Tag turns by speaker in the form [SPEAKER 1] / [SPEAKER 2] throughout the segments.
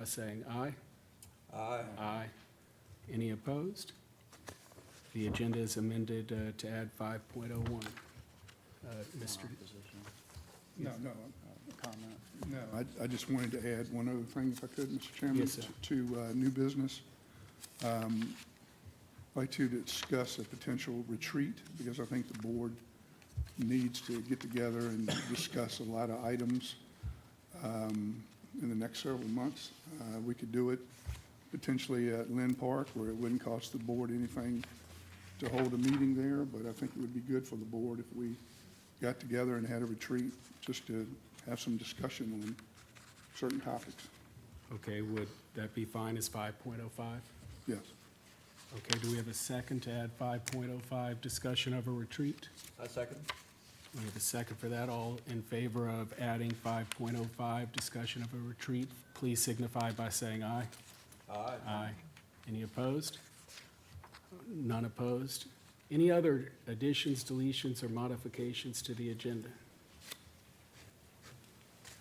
[SPEAKER 1] by saying aye.
[SPEAKER 2] Aye.
[SPEAKER 1] Aye. Any opposed? The agenda is amended to add 5.01. Mr.
[SPEAKER 3] No,
[SPEAKER 2] Comment.
[SPEAKER 3] no, I just wanted to add one other thing, if I could, Mr. Chairman.
[SPEAKER 1] Yes, sir.
[SPEAKER 3] To new business. I'd like to discuss a potential retreat, because I think the board needs to get together and discuss a lot of items in the next several months. We could do it potentially at Lynn Park, where it wouldn't cost the board anything to hold a meeting there, but I think it would be good for the board if we got together and had a retreat just to have some discussion on certain topics.
[SPEAKER 1] Okay, would that be fine as 5.05?
[SPEAKER 3] Yes.
[SPEAKER 1] Okay, do we have a second to add 5.05, discussion of a retreat?
[SPEAKER 2] I second.
[SPEAKER 1] We have a second for that. All in favor of adding 5.05, discussion of a retreat, please signify by saying aye.
[SPEAKER 2] Aye.
[SPEAKER 1] Aye. Any opposed? None opposed. Any other additions, deletions, or modifications to the agenda?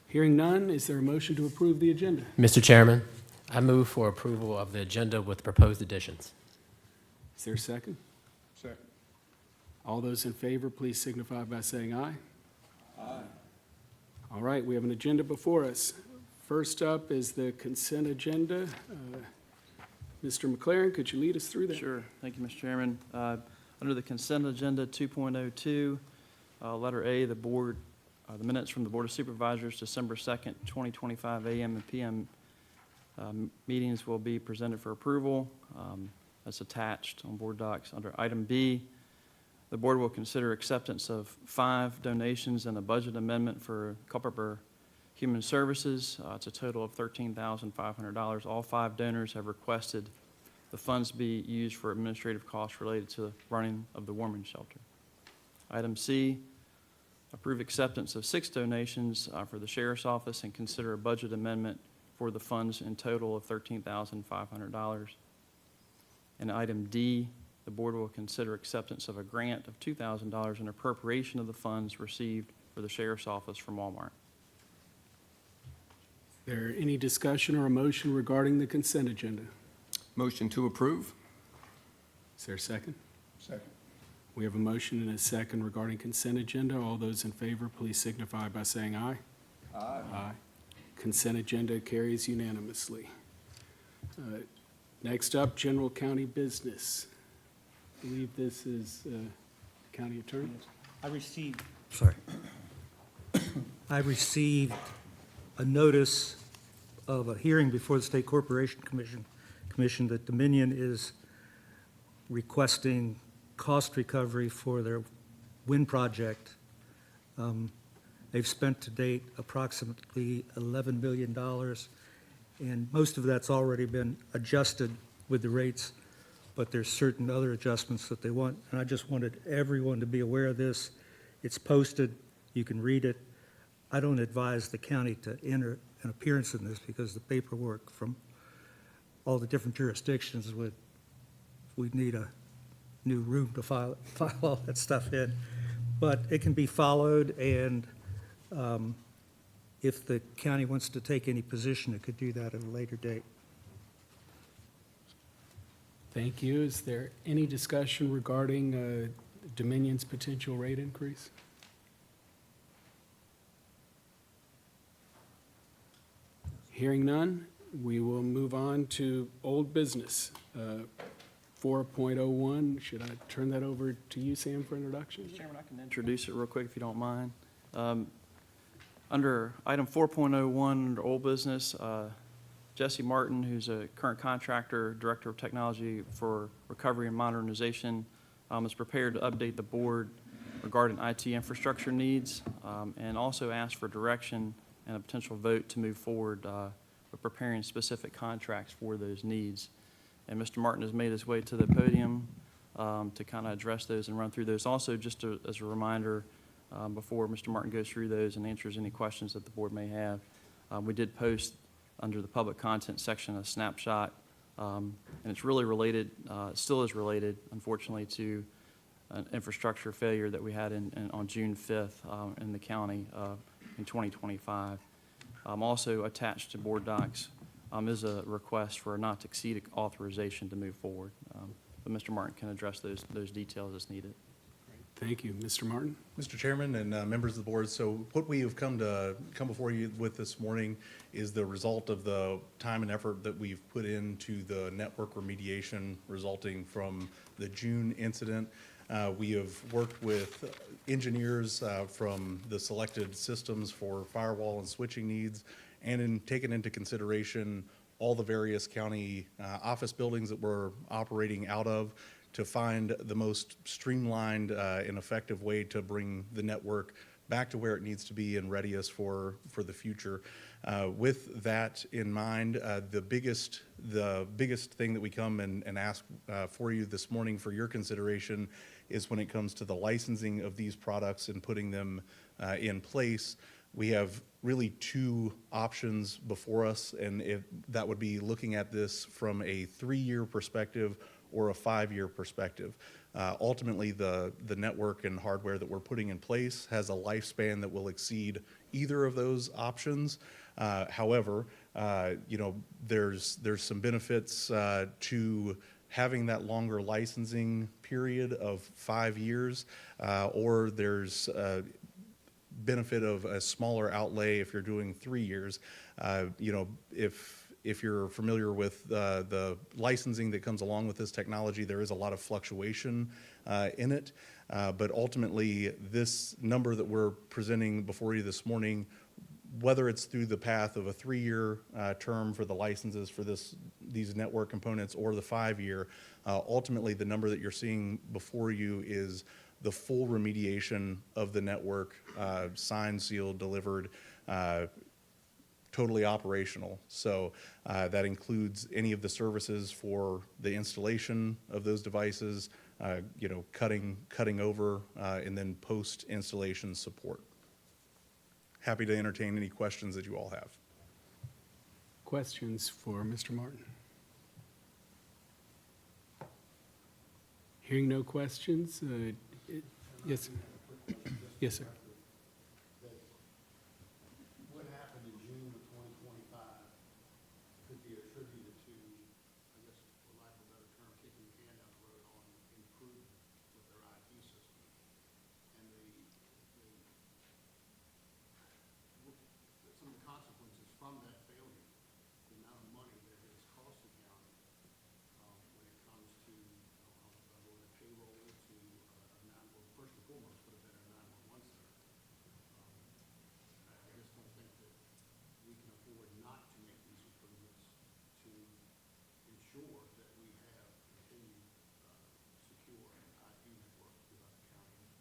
[SPEAKER 1] Hearing none, is there a motion to approve the agenda?
[SPEAKER 4] Mr. Chairman, I move for approval of the agenda with proposed additions.
[SPEAKER 1] Is there a second?
[SPEAKER 3] Second.
[SPEAKER 1] All those in favor, please signify by saying aye.
[SPEAKER 2] Aye.
[SPEAKER 1] All right, we have an agenda before us. First up is the consent agenda. Mr. McLaren, could you lead us through that?
[SPEAKER 5] Sure. Thank you, Mr. Chairman. Under the consent agenda 2.02, letter A, the minutes from the Board of Supervisors, December 2nd, 2025 a.m. and p.m. Meetings will be presented for approval. That's attached on board docs. Under item B, the board will consider acceptance of 5 donations and a budget amendment for Culpeper Human Services. It's a total of $13,500. All 5 donors have requested the funds be used for administrative costs related to the running of the warming shelter. Item C, approve acceptance of 6 donations for the Sheriff's Office and consider a budget amendment for the funds in total of $13,500. And item D, the board will consider acceptance of a grant of $2,000 and appropriation of the funds received for the Sheriff's Office from Walmart.
[SPEAKER 1] Is there any discussion or a motion regarding the consent agenda?
[SPEAKER 2] Motion to approve?
[SPEAKER 1] Is there a second?
[SPEAKER 3] Second.
[SPEAKER 1] We have a motion and a second regarding consent agenda. All those in favor, please signify by saying aye.
[SPEAKER 2] Aye.
[SPEAKER 1] Aye. Consent agenda carries unanimously. Next up, general county business. I believe this is county attorney.
[SPEAKER 6] I received a notice of a hearing before the State Corporation Commission that Dominion is requesting cost recovery for their wind project. They've spent to date approximately $11 million, and most of that's already been adjusted with the rates, but there's certain other adjustments that they want, and I just wanted everyone to be aware of this. It's posted, you can read it. I don't advise the county to enter an appearance in this because the paperwork from all the different jurisdictions we'd need a new room to file all that stuff in. But it can be followed, and if the county wants to take any position, it could do that at a later date.
[SPEAKER 1] Thank you. Is there any discussion regarding Dominion's potential rate increase? Hearing none, we will move on to old business. 4.01, should I turn that over to you, Sam, for introduction?
[SPEAKER 5] Mr. Chairman, I can introduce it real quick if you don't mind. Under item 4.01, under old business, Jesse Martin, who's a current contractor, Director of Technology for Recovery and Modernization, is prepared to update the board regarding IT infrastructure needs, and also ask for direction and a potential vote to move forward with preparing specific contracts for those needs. And Mr. Martin has made his way to the podium to kind of address those and run through those. Also, just as a reminder, before Mr. Martin goes through those and answers any questions that the board may have, we did post under the public content section a snapshot, and it's really related, still is related, unfortunately, to an infrastructure failure that we had on June 5th in the county in 2025. Also attached to board docs is a request for a not-to-exceed authorization to move forward. But Mr. Martin can address those details as needed.
[SPEAKER 1] Thank you. Mr. Martin?
[SPEAKER 7] Mr. Chairman and members of the board, so what we have come before you with this morning is the result of the time and effort that we've put into the network remediation resulting from the June incident. We have worked with engineers from the selected systems for firewall and switching needs, and taken into consideration all the various county office buildings that we're operating out of to find the most streamlined and effective way to bring the network back to where it needs to be and ready us for the future. With that in mind, the biggest thing that we come and ask for you this morning for your consideration is when it comes to the licensing of these products and putting them in place. We have really two options before us, and that would be looking at this from a 3-year perspective or a 5-year perspective. Ultimately, the network and hardware that we're putting in place has a lifespan that will exceed either of those options. However, there's some benefits to having that longer licensing period of 5 years, or there's benefit of a smaller outlay if you're doing 3 years. If you're familiar with the licensing that comes along with this technology, there is a lot of fluctuation in it. But ultimately, this number that we're presenting before you this morning, whether it's through the path of a 3-year term for the licenses for these network components or the 5-year, ultimately the number that you're seeing before you is the full remediation of the network, signed, sealed, delivered, totally operational. So that includes any of the services for the installation of those devices, cutting over, and then post-installation support. Happy to entertain any questions that you all have.
[SPEAKER 1] Questions for Mr. Martin? Hearing no questions, yes, sir. Yes, sir.
[SPEAKER 8] What happened in June of 2025 could be attributed to, I guess, for lack of a better term, kicking the can down the road on improvement with their IT system. And some of the consequences from that failure, the amount of money that it has cost the county when it comes to payroll to first and foremost, put a better 911 center. I just don't think that we can afford not to make these improvements to ensure that we have continued secure IT network throughout the county.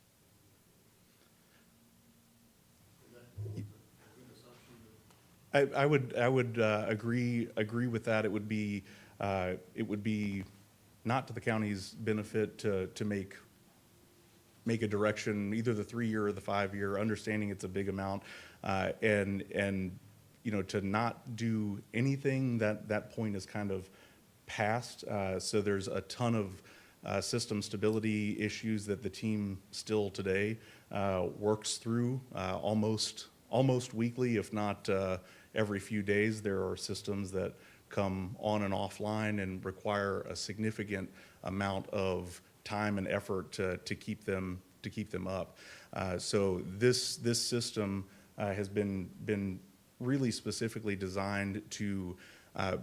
[SPEAKER 8] Is that a good assumption?
[SPEAKER 7] I would agree with that. It would be not to the county's benefit to make a direction, either the 3-year or the 5-year, understanding it's a big amount, and to not do anything, that point is kind of past. So there's a ton of system stability issues that the team still today works through almost weekly, if not every few days. There are systems that come on and offline and require a significant amount of time and effort to keep them up. So this system has been really specifically designed to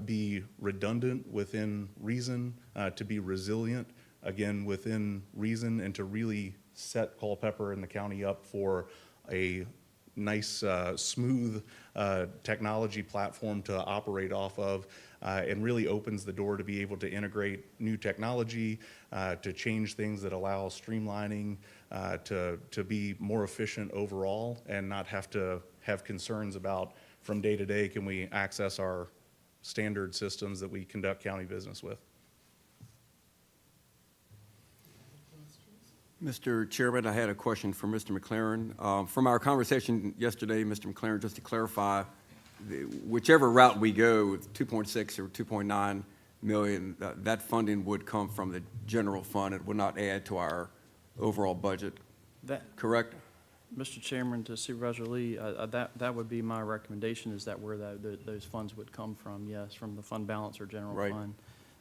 [SPEAKER 7] be redundant within reason, to be resilient again within reason, and to really set Culpeper and the county up for a nice, smooth technology platform to operate off of, and really opens the door to be able to integrate new technology, to change things that allow streamlining, to be more efficient overall, and not have to have concerns about from day to day, can we access our standard systems that we conduct county business with.
[SPEAKER 2] Mr. Chairman, I had a question for Mr. McLaren. From our conversation yesterday, Mr. McLaren, just to clarify, whichever route we go, 2.6 or 2.9 million, that funding would come from the general fund. It would not add to our overall budget,
[SPEAKER 5] That,
[SPEAKER 2] correct?
[SPEAKER 5] Mr. Chairman, to Supervisor Lee, that would be my recommendation, is that where those funds would come from, yes, from the fund balance or general
[SPEAKER 2] Right.
[SPEAKER 5] fund.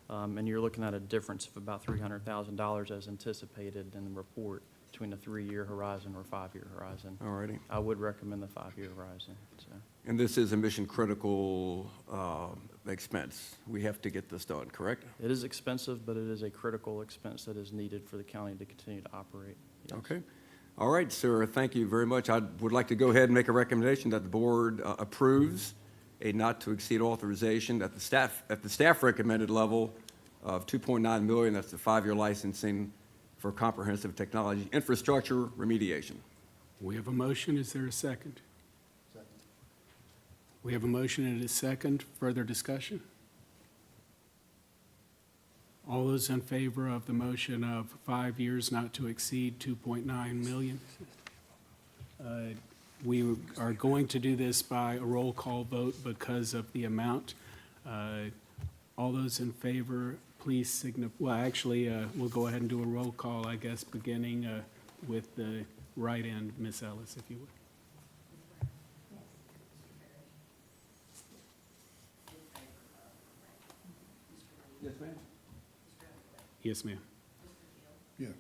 [SPEAKER 5] And you're looking at a difference of about $300,000 as anticipated in the report between a 3-year horizon or 5-year horizon.
[SPEAKER 2] All righty.
[SPEAKER 5] I would recommend the 5-year horizon, so.
[SPEAKER 2] And this is a mission-critical expense. We have to get this done, correct?
[SPEAKER 5] It is expensive, but it is a critical expense that is needed for the county to continue to operate. Yes.
[SPEAKER 2] Okay. All right, sir, thank you very much. I would like to go ahead and make a recommendation that the board approves a not-to-exceed authorization at the staff recommended level of $2.9 million. That's the 5-year licensing for comprehensive technology infrastructure remediation.
[SPEAKER 1] We have a motion. Is there a second? Second. We have a motion and a second. Further discussion? All those in favor of the motion of 5 years not to exceed $2.9 million? We are going to do this by a roll call vote because of the amount. All those in favor, please signify, well, actually, we'll go ahead and do a roll call, I guess, beginning with the right end, Ms. Ellis, if you would. Yes, ma'am. Yes, ma'am.
[SPEAKER 3] Yes.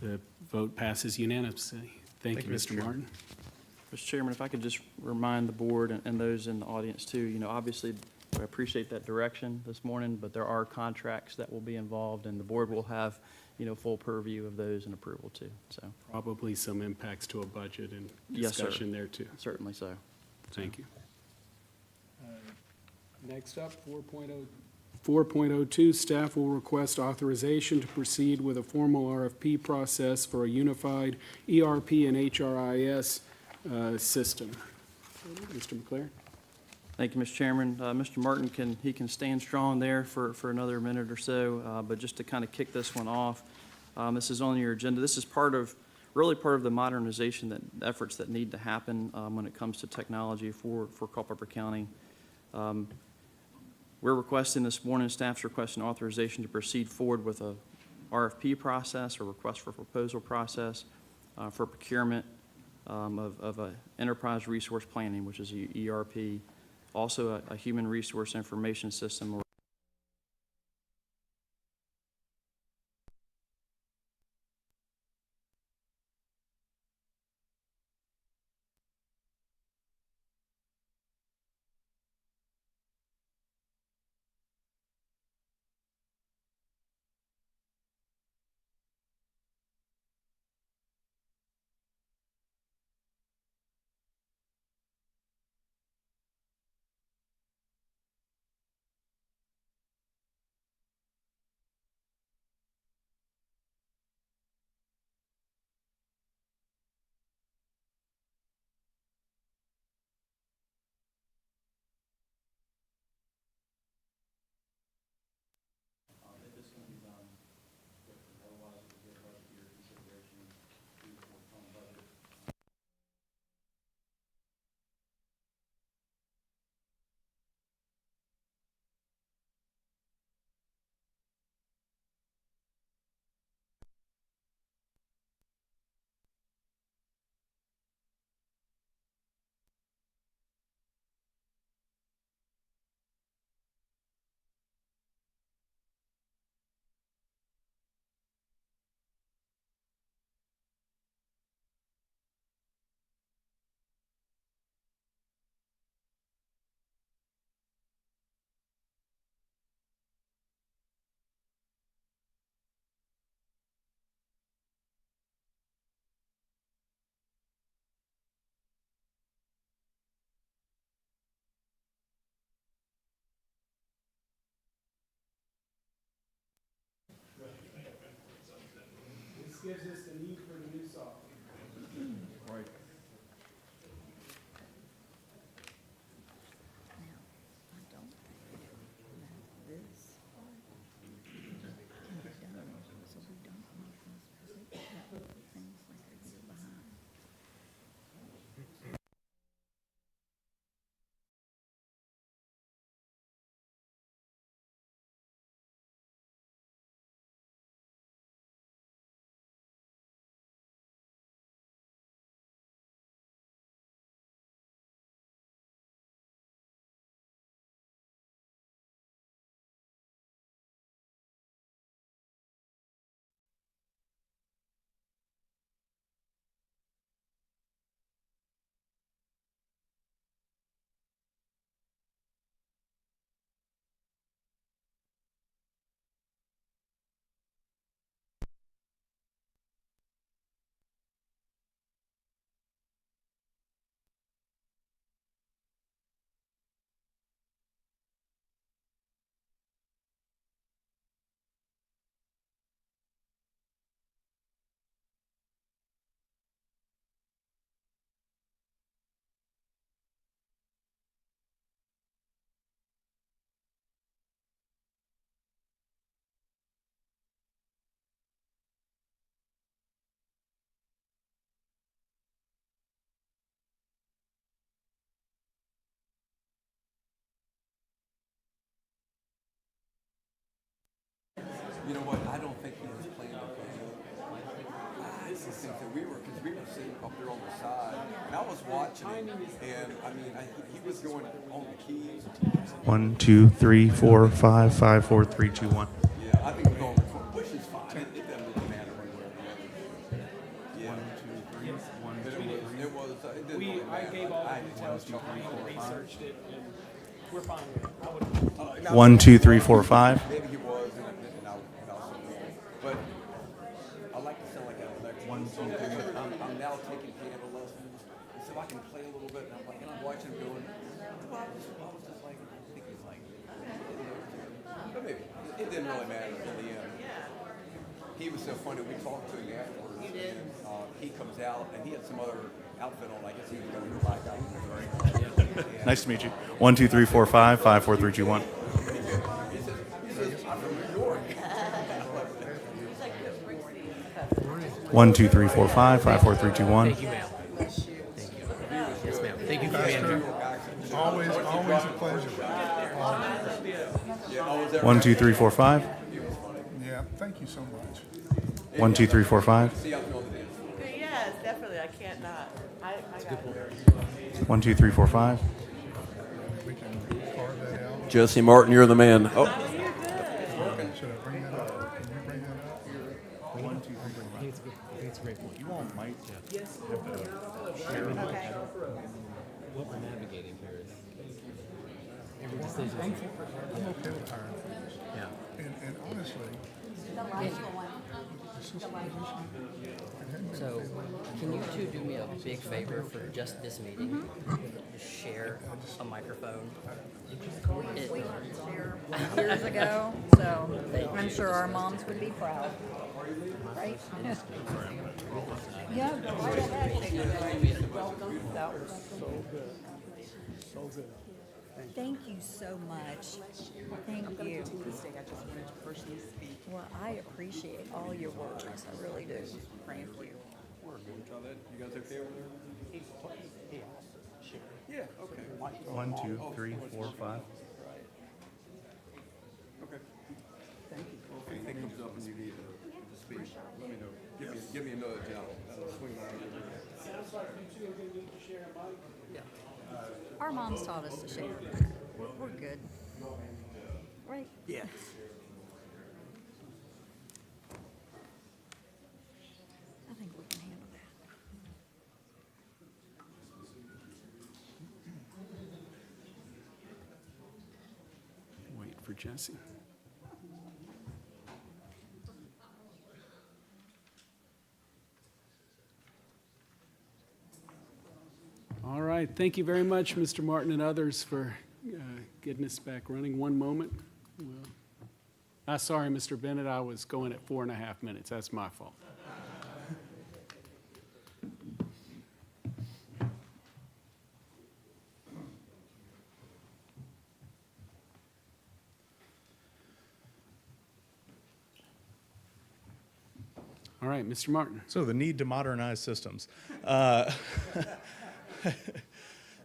[SPEAKER 1] The vote passes unanimously. Thank you, Mr. Martin.
[SPEAKER 5] Mr. Chairman, if I could just remind the board and those in the audience too, obviously, I appreciate that direction this morning, but there are contracts that will be involved, and the board will have, full purview of those and approval too, so.
[SPEAKER 1] Probably some impacts to a budget and
[SPEAKER 5] Yes, sir.
[SPEAKER 1] discussion there too.
[SPEAKER 5] Certainly so.
[SPEAKER 1] Thank you. Next up, 4.02, staff will request authorization to proceed with a formal RFP process for a unified ERP and HRIS system. Mr. McClaren?
[SPEAKER 5] Thank you, Mr. Chairman. Mr. Martin can stand strong there for another minute or so, but just to kind of kick this one off, this is on your agenda. This is really part of the modernization efforts that need to happen when it comes to technology for Culpeper County. We're requesting this morning, staff's requesting authorization to proceed forward with a RFP process or request for proposal process for procurement of a enterprise resource planning, which is ERP, also a human resource information system, or
[SPEAKER 2] You know what, I don't think he was playing the piano. I just think that we were sitting up there on the side, and I was watching him, and I mean, he was going on the keys.
[SPEAKER 7] 1, 2, 3, 4, 5, 5, 4, 3, 2, 1.
[SPEAKER 2] Yeah, I think we're going, which is fine, it doesn't really matter one way or the other. Yeah. 1, 2, 3, 1, 2, 3. It didn't really
[SPEAKER 1] I
[SPEAKER 2] matter.
[SPEAKER 1] gave all
[SPEAKER 2] I
[SPEAKER 1] the
[SPEAKER 2] didn't
[SPEAKER 1] details to
[SPEAKER 2] want
[SPEAKER 1] Frank, and researched it, and we're fine with it. I would,
[SPEAKER 7] 1, 2, 3, 4, 5.
[SPEAKER 2] Maybe he was, and I was wrong. But I like to sound like an electrician. 1, 2, 3. I'm now taking piano lessons, and so I can play a little bit, and I'm watching him going, well, I was just like, thinking like, but maybe, it didn't really matter in the end. He was so funny, we talked to him afterwards. You did? He comes out, and he had some other outfit on, I guess he was going to black out.
[SPEAKER 7] Nice to meet you. 1, 2, 3, 4, 5, 5, 4, 3, 2, 1.
[SPEAKER 2] He says, I'm from New York.
[SPEAKER 7] 1, 2, 3, 4, 5, 5, 4, 3, 2, 1.
[SPEAKER 4] Thank you, ma'am. Thank you. Yes, ma'am. Thank you for being here.
[SPEAKER 3] Always a pleasure.
[SPEAKER 7] 1, 2, 3, 4, 5.
[SPEAKER 3] Yeah, thank you so much.
[SPEAKER 7] 1, 2, 3, 4, 5.
[SPEAKER 9] Yes, definitely, I can't not. I got it.
[SPEAKER 7] 1, 2, 3, 4, 5.
[SPEAKER 3] We can carve that out.
[SPEAKER 2] Jesse Martin, you're the man. Oh,
[SPEAKER 3] Should I bring that up? Can you bring that up?
[SPEAKER 7] 1, 2, 3, 4, 5.
[SPEAKER 4] It's a great point.
[SPEAKER 7] You all might have to share.
[SPEAKER 9] Okay.
[SPEAKER 4] What we're navigating here is every decision.
[SPEAKER 3] I'm okay with hiring for this.
[SPEAKER 4] Yeah.
[SPEAKER 3] And honestly, this is a position.
[SPEAKER 10] So, can you two do me a big favor for just this meeting? Just share a microphone. It-
[SPEAKER 11] We shared years ago, so I'm sure our moms would be proud. Right? Yeah, right ahead. Thank you so much. Thank you. Well, I appreciate all your work. I really do. Thank you.
[SPEAKER 2] you guys okay over there? Yeah, okay.
[SPEAKER 7] 1, 2, 3, 4, 5.
[SPEAKER 2] Okay. Thank you. If anything comes up and you need to speak, let me know. Give me a nudge, and I'll swing by over there.
[SPEAKER 1] sounds like you two are going to need to share a mic.
[SPEAKER 11] Our moms taught us to share. We're good. Right?
[SPEAKER 2] Yes.
[SPEAKER 11] I think we can handle that.
[SPEAKER 1] Wait for Jesse. All right, thank you very much, Mr. Martin and others, for getting us back running. One moment. Sorry, Mr. Bennett, I was going at 4.5 minutes. That's my fault. All right, Mr. Martin.
[SPEAKER 7] So the need to modernize systems.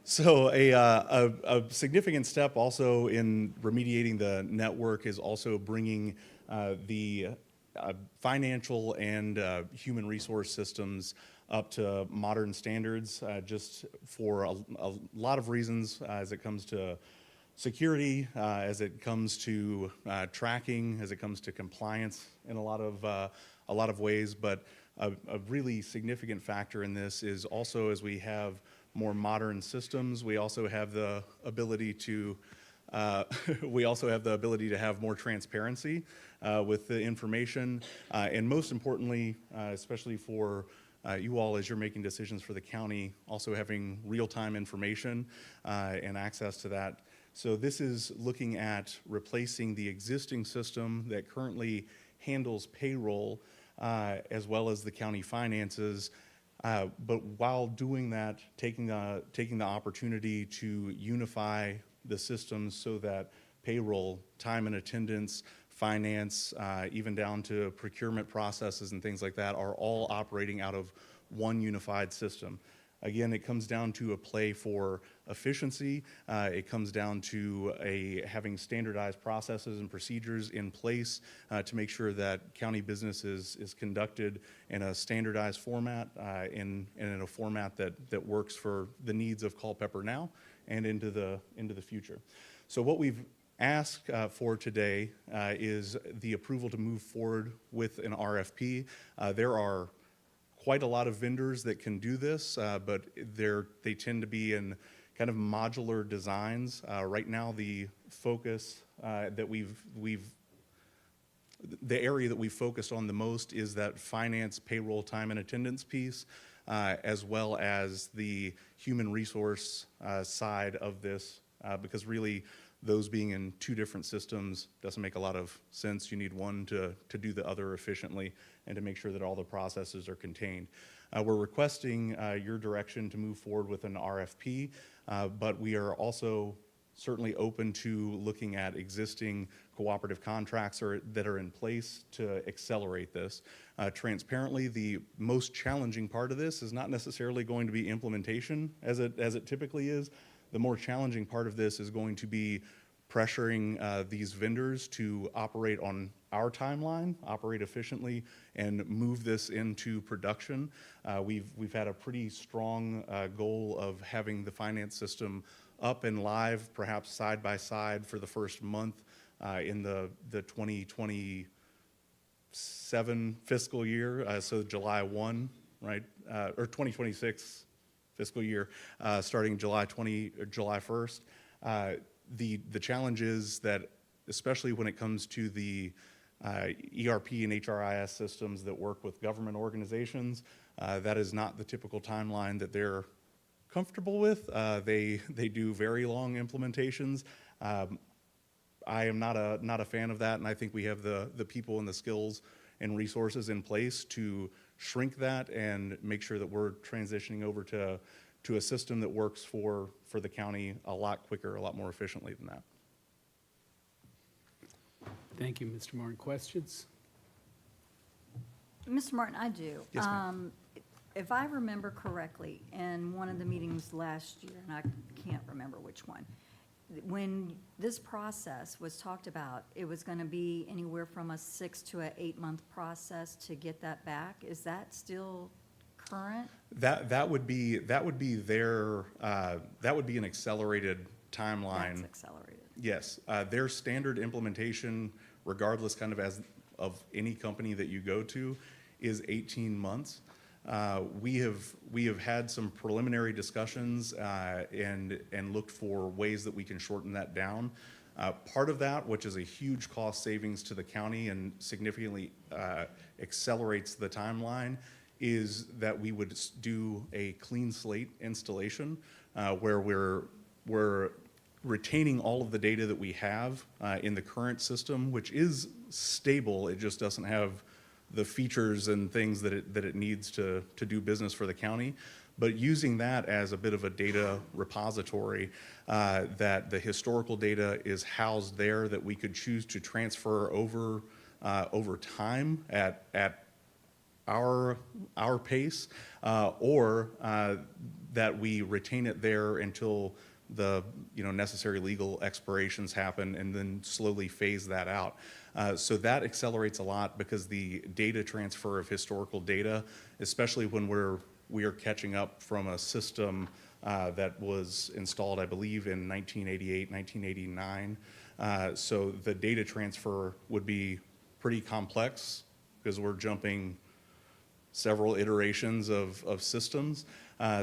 [SPEAKER 7] So a significant step also in remediating the network is also bringing the financial and human resource systems up to modern standards, just for a lot of reasons, as it comes to security, as it comes to tracking, as it comes to compliance in a lot of ways. But a really significant factor in this is also, as we have more modern systems, we also have the ability to have more transparency with the information, and most importantly, especially for you all as you're making decisions for the county, also having real-time information and access to that. So this is looking at replacing the existing system that currently handles payroll as well as the county finances. But while doing that, taking the opportunity to unify the systems so that payroll, time and attendance, finance, even down to procurement processes and things like that are all operating out of one unified system. Again, it comes down to a play for efficiency. It comes down to having standardized processes and procedures in place to make sure that county business is conducted in a standardized format, and in a format that works for the needs of Culpeper now and into the future. So what we've asked for today is the approval to move forward with an RFP. There are quite a lot of vendors that can do this, but they tend to be in kind of modular designs. Right now, the focus that the area that we've focused on the most is that finance, payroll, time, and attendance piece, as well as the human resource side of this, because really, those being in two different systems doesn't make a lot of sense. You need one to do the other efficiently and to make sure that all the processes are contained. We're requesting your direction to move forward with an RFP, but we are also certainly open to looking at existing cooperative contracts that are in place to accelerate this. Transparently, the most challenging part of this is not necessarily going to be implementation as it typically is. The more challenging part of this is going to be pressuring these vendors to operate on our timeline, operate efficiently, and move this into production. We've had a pretty strong goal of having the finance system up and live, perhaps side by side for the first month in the 2027 fiscal year, so July 1, right, or 2026 fiscal year, starting July 1st. The challenge is that, especially when it comes to the ERP and HRIS systems that work with government organizations, that is not the typical timeline that they're comfortable with. They do very long implementations. I am not a fan of that, and I think we have the people and the skills and resources in place to shrink that and make sure that we're transitioning over to a system that works for the county a lot quicker, a lot more efficiently than that.
[SPEAKER 1] Thank you, Mr. Martin. Questions?
[SPEAKER 11] Mr. Martin, I do.
[SPEAKER 7] Yes, ma'am.
[SPEAKER 11] If I remember correctly, in one of the meetings last year, and I can't remember which one, when this process was talked about, it was going to be anywhere from a 6 to an 8-month process to get that back. Is that still current?
[SPEAKER 7] That would be an accelerated timeline.
[SPEAKER 11] That's accelerated.
[SPEAKER 7] Yes, their standard implementation, regardless kind of of any company that you go to, is 18 months. We have had some preliminary discussions and looked for ways that we can shorten that down. Part of that, which is a huge cost savings to the county and significantly accelerates the timeline, is that we would do a clean slate installation where we're retaining all of the data that we have in the current system, which is stable. It just doesn't have the features and things that it needs to do business for the county. But using that as a bit of a data repository, that the historical data is housed there, that we could choose to transfer over time at our pace, or that we retain it there until the necessary legal expirations happen and then slowly phase that out. So that accelerates a lot because the data transfer of historical data, especially when we are catching up from a system that was installed, I believe, in 1988, 1989. So the data transfer would be pretty complex because we're jumping several iterations of systems.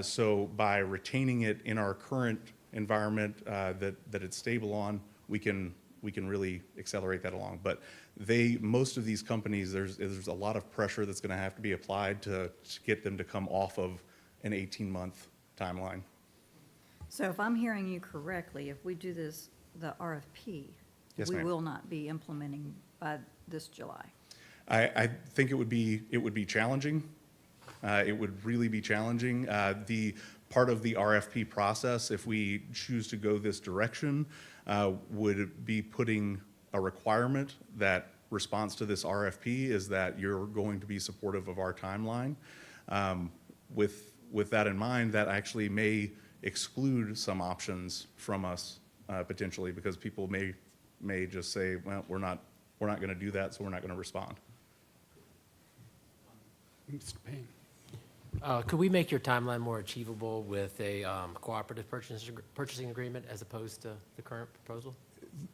[SPEAKER 7] So by retaining it in our current environment that it's stable on, we can really accelerate that along. But most of these companies, there's a lot of pressure that's going to have to be applied to get them to come off of an 18-month timeline.
[SPEAKER 11] So if I'm hearing you correctly, if we do the RFP,
[SPEAKER 7] Yes,
[SPEAKER 11] we
[SPEAKER 7] ma'am.
[SPEAKER 11] will not be implementing by this July.
[SPEAKER 7] I think it would be challenging. It would really be challenging. The part of the RFP process, if we choose to go this direction, would be putting a requirement that response to this RFP is that you're going to be supportive of our timeline. with that in mind, that actually may exclude some options from us potentially, because people may just say, well, we're not going to do that, so we're not going to respond.
[SPEAKER 1] Mr. Payne.
[SPEAKER 4] Could we make your timeline more achievable with a cooperative purchasing agreement as opposed to the current proposal?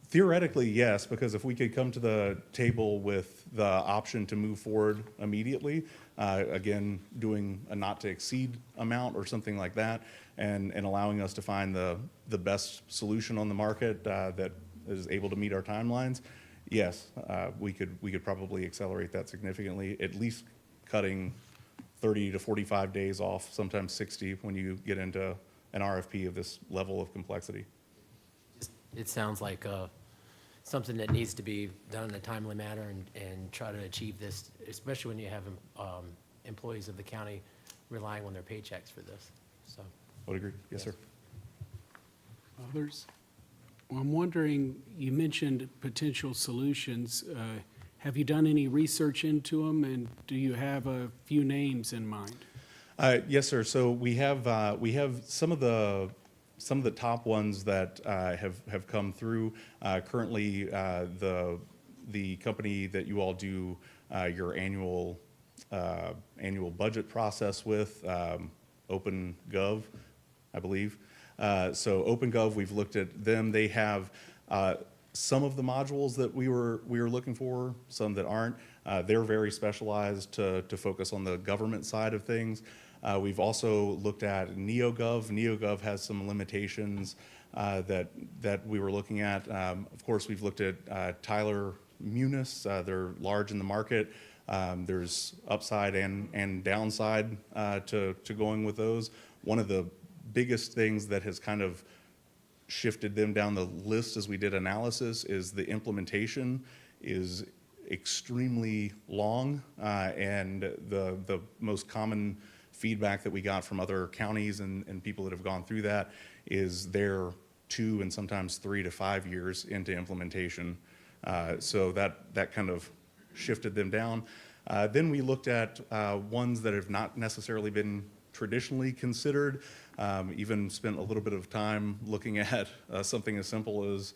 [SPEAKER 7] Theoretically, yes, because if we could come to the table with the option to move forward immediately, again, doing a not to exceed amount or something like that, and allowing us to find the best solution on the market that is able to meet our timelines, yes, we could probably accelerate that significantly, at least cutting 30 to 45 days off, sometimes 60 when you get into an RFP of this level of complexity.
[SPEAKER 4] It sounds like something that needs to be done in a timely manner and try to achieve this, especially when you have employees of the county relying on their paychecks for this, so.
[SPEAKER 7] I would agree. Yes, sir.
[SPEAKER 1] Others? Well, I'm wondering, you mentioned potential solutions. Have you done any research into them, and do you have a few names in mind?
[SPEAKER 7] Yes, sir. So we have some of the top ones that have come through. Currently, the company that you all do your annual budget process with, OpenGov, I believe. So OpenGov, we've looked at them. They have some of the modules that we were looking for, some that aren't. They're very specialized to focus on the government side of things. We've also looked at NeoGov. NeoGov has some limitations that we were looking at. Of course, we've looked at Tyler Munis. They're large in the market. There's upside and downside to going with those. One of the biggest things that has kind of shifted them down the list as we did analysis is the implementation is extremely long, and the most common feedback that we got from other counties and people that have gone through that is they're 2 and sometimes 3 to 5 years into implementation. So that kind of shifted them down. Then we looked at ones that have not necessarily been traditionally considered, even spent a little bit of time looking at something as simple as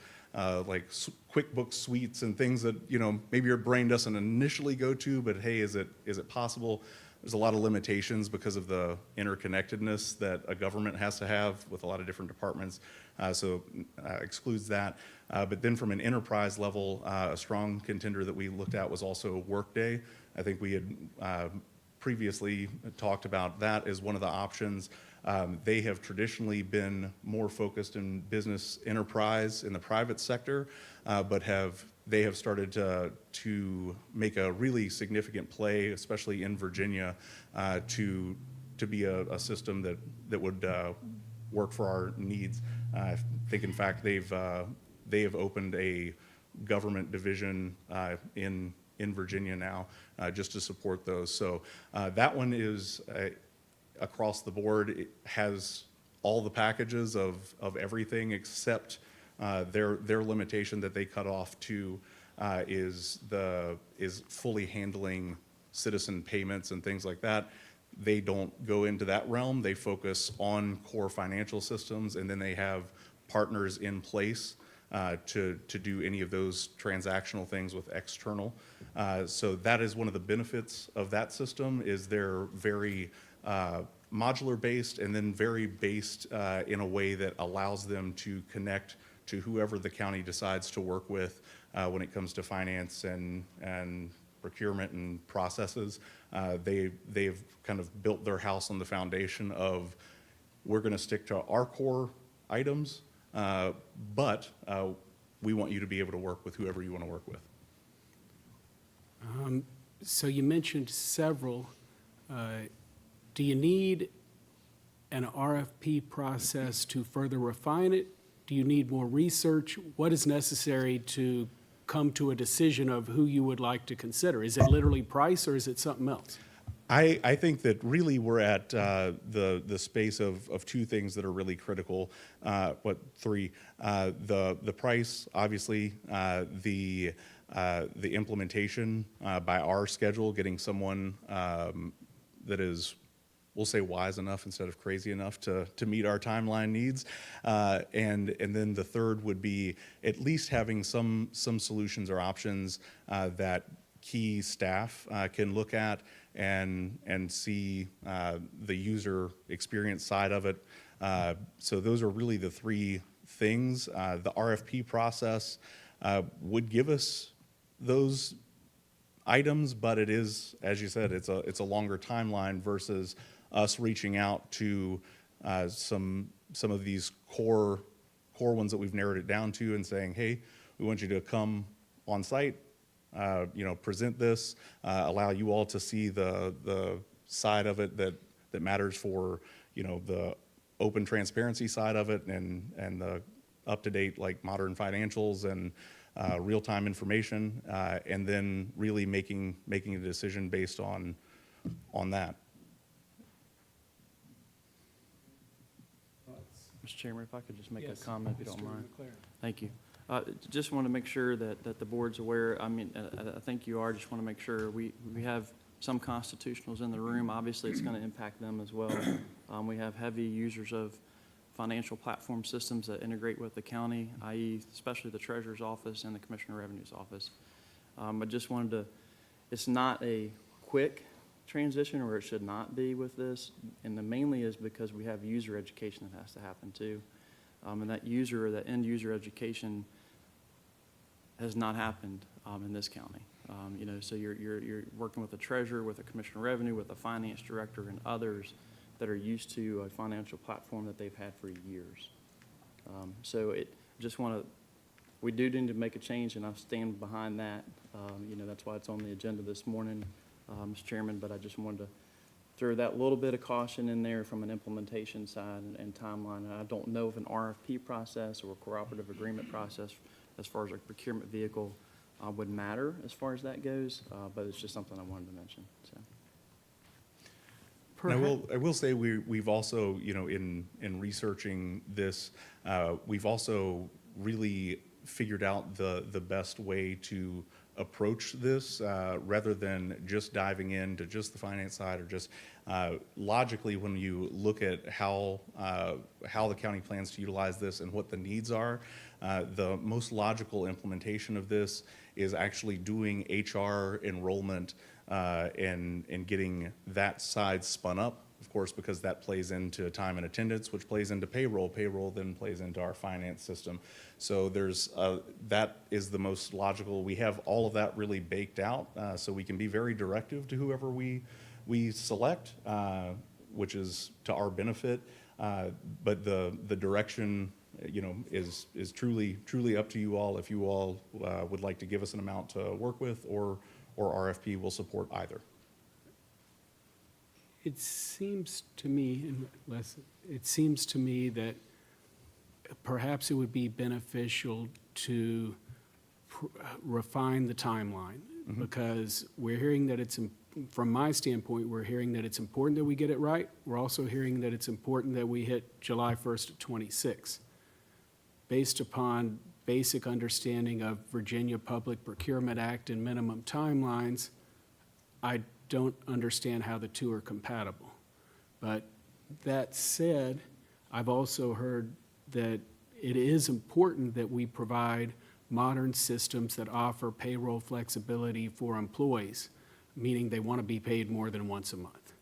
[SPEAKER 7] like QuickBooks suites and things that, you know, maybe your brain doesn't initially go to, but hey, is it possible? There's a lot of limitations because of the interconnectedness that a government has to have with a lot of different departments, so excludes that. But then from an enterprise level, a strong contender that we looked at was also Workday. I think we had previously talked about that as one of the options. They have traditionally been more focused in business enterprise in the private sector, but they have started to make a really significant play, especially in Virginia, to be a system that would work for our needs. I think, in fact, they have opened a government division in Virginia now, just to support those. So that one is across the board. It has all the packages of everything except their limitation that they cut off to is fully handling citizen payments and things like that. They don't go into that realm. They focus on core financial systems, and then they have partners in place to do any of those transactional things with external. So that is one of the benefits of that system, is they're very modular based, and then very based in a way that allows them to connect to whoever the county decides to work with when it comes to finance and procurement and processes. They've kind of built their house on the foundation of, we're going to stick to our core items, but we want you to be able to work with whoever you want to work with.
[SPEAKER 1] So you mentioned several. Do you need an RFP process to further refine it? Do you need more research? What is necessary to come to a decision of who you would like to consider? Is it literally price, or is it something else?
[SPEAKER 7] I think that really we're at the space of two things that are really critical. Three? The price, obviously, the implementation by our schedule, getting someone that is we'll say wise enough instead of crazy enough to meet our timeline needs. And then the third would be at least having some solutions or options that key staff can look at and see the user experience side of it. So those are really the three things. The RFP process would give us those items, but it is, as you said, it's a longer timeline versus us reaching out to some of these core ones that we've narrowed it down to and saying, hey, we want you to come on site, present this, allow you all to see the side of it that matters for, the open transparency side of it and the up-to-date, like modern financials and real-time information, and then really making a decision based on that.
[SPEAKER 5] Mr. Chairman, if I could just make a
[SPEAKER 1] Yes,
[SPEAKER 5] comment, if you don't
[SPEAKER 1] Mr.
[SPEAKER 5] mind.
[SPEAKER 1] McLaren.
[SPEAKER 5] Thank you. Just want to make sure that the board's aware. I mean, I think you are. Just want to make sure we have some constitutionals in the room. Obviously, it's going to impact them as well. We have heavy users of financial platform systems that integrate with the county, i.e. especially the Treasurer's Office and the Commissioner of Revenue's Office. I just wanted to, it's not a quick transition, or it should not be with this, and mainly is because we have user education that has to happen too. And that end user education has not happened in this county. So you're working with a treasurer, with a Commissioner of Revenue, with a finance director, and others that are used to a financial platform that they've had for years. We do need to make a change, and I stand behind that. That's why it's on the agenda this morning, Mr. Chairman, but I just wanted to throw that little bit of caution in there from an implementation side and timeline. I don't know if an RFP process or a cooperative agreement process as far as a procurement vehicle would matter as far as that goes, but it's just something I wanted to mention, so.
[SPEAKER 7] And I will say we've also, in researching this, we've also really figured out the best way to approach this rather than just diving into just the finance side or just logically when you look at how the county plans to utilize this and what the needs are. The most logical implementation of this is actually doing HR enrollment and getting that side spun up, of course, because that plays into time and attendance, which plays into payroll. Payroll then plays into our finance system. So that is the most logical. We have all of that really baked out, so we can be very directive to whoever we select, which is to our benefit. But the direction, is truly up to you all. If you all would like to give us an amount to work with, or RFP will support either.
[SPEAKER 1] It seems to me, that perhaps it would be beneficial to refine the timeline, because we're hearing that from my standpoint, we're hearing that it's important that we get it right. We're also hearing that it's important that we hit July 1st of '26. Based upon basic understanding of Virginia Public Procurement Act and minimum timelines, I don't understand how the two are compatible. But that said, I've also heard that it is important that we provide modern systems that offer payroll flexibility for employees, meaning they want to be paid more than once a month.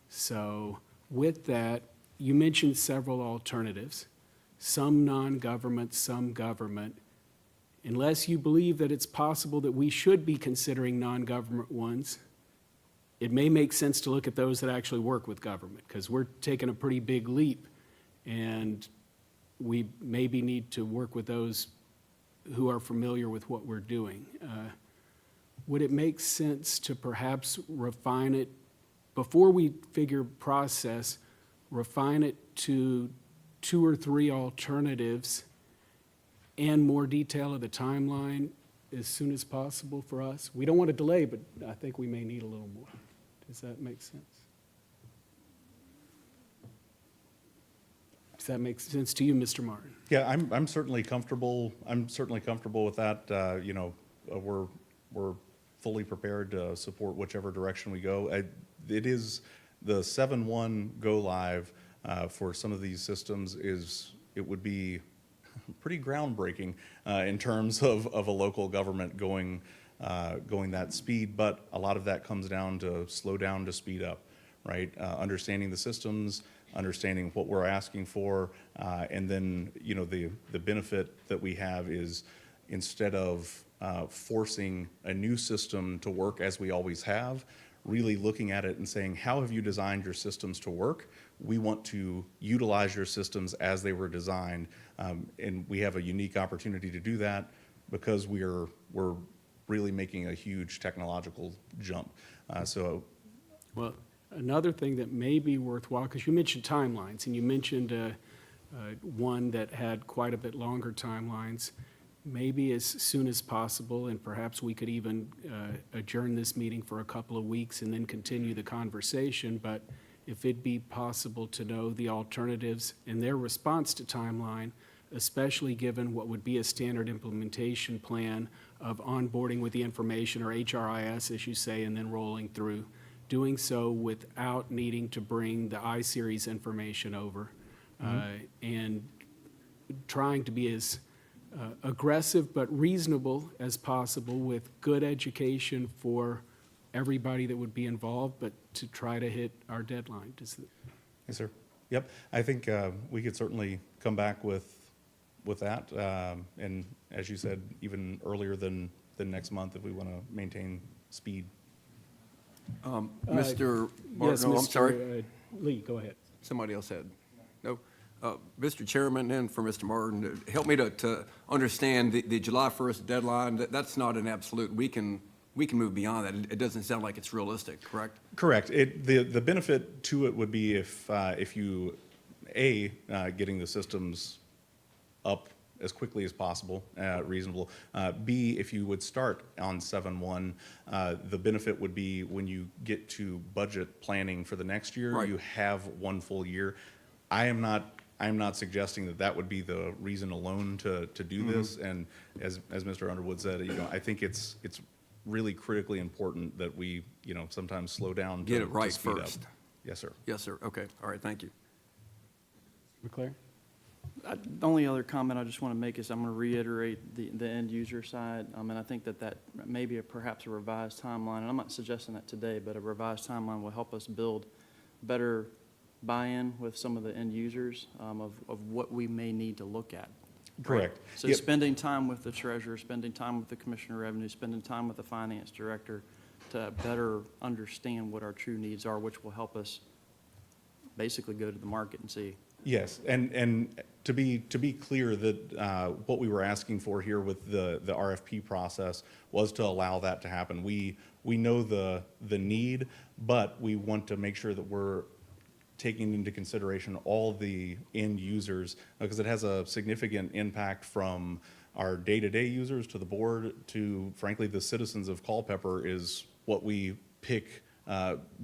[SPEAKER 1] So with that, you mentioned several alternatives, some non-government, some government. Unless you believe that it's possible that we should be considering non-government ones, it may make sense to look at those that actually work with government, because we're taking a pretty big leap, and we maybe need to work with those who are familiar with what we're doing. Would it make sense to perhaps refine it, before we figure process, refine it to 2 or 3 alternatives and more detail of the timeline as soon as possible for us? We don't want to delay, but I think we may need a little more. Does that make sense? Does that make sense to you, Mr. Martin?
[SPEAKER 7] Yeah, I'm certainly comfortable. I'm certainly comfortable with that. We're fully prepared to support whichever direction we go. It is the 7/1 go live for some of these systems it would be pretty groundbreaking in terms of a local government going that speed, but a lot of that comes down to slow down to speed up, right? Understanding the systems, understanding what we're asking for, and then, the benefit that we have is instead of forcing a new system to work as we always have, really looking at it and saying, how have you designed your systems to work? We want to utilize your systems as they were designed, and we have a unique opportunity to do that because we're really making a huge technological jump.
[SPEAKER 1] Well, another thing that may be worthwhile, because you mentioned timelines, and you mentioned one that had quite a bit longer timelines, maybe as soon as possible, and perhaps we could even adjourn this meeting for a couple of weeks and then continue the conversation, but if it'd be possible to know the alternatives and their response to timeline, especially given what would be a standard implementation plan of onboarding with the information, or HRIS, as you say, and then rolling through. Doing so without needing to bring the I-Series information over, and trying to be as aggressive but reasonable as possible with good education for everybody that would be involved, but to try to hit our deadline.
[SPEAKER 7] Yes, sir. Yep. I think we could certainly come back with that, and as you said, even earlier than next month if we want to maintain speed.
[SPEAKER 2] Mr.
[SPEAKER 1] Yes,
[SPEAKER 2] Martin, I'm
[SPEAKER 1] Mr.
[SPEAKER 2] sorry.
[SPEAKER 1] Lee, go ahead.
[SPEAKER 2] Somebody else had. No? Mr. Chairman, and for Mr. Martin, help me to understand the July 1st deadline. That's not an absolute. We can move beyond that. It doesn't sound like it's realistic, correct?
[SPEAKER 7] Correct. The benefit to it would be if you, getting the systems up as quickly as possible, reasonable. B, if you would start on 7/1, the benefit would be when you get to budget planning for the next year,
[SPEAKER 2] Right.
[SPEAKER 7] you have one full year. I am not suggesting that would be the reason alone to do this. And as Mr. Underwood said, I think it's really critically important that we, sometimes slow down to
[SPEAKER 2] Get it right
[SPEAKER 7] speed up.
[SPEAKER 2] first.
[SPEAKER 7] Yes, sir.
[SPEAKER 2] Yes, sir. Okay. All right. Thank you.
[SPEAKER 1] McClare?
[SPEAKER 5] The only other comment I just want to make is I'm going to reiterate the end user side. And I think that maybe perhaps a revised timeline, and I'm not suggesting that today, but a revised timeline will help us build better buy-in with some of the end users of what we may need to look at.
[SPEAKER 7] Correct.
[SPEAKER 5] So
[SPEAKER 7] Yep.
[SPEAKER 5] spending time with the treasurer, spending time with the commissioner of revenue, spending time with the finance director to better understand what our true needs are, which will help us basically go to the market and see.
[SPEAKER 7] Yes, and to be clear that what we were asking for here with the RFP process was to allow that to happen. We know the need, but we want to make sure that we're taking into consideration all the end users, because it has a significant impact from our day-to-day users to the board to, frankly, the citizens of Culpeper is what we pick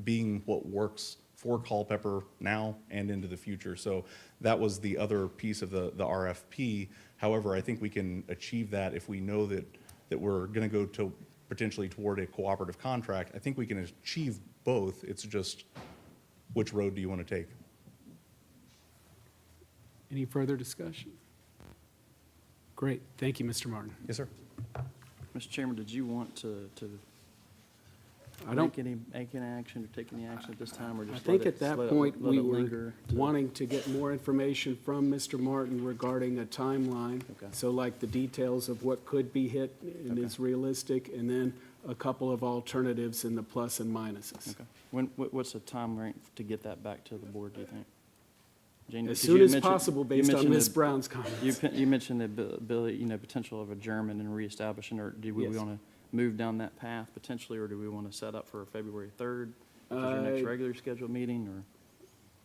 [SPEAKER 7] being what works for Culpeper now and into the future. So that was the other piece of the RFP. However, I think we can achieve that if we know that we're going to go to potentially toward a cooperative contract. I think we can achieve both. It's just which road do you want to take?
[SPEAKER 1] Any further discussion? Great. Thank you, Mr. Martin.
[SPEAKER 7] Yes, sir.
[SPEAKER 5] Mr. Chairman, did you want to
[SPEAKER 1] I don't,
[SPEAKER 5] make any action or take any action at this time, or
[SPEAKER 1] I
[SPEAKER 5] just
[SPEAKER 1] think
[SPEAKER 5] let
[SPEAKER 1] at
[SPEAKER 5] it,
[SPEAKER 1] that point,
[SPEAKER 5] let
[SPEAKER 1] we
[SPEAKER 5] it
[SPEAKER 1] were
[SPEAKER 5] linger?
[SPEAKER 1] wanting to get more information from Mr. Martin regarding a timeline.
[SPEAKER 5] Okay.
[SPEAKER 1] So like the details of what could be hit and is realistic, and then a couple of alternatives and the plus and minuses.
[SPEAKER 5] Okay. What's the time range to get that back to the board, do you think? Jane,
[SPEAKER 1] As
[SPEAKER 5] 'cause
[SPEAKER 1] soon
[SPEAKER 5] you
[SPEAKER 1] as
[SPEAKER 5] mentioned-
[SPEAKER 1] possible,
[SPEAKER 5] you
[SPEAKER 1] based on
[SPEAKER 5] mentioned
[SPEAKER 1] Ms.
[SPEAKER 5] the-
[SPEAKER 1] Brown's comments.
[SPEAKER 5] You mentioned the ability, potential of adjournment and reestablishing, or do we
[SPEAKER 1] Yes.
[SPEAKER 5] want to move down that path potentially, or do we want to set up for February 3rd? Which is your next regular scheduled meeting, or?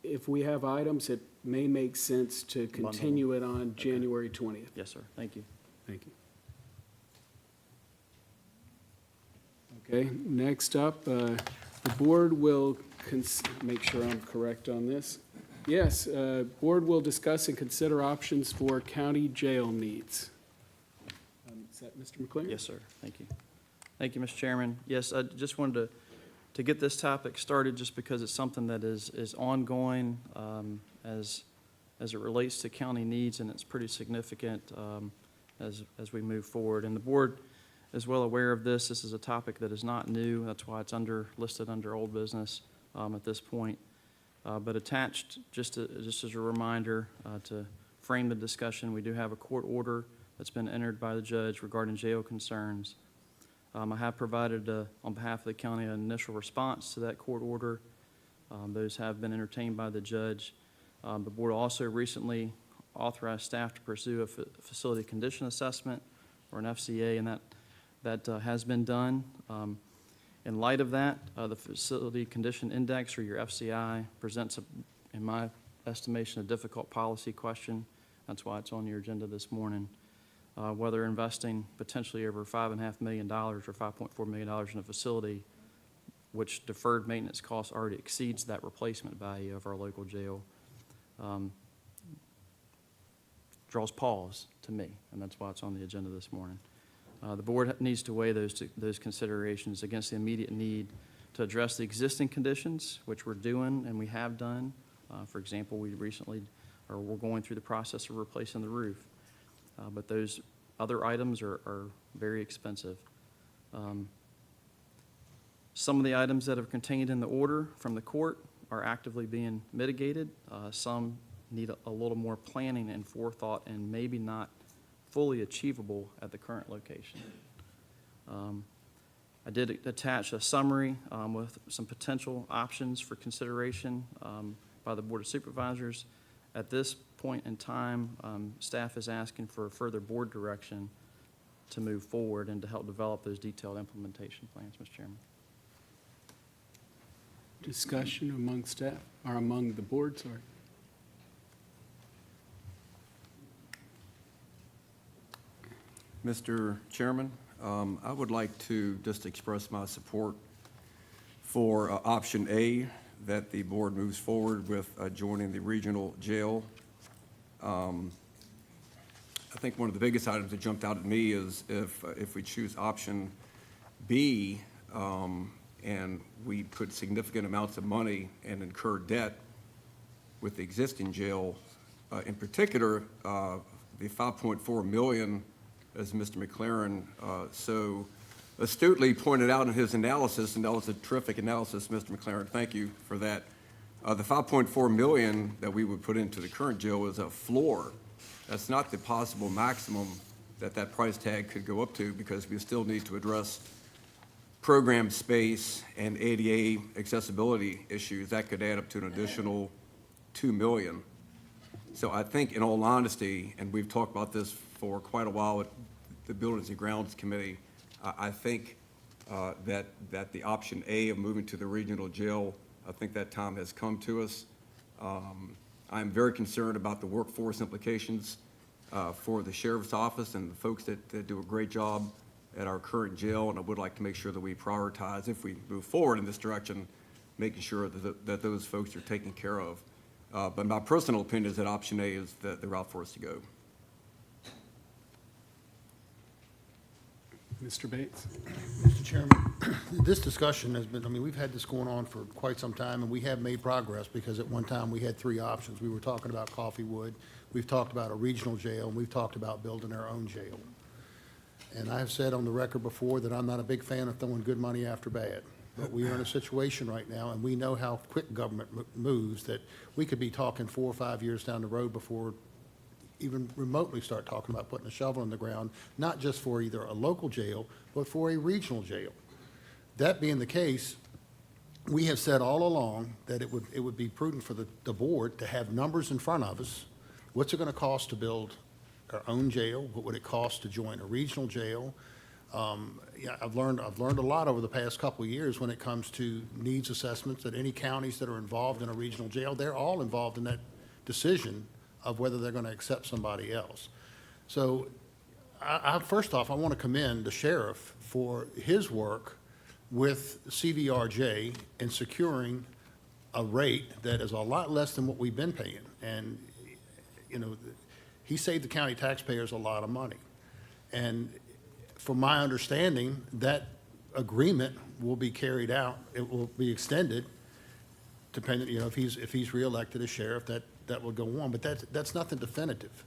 [SPEAKER 1] If we have items, it may make sense to
[SPEAKER 5] Bundle.
[SPEAKER 1] continue it on January 20th.
[SPEAKER 5] Yes, sir. Thank you.
[SPEAKER 1] Thank you. Okay, next up, the board will, make sure I'm correct on this. Yes, board will discuss and consider options for county jail needs. Is that Mr. McClure?
[SPEAKER 5] Yes, sir. Thank you. Thank you, Mr. Chairman. Yes, I just wanted to get this topic started, just because it's something that is ongoing as it relates to county needs, and it's pretty significant as we move forward. And the board is well aware of this. This is a topic that is not new. That's why it's listed under old business at this point. But attached, just as a reminder to frame the discussion, we do have a court order that's been entered by the judge regarding jail concerns. I have provided, on behalf of the county, an initial response to that court order. Those have been entertained by the judge. The board also recently authorized staff to pursue a facility condition assessment, or an FCA, and that has been done. In light of that, the Facility Condition Index, or your FCI, presents, in my estimation, a difficult policy question. That's why it's on your agenda this morning. Whether investing potentially over $5.5 million or $5.4 million in a facility, which deferred maintenance costs already exceeds that replacement value of our local jail, draws pause to me, and that's why it's on the agenda this morning. The board needs to weigh those considerations against the immediate need to address the existing conditions, which we're doing and we have done. For example, we're going through the process of replacing the roof. But those other items are very expensive. Some of the items that are contained in the order from the court are actively being mitigated. Some need a little more planning and forethought, and maybe not fully achievable at the current location. I did attach a summary with some potential options for consideration by the Board of Supervisors. At this point in time, staff is asking for further board direction to move forward and to help develop those detailed implementation plans, Mr. Chairman.
[SPEAKER 1] Discussion among staff, or among the board, sorry.
[SPEAKER 2] Mr. Chairman, I would like to just express my support for option A, that the board moves forward with joining the regional jail. I think one of the biggest items that jumped out at me is if we choose option B, and we put significant amounts of money and incur debt with the existing jail, in particular, the $5.4 million, as Mr. McLaren so astutely pointed out in his analysis, and that was a terrific analysis, Mr. McLaren, thank you for that. The $5.4 million that we would put into the current jail is a floor. That's not the possible maximum that price tag could go up to, because we still need to address program space and ADA accessibility issues. That could add up to an additional $2 million. So I think, in all honesty, and we've talked about this for quite a while at the Buildings and Grounds Committee, I think that the option A of moving to the regional jail, I think that time has come to us. I'm very concerned about the workforce implications for the sheriff's office and the folks that do a great job at our current jail, and I would like to make sure that we prioritize, if we move forward in this direction, making sure that those folks are taken care of. But my personal opinion is that option A is the route for us to go.
[SPEAKER 1] Mr. Bates?
[SPEAKER 8] Mr. Chairman, this discussion has been, we've had this going on for quite some time, and we have made progress, because at one time we had three options. We were talking about Coffeywood, we've talked about a regional jail, and we've talked about building our own jail. And I have said on the record before that I'm not a big fan of throwing good money after bad. But we are in a situation right now, and we know how quick government moves, that we could be talking 4 or 5 years down the road before even remotely start talking about putting a shovel in the ground, not just for either a local jail, but for a regional jail. That being the case, we have said all along that it would be prudent for the board to have numbers in front of us. What's it going to cost to build our own jail? What would it cost to join a regional jail? I've learned a lot over the past couple of years when it comes to needs assessments, that any counties that are involved in a regional jail, they're all involved in that decision of whether they're going to accept somebody else. So first off, I want to commend the sheriff for his work with CVRJ in securing a rate that is a lot less than what we've been paying. And, he saved the county taxpayers a lot of money. And from my understanding, that agreement will be carried out, it will be extended, depending, if he's reelected as sheriff, that will go on, but that's nothing definitive.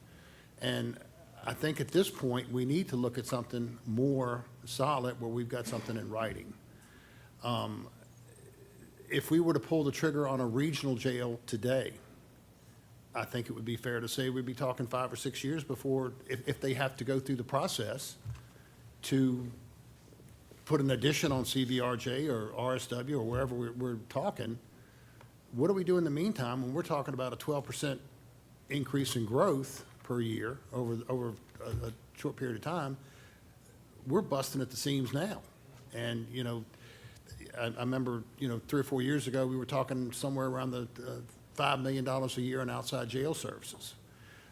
[SPEAKER 8] And I think at this point, we need to look at something more solid where we've got something in writing. If we were to pull the trigger on a regional jail today, I think it would be fair to say we'd be talking 5 or 6 years before, if they have to go through the process to put an addition on CVRJ or RSW or wherever we're talking. What do we do in the meantime when we're talking about a 12% increase in growth per year over a short period of time? We're busting at the seams now. And, I remember, 3 or 4 years ago, we were talking somewhere around the $5 million a year in outside jail services.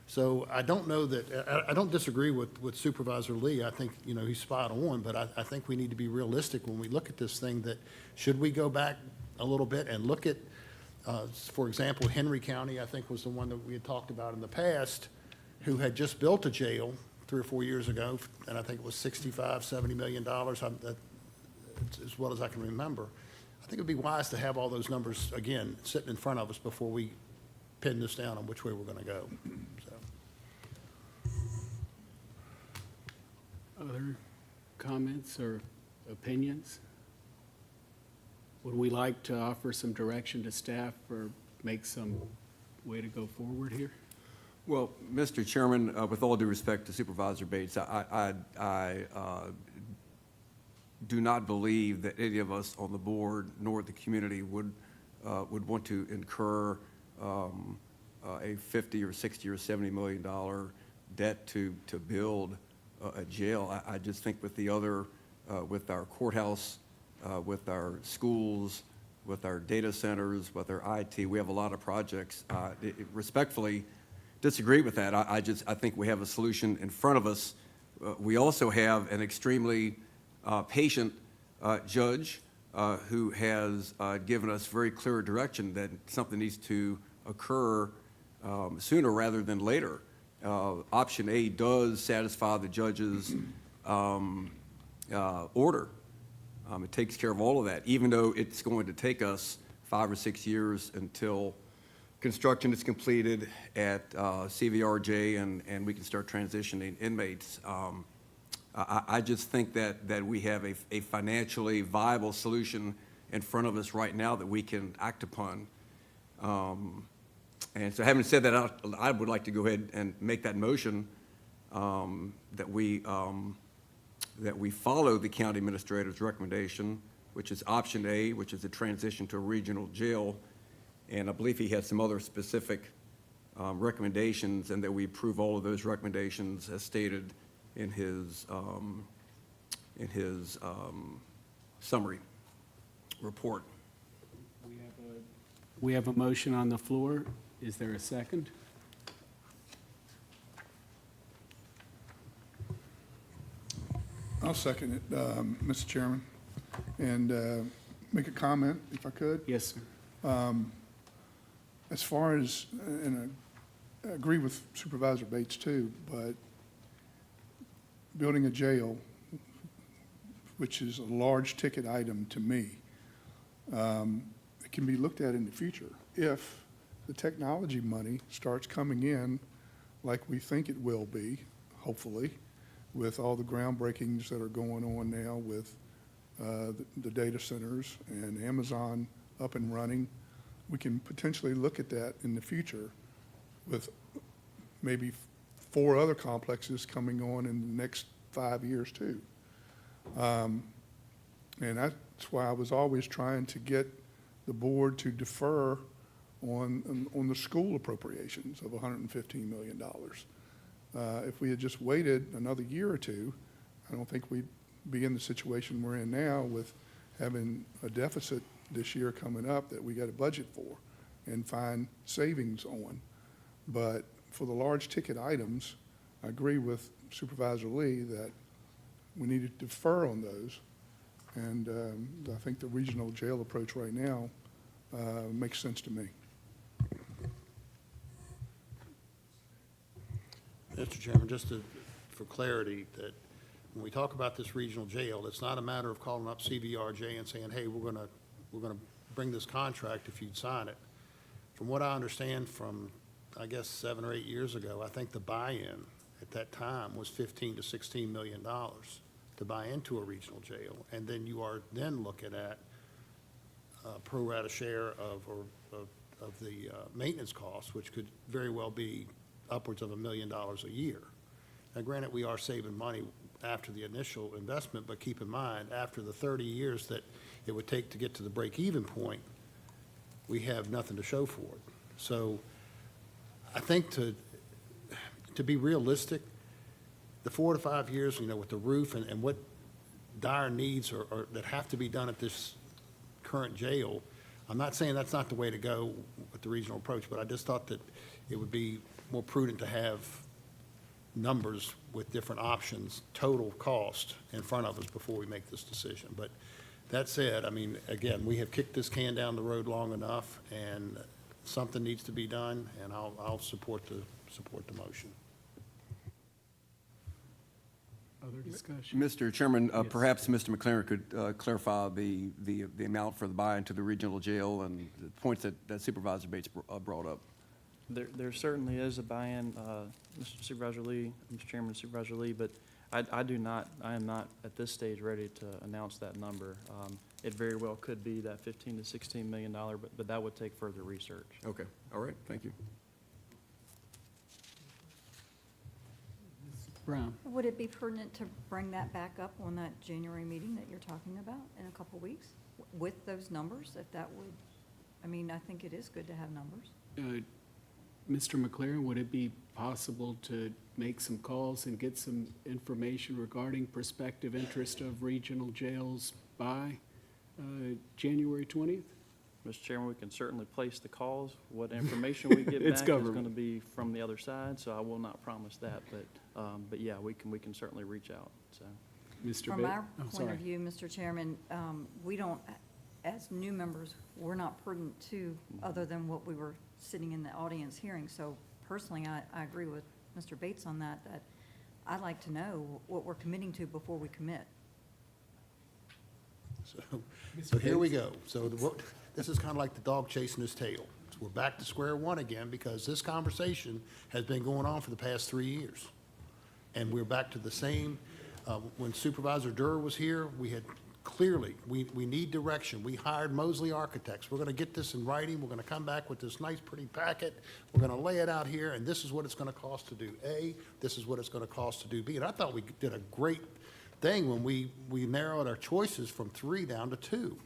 [SPEAKER 8] So I don't know that, I don't disagree with Supervisor Lee. I think, he's spot on, but I think we need to be realistic when we look at this thing, that should we go back a little bit and look at, for example, Henry County, I think, was the one that we had talked about in the past, who had just built a jail 3 or 4 years ago, and I think it was $65–70 million, as well as I can remember. I think it'd be wise to have all those numbers, again, sitting in front of us before we pin this down on which way we're going to go. So.
[SPEAKER 1] Other comments or opinions? Would we like to offer some direction to staff or make some way to go forward here?
[SPEAKER 2] Well, Mr. Chairman, with all due respect to Supervisor Bates, I do not believe that any of us on the board nor the community would want to incur a $50 or $60 or $70 million debt to build a jail. I just think with the other, with our courthouse, with our schools, with our data centers, with our IT, we have a lot of projects. Respectfully disagree with that. I think we have a solution in front of us. We also have an extremely patient judge who has given us very clear direction that something needs to occur sooner rather than later. Option A does satisfy the judge's order. It takes care of all of that, even though it's going to take us 5 or 6 years until construction is completed at CVRJ and we can start transitioning inmates. I just think that we have a financially viable solution in front of us right now that we can act upon. And so having said that, I would like to go ahead and make that motion that we follow the county administrator's recommendation, which is option A, which is a transition to a regional jail. And I believe he had some other specific recommendations, and that we approve all of those recommendations as stated in his summary report.
[SPEAKER 1] We have a motion on the floor. Is there a second?
[SPEAKER 3] I'll second it, Mr. Chairman, and make a comment, if I could.
[SPEAKER 1] Yes, sir.
[SPEAKER 3] As far as, and I agree with Supervisor Bates too, but building a jail, which is a large ticket item to me, it can be looked at in the future. If the technology money starts coming in like we think it will be, hopefully, with all the groundbreakings that are going on now with the data centers and Amazon up and running, we can potentially look at that in the future with maybe 4 other complexes coming on in the next 5 years too. And that's why I was always trying to get the board to defer on the school appropriations of $115 million. If we had just waited another year or two, I don't think we'd be in the situation we're in now with having a deficit this year coming up that we got a budget for and find savings on. But for the large ticket items, I agree with Supervisor Lee that we need to defer on those. And I think the regional jail approach right now makes sense to me.
[SPEAKER 8] Mr. Chairman, just for clarity, that when we talk about this regional jail, it's not a matter of calling up CVRJ and saying, hey, we're gonna bring this contract if you'd sign it. From what I understand from, I guess, 7 or 8 years ago, I think the buy-in at that time was $15 to $16 million to buy into a regional jail. And then you are then looking at a pro rata share of the maintenance costs, which could very well be upwards of $1 million a year. Now, granted, we are saving money after the initial investment, but keep in mind, after the 30 years that it would take to get to the break-even point, we have nothing to show for it. So I think to be realistic, the 4 to 5 years, with the roof and what dire needs are that have to be done at this current jail, I'm not saying that's not the way to go with the regional approach, but I just thought that it would be more prudent to have numbers with different options, total cost in front of us before we make this decision. But that said, again, we have kicked this can down the road long enough, and something needs to be done, and I'll support the motion.
[SPEAKER 1] Other discussion?
[SPEAKER 2] Mr. Chairman, perhaps Mr. McLaren could clarify the amount for the buy-in to the regional jail and the points that Supervisor Bates brought up.
[SPEAKER 5] There certainly is a buy-in, Mr. Supervisor Lee, Mr. Chairman, Supervisor Lee, but I am not at this stage ready to announce that number. It very well could be that $15 to $16 million, but that would take further research.
[SPEAKER 2] Okay, all right, thank you.
[SPEAKER 1] Brown?
[SPEAKER 11] Would it be pertinent to bring that back up on that January meeting that you're talking about in a couple weeks with those numbers, if that would, I think it is good to have numbers.
[SPEAKER 1] Mr. McLaren, would it be possible to make some calls and get some information regarding prospective interest of regional jails by January 20th?
[SPEAKER 5] Mr. Chairman, we can certainly place the calls. What information we get back
[SPEAKER 1] It's
[SPEAKER 5] is going
[SPEAKER 1] government.
[SPEAKER 5] to be from the other side, so I will not promise that, but yeah, we can certainly reach out, so.
[SPEAKER 1] Mr.
[SPEAKER 11] From
[SPEAKER 1] Bates?
[SPEAKER 11] our
[SPEAKER 1] Oh,
[SPEAKER 11] point
[SPEAKER 1] sorry.
[SPEAKER 11] of view, Mr. Chairman, we don't, as new members, we're not prudent to, other than what we were sitting in the audience hearing. So personally, I agree with Mr. Bates on that I'd like to know what we're committing to before we commit.
[SPEAKER 8] So here we go. So this is kind of like the dog chasing his tail. So we're back to square one again, because this conversation has been going on for the past 3 years. And we're back to the same, when Supervisor Durr was here, we had clearly, we need direction. We hired Mosley Architects. We're going to get this in writing. We're going to come back with this nice, pretty packet. We're going to lay it out here, and this is what it's going to cost to do A. This is what it's going to cost to do B. And I thought we did a great thing when we narrowed our choices from 3 down to 2.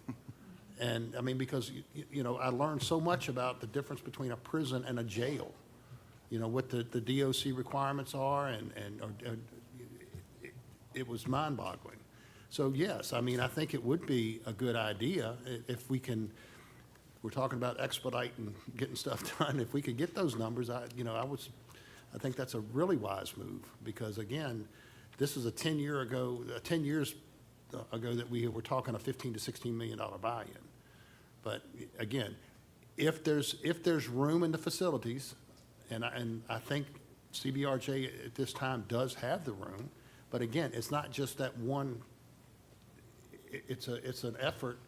[SPEAKER 8] And, because, I learned so much about the difference between a prison and a jail. What the DOC requirements are, and it was mind-boggling. So, yes, I think it would be a good idea if we can, we're talking about expediting getting stuff done. If we could get those numbers, I think that's a really wise move, because again, this is 10 years ago that we were talking a $15 to $16 million buy-in. But again, if there's room in the facilities, and I think CBRJ at this time does have the room, but again, it's not just that one. It's an effort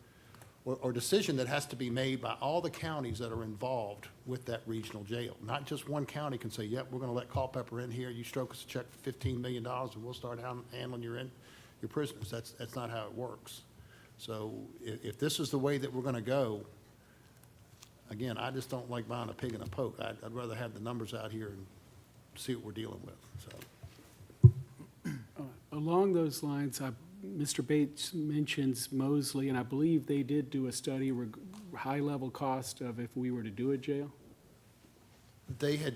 [SPEAKER 8] or decision that has to be made by all the counties that are involved with that regional jail. Not just one county can say, yep, we're going to let Culpeper in here. You stroke us a check for $15 million and we'll start handling your prisoners. That's not how it works. So if this is the way that we're going to go, again, I just don't like buying a pig in a poke. I'd rather have the numbers out here and see what we're dealing with, so.
[SPEAKER 1] Along those lines, Mr. Bates mentions Mosley, and I believe they did do a study, high-level cost of if we were to do a jail.
[SPEAKER 8] They had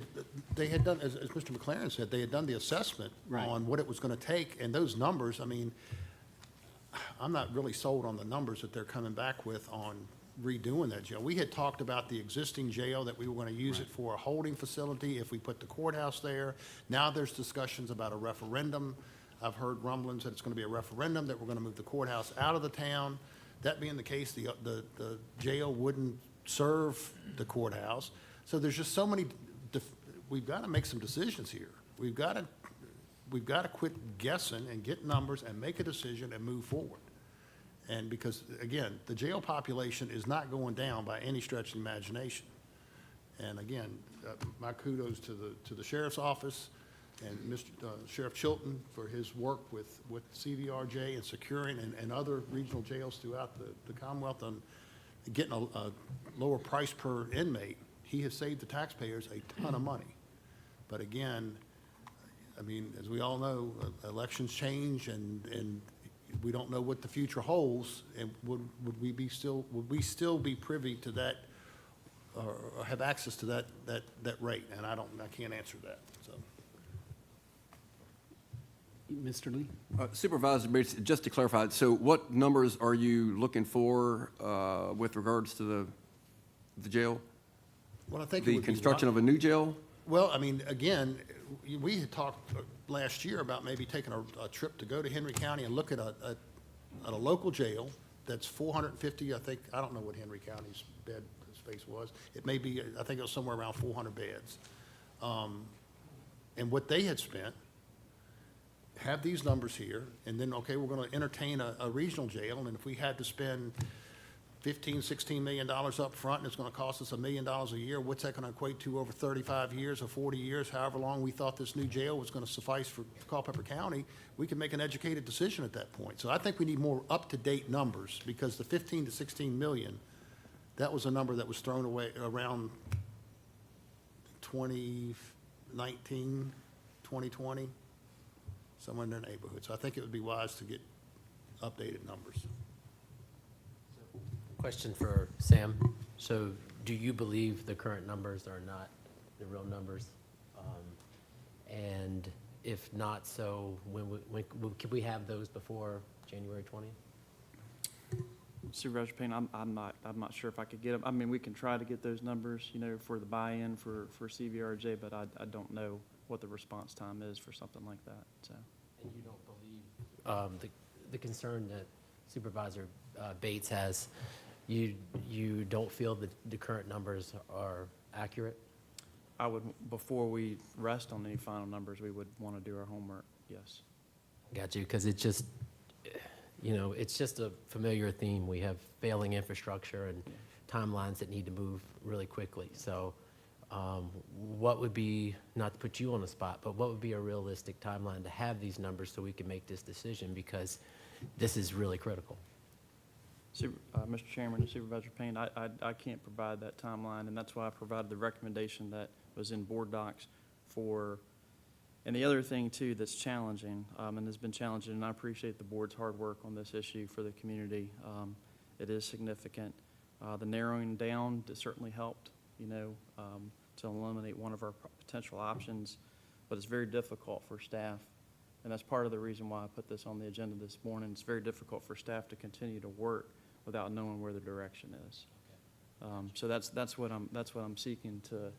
[SPEAKER 8] done, as Mr. McLaren said, they had done the assessment
[SPEAKER 1] Right.
[SPEAKER 8] on what it was going to take, and those numbers, I'm not really sold on the numbers that they're coming back with on redoing that jail. We had talked about the existing jail, that we were going to use it for a holding facility if we put the courthouse there. Now there's discussions about a referendum. I've heard rumblings that it's going to be a referendum, that we're going to move the courthouse out of the town. That being the case, the jail wouldn't serve the courthouse. So there's just so many, we've got to make some decisions here. We've got to we've got to quit guessing and get numbers and make a decision and move forward. And because, again, the jail population is not going down by any stretch of the imagination. And again, my kudos to the sheriff's office and Mr. Sheriff Chilton for his work with CVRJ and securing and other regional jails throughout the Commonwealth on getting a lower price per inmate. He has saved the taxpayers a ton of money. But again, I mean, as we all know, elections change and we don't know what the future holds. And would we still be privy to that or have access to that rate? And I can't answer that, so.
[SPEAKER 1] Mr. Lee?
[SPEAKER 2] Supervisor Bates, just to clarify, so what numbers are you looking for with regards to the jail?
[SPEAKER 8] Well, I think it
[SPEAKER 2] The
[SPEAKER 8] would be
[SPEAKER 2] construction of a new jail?
[SPEAKER 8] Well, I mean, again, we had talked last year about maybe taking a trip to go to Henry County and look at a local jail that's 450, I think, I don't know what Henry County's bed space was. It may be, I think it was somewhere around 400 beds. And what they had spent, have these numbers here, and then, okay, we're going to entertain a regional jail, and if we had to spend $16 million up front, and it's going to cost us $1 million a year, what's that going to equate to over 35 years or 40 years, however long we thought this new jail was going to suffice for Culpeper County, we can make an educated decision at that point. So I think we need more up-to-date numbers, because the 15 to 16 million, that was a number that was thrown away around 2019, 2020, somewhere in their neighborhood. So I think it would be wise to get updated numbers.
[SPEAKER 4] Question for Sam. So do you believe the current numbers are not the real numbers? And if not, so when could we have those before January 20th?
[SPEAKER 5] Supervisor Payne, I'm not sure if I could get them. I mean, we can try to get those numbers, you know, for the buy-in for CVRJ, but I don't know what the response time is for something like that, so.
[SPEAKER 4] And you don't believe, the concern that Supervisor Bates has, you don't feel that the current numbers are accurate?
[SPEAKER 5] I would, before we rest on any final numbers, we would want to do our homework, yes.
[SPEAKER 4] Got you, because it just, you know, it's just a familiar theme. We have failing infrastructure and timelines that need to move really quickly. So what would be, not to put you on the spot, but what would be a realistic timeline to have these numbers so we can make this decision? Because this is really critical.
[SPEAKER 5] Mr. Chairman and Supervisor Payne, I can't provide that timeline, and that's why I provided the recommendation that was in board docs for, and the other thing too that's challenging, and has been challenging, and I appreciate the board's hard work on this issue for the community. It is significant. The narrowing down certainly helped, you know, to eliminate one of our potential options, but it's very difficult for staff. And that's part of the reason why I put this on the agenda this morning. It's very difficult for staff to continue to work without knowing where the direction is. So that's what I'm seeking to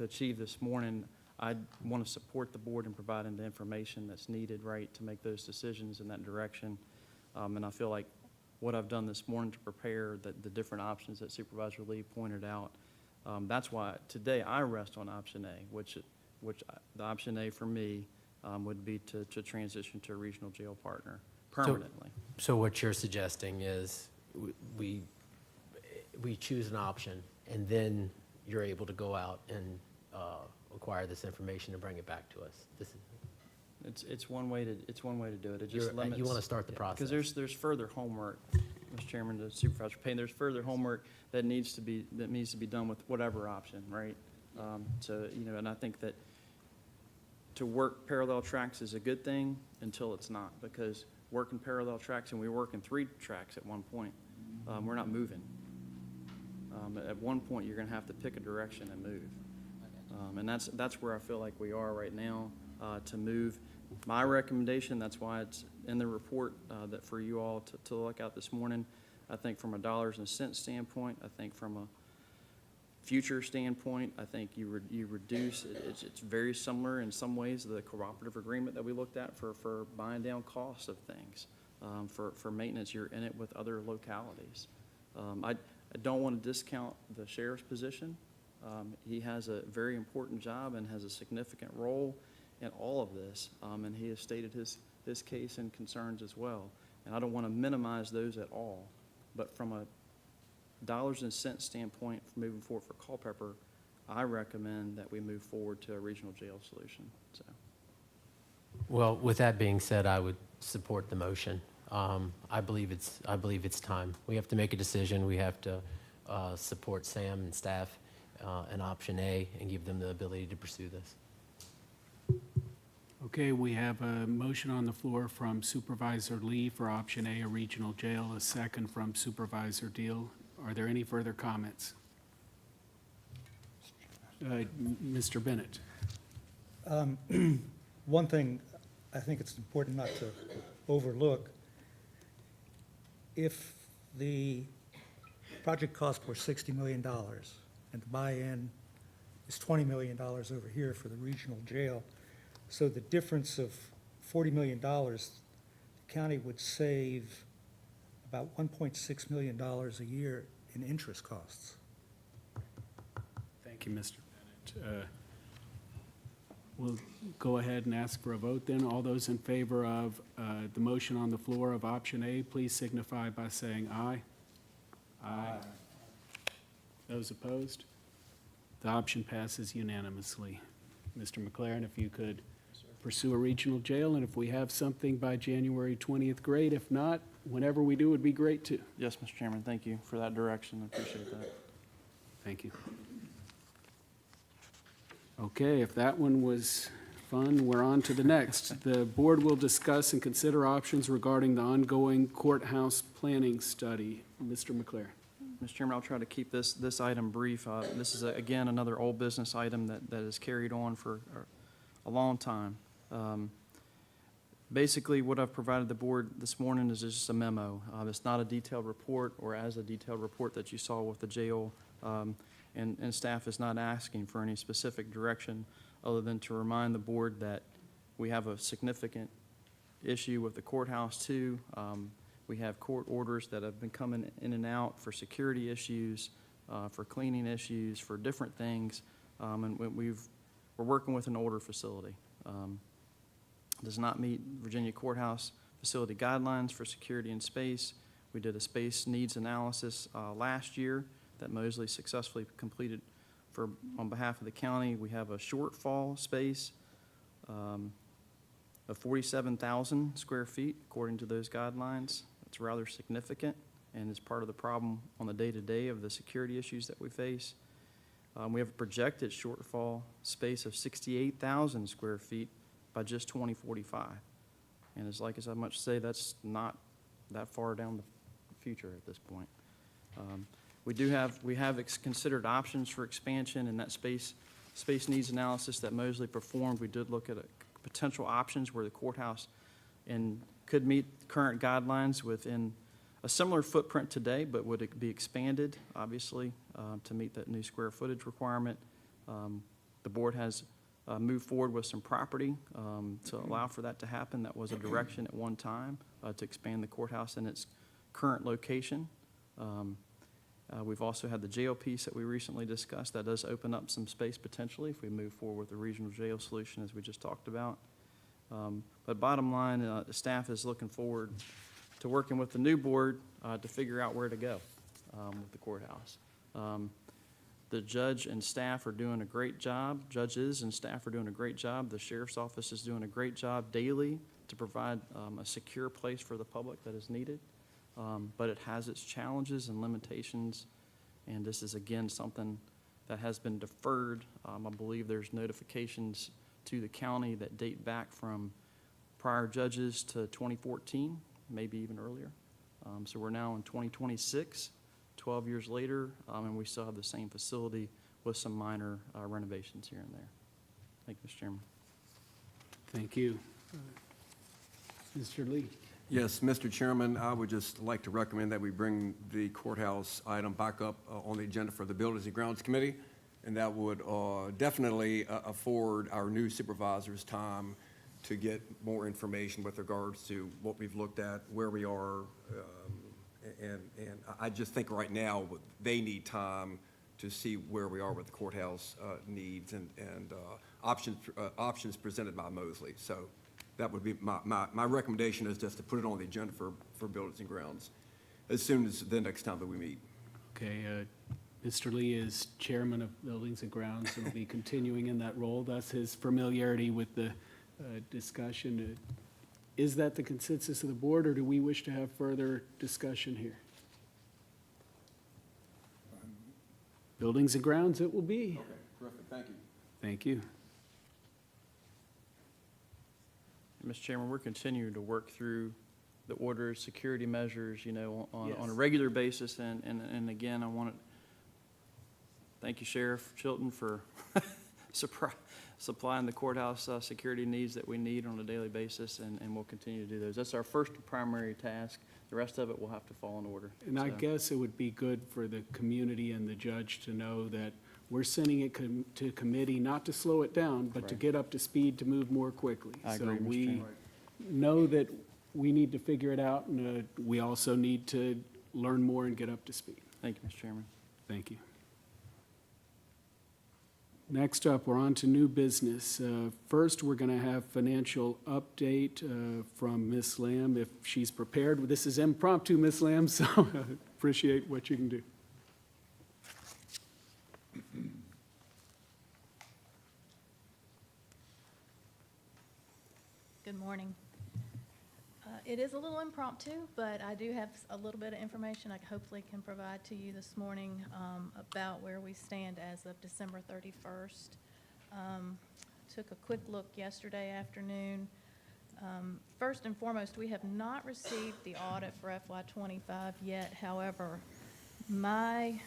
[SPEAKER 5] achieve this morning. I want to support the board in providing the information that's needed, right, to make those decisions in that direction. And I feel like what I've done this morning to prepare the different options that Supervisor Lee pointed out, that's why today I rest on option A, which the option A for me would be to transition to a regional jail partner permanently.
[SPEAKER 4] So what you're suggesting is we choose an option, and then you're able to go out and acquire this information and bring it back to us. This is,
[SPEAKER 5] It's one way to do it. It just
[SPEAKER 4] you
[SPEAKER 5] limits.
[SPEAKER 4] want to start the process.
[SPEAKER 5] Because there's further homework, Mr. Chairman, to Supervisor Payne, there's further homework that needs to be done with whatever option, right? So, you know, and I think that to work parallel tracks is a good thing until it's not, because working parallel tracks, and we work in 3 tracks at one point, we're not moving. At one point, you're gonna have to pick a direction and move. And that's where I feel like we are right now, to move. My recommendation, that's why it's in the report that for you all to look at this morning. I think from a dollars and cents standpoint, I think from a future standpoint, I think you reduce, it's very similar in some ways to the cooperative agreement that we looked at for buying down costs of things. For maintenance, you're in it with other localities. I don't want to discount the sheriff's position. He has a very important job and has a significant role, in all of this, and he has stated his case and concerns as well. And I don't want to minimize those at all, but from a dollars and cents standpoint, for moving forward for Culpeper, I recommend that we move forward to a regional jail solution, so.
[SPEAKER 4] Well, with that being said, I would support the motion. I believe it's time. We have to make a decision. We have to support Sam and staff in option A and give them the ability to pursue this.
[SPEAKER 1] Okay, we have a motion on the floor from Supervisor Lee for option A regional jail, a second from Supervisor Deal. Are there any further comments? Mr. Bennett?
[SPEAKER 6] One thing I think it's important not to overlook, if the project cost were $60 million and the buy-in is $20 million over here for the regional jail, so the difference of $40 million, the county would save about $1.6 million a year in interest costs.
[SPEAKER 1] Thank you, Mr. Bennett. We'll go ahead and ask for a vote then. All those in favor of the motion on the floor of option A, please signify by saying aye. Aye. Those opposed? The option passes unanimously. Mr. McLaren, if you could pursue a regional jail, and if we have something by January 20th, great. If not, whenever we do would be great too.
[SPEAKER 5] Yes, Mr. Chairman, thank you for that direction. I appreciate that.
[SPEAKER 1] Thank you. Okay, if that one was fun, we're on to the next. The board will discuss and consider options regarding the ongoing courthouse planning study. Mr. McClare.
[SPEAKER 5] Mr. Chairman, I'll try to keep this item brief. This is, again, another old business item that is carried on for a long time. Basically, what I've provided the board this morning is just a memo. It's not a detailed report or as a detailed report that you saw with the jail, and staff is not asking for any specific direction other than to remind the board that we have a significant issue with the courthouse too. We have court orders that have been coming in and out for security issues, for cleaning issues, for different things, and we're working with an older facility. Does not meet Virginia courthouse facility guidelines for security and space. We did a space needs analysis last year that Mosley successfully completed on behalf of the county. We have a shortfall space of 47,000 square feet according to those guidelines. It's rather significant and is part of the problem on the day-to-day of the security issues that we face. We have a projected shortfall space of 68,000 square feet by just 2045. And as I much say, that's not that far down the future at this point. We have considered options for expansion, and that space needs analysis that Mosley performed. We did look at potential options where the courthouse could meet current guidelines within a similar footprint today, but would it be expanded, obviously, to meet that new square footage requirement. The board has moved forward with some property to allow for that to happen. That was a direction at one time to expand the courthouse in its current location. We've also had the jail piece that we recently discussed. That does open up some space potentially if we move forward with the regional jail solution as we just talked about. But bottom line, the staff is looking forward to working with the new board to figure out where to go with the courthouse. The judge and staff are doing a great job. Judges and staff are doing a great job. The sheriff's office is doing a great job daily to provide a secure place for the public that is needed. But it has its challenges and limitations, and this is, again, something that has been deferred. I believe there's notifications to the county that date back from prior judges to 2014, maybe even earlier. So we're now in 2026, 12 years later, and we still have the same facility with some minor renovations here and there. Thank you, Mr. Chairman.
[SPEAKER 1] Thank you. Mr. Lee.
[SPEAKER 2] Yes, Mr. Chairman, I would just like to recommend that we bring the courthouse item back up on the agenda for the Buildings and Grounds Committee, and that would definitely afford our new supervisors time to get more information with regards to what we've looked at, where we are, and I just think right now they need time to see where we are with the courthouse needs, and options presented by Mosley. So that would be, my recommendation is just to put it on the agenda for Buildings and Grounds as soon as the next time that we meet.
[SPEAKER 1] Okay, Mr. Lee is chairman of Buildings and Grounds and will be continuing in that role, thus his familiarity with the discussion. Is that the consensus of the board, or do we wish to have further discussion here? Buildings and Grounds it will be.
[SPEAKER 2] Okay, terrific, thank you.
[SPEAKER 1] Thank you.
[SPEAKER 5] Mr. Chairman, we're continuing to work through the orders, security measures, on a
[SPEAKER 1] Yes.
[SPEAKER 5] regular basis. And again, I want to thank you, Sheriff Chilton, for supplying the courthouse security needs that we need on a daily basis, and we'll continue to do those. That's our first primary task. The rest of it will have to fall in order.
[SPEAKER 1] And I
[SPEAKER 5] So,
[SPEAKER 1] guess it would be good for the community and the judge to know that we're sending it to committee, not to slow it down, but to
[SPEAKER 5] Right.
[SPEAKER 1] get up to speed to move more quickly.
[SPEAKER 5] I agree, Mr.
[SPEAKER 1] So we
[SPEAKER 5] Chairman.
[SPEAKER 1] know that we need to figure it out, and we also need to learn more and get up to speed.
[SPEAKER 5] Thank you, Mr. Chairman.
[SPEAKER 1] Thank you. Next up, we're on to new business. First, we're going to have financial update from Ms. Lamb, if she's prepared. This is impromptu, Ms. Lamb, so appreciate what you can do.
[SPEAKER 12] Good morning. It is a little impromptu, but I do have a little bit of information I hopefully can provide to you this morning about where we stand as of December 31st. Took a quick look yesterday afternoon. First and foremost, we have not received the audit for FY25 yet. However, my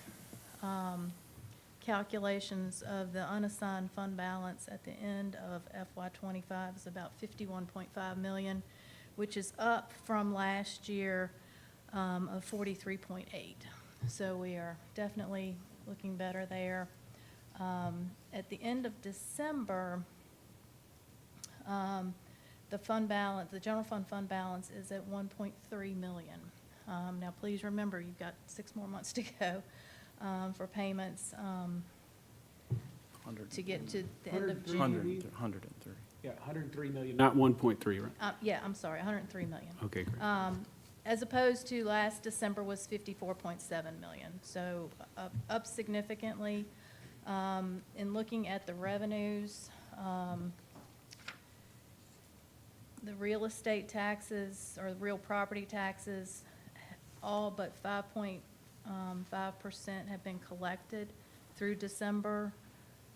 [SPEAKER 12] calculations of the unassigned fund balance at the end of FY25 is about $51.5 million, which is up from last year of 43.8. So we are definitely looking better there. At the end of December, the fund balance, the general fund balance is at 1.3 million. Now, please remember, you've got 6 more months to go for payments to get to the end of June.
[SPEAKER 5] 130.
[SPEAKER 1] Yeah, 103 million, not 1.3, right?
[SPEAKER 12] Yeah, I'm sorry, 103 million.
[SPEAKER 1] Okay, great.
[SPEAKER 12] As opposed to last December was 54.7 million, so up significantly. In looking at the revenues, the real estate taxes or the real property taxes, all but 5.5% have been collected through December.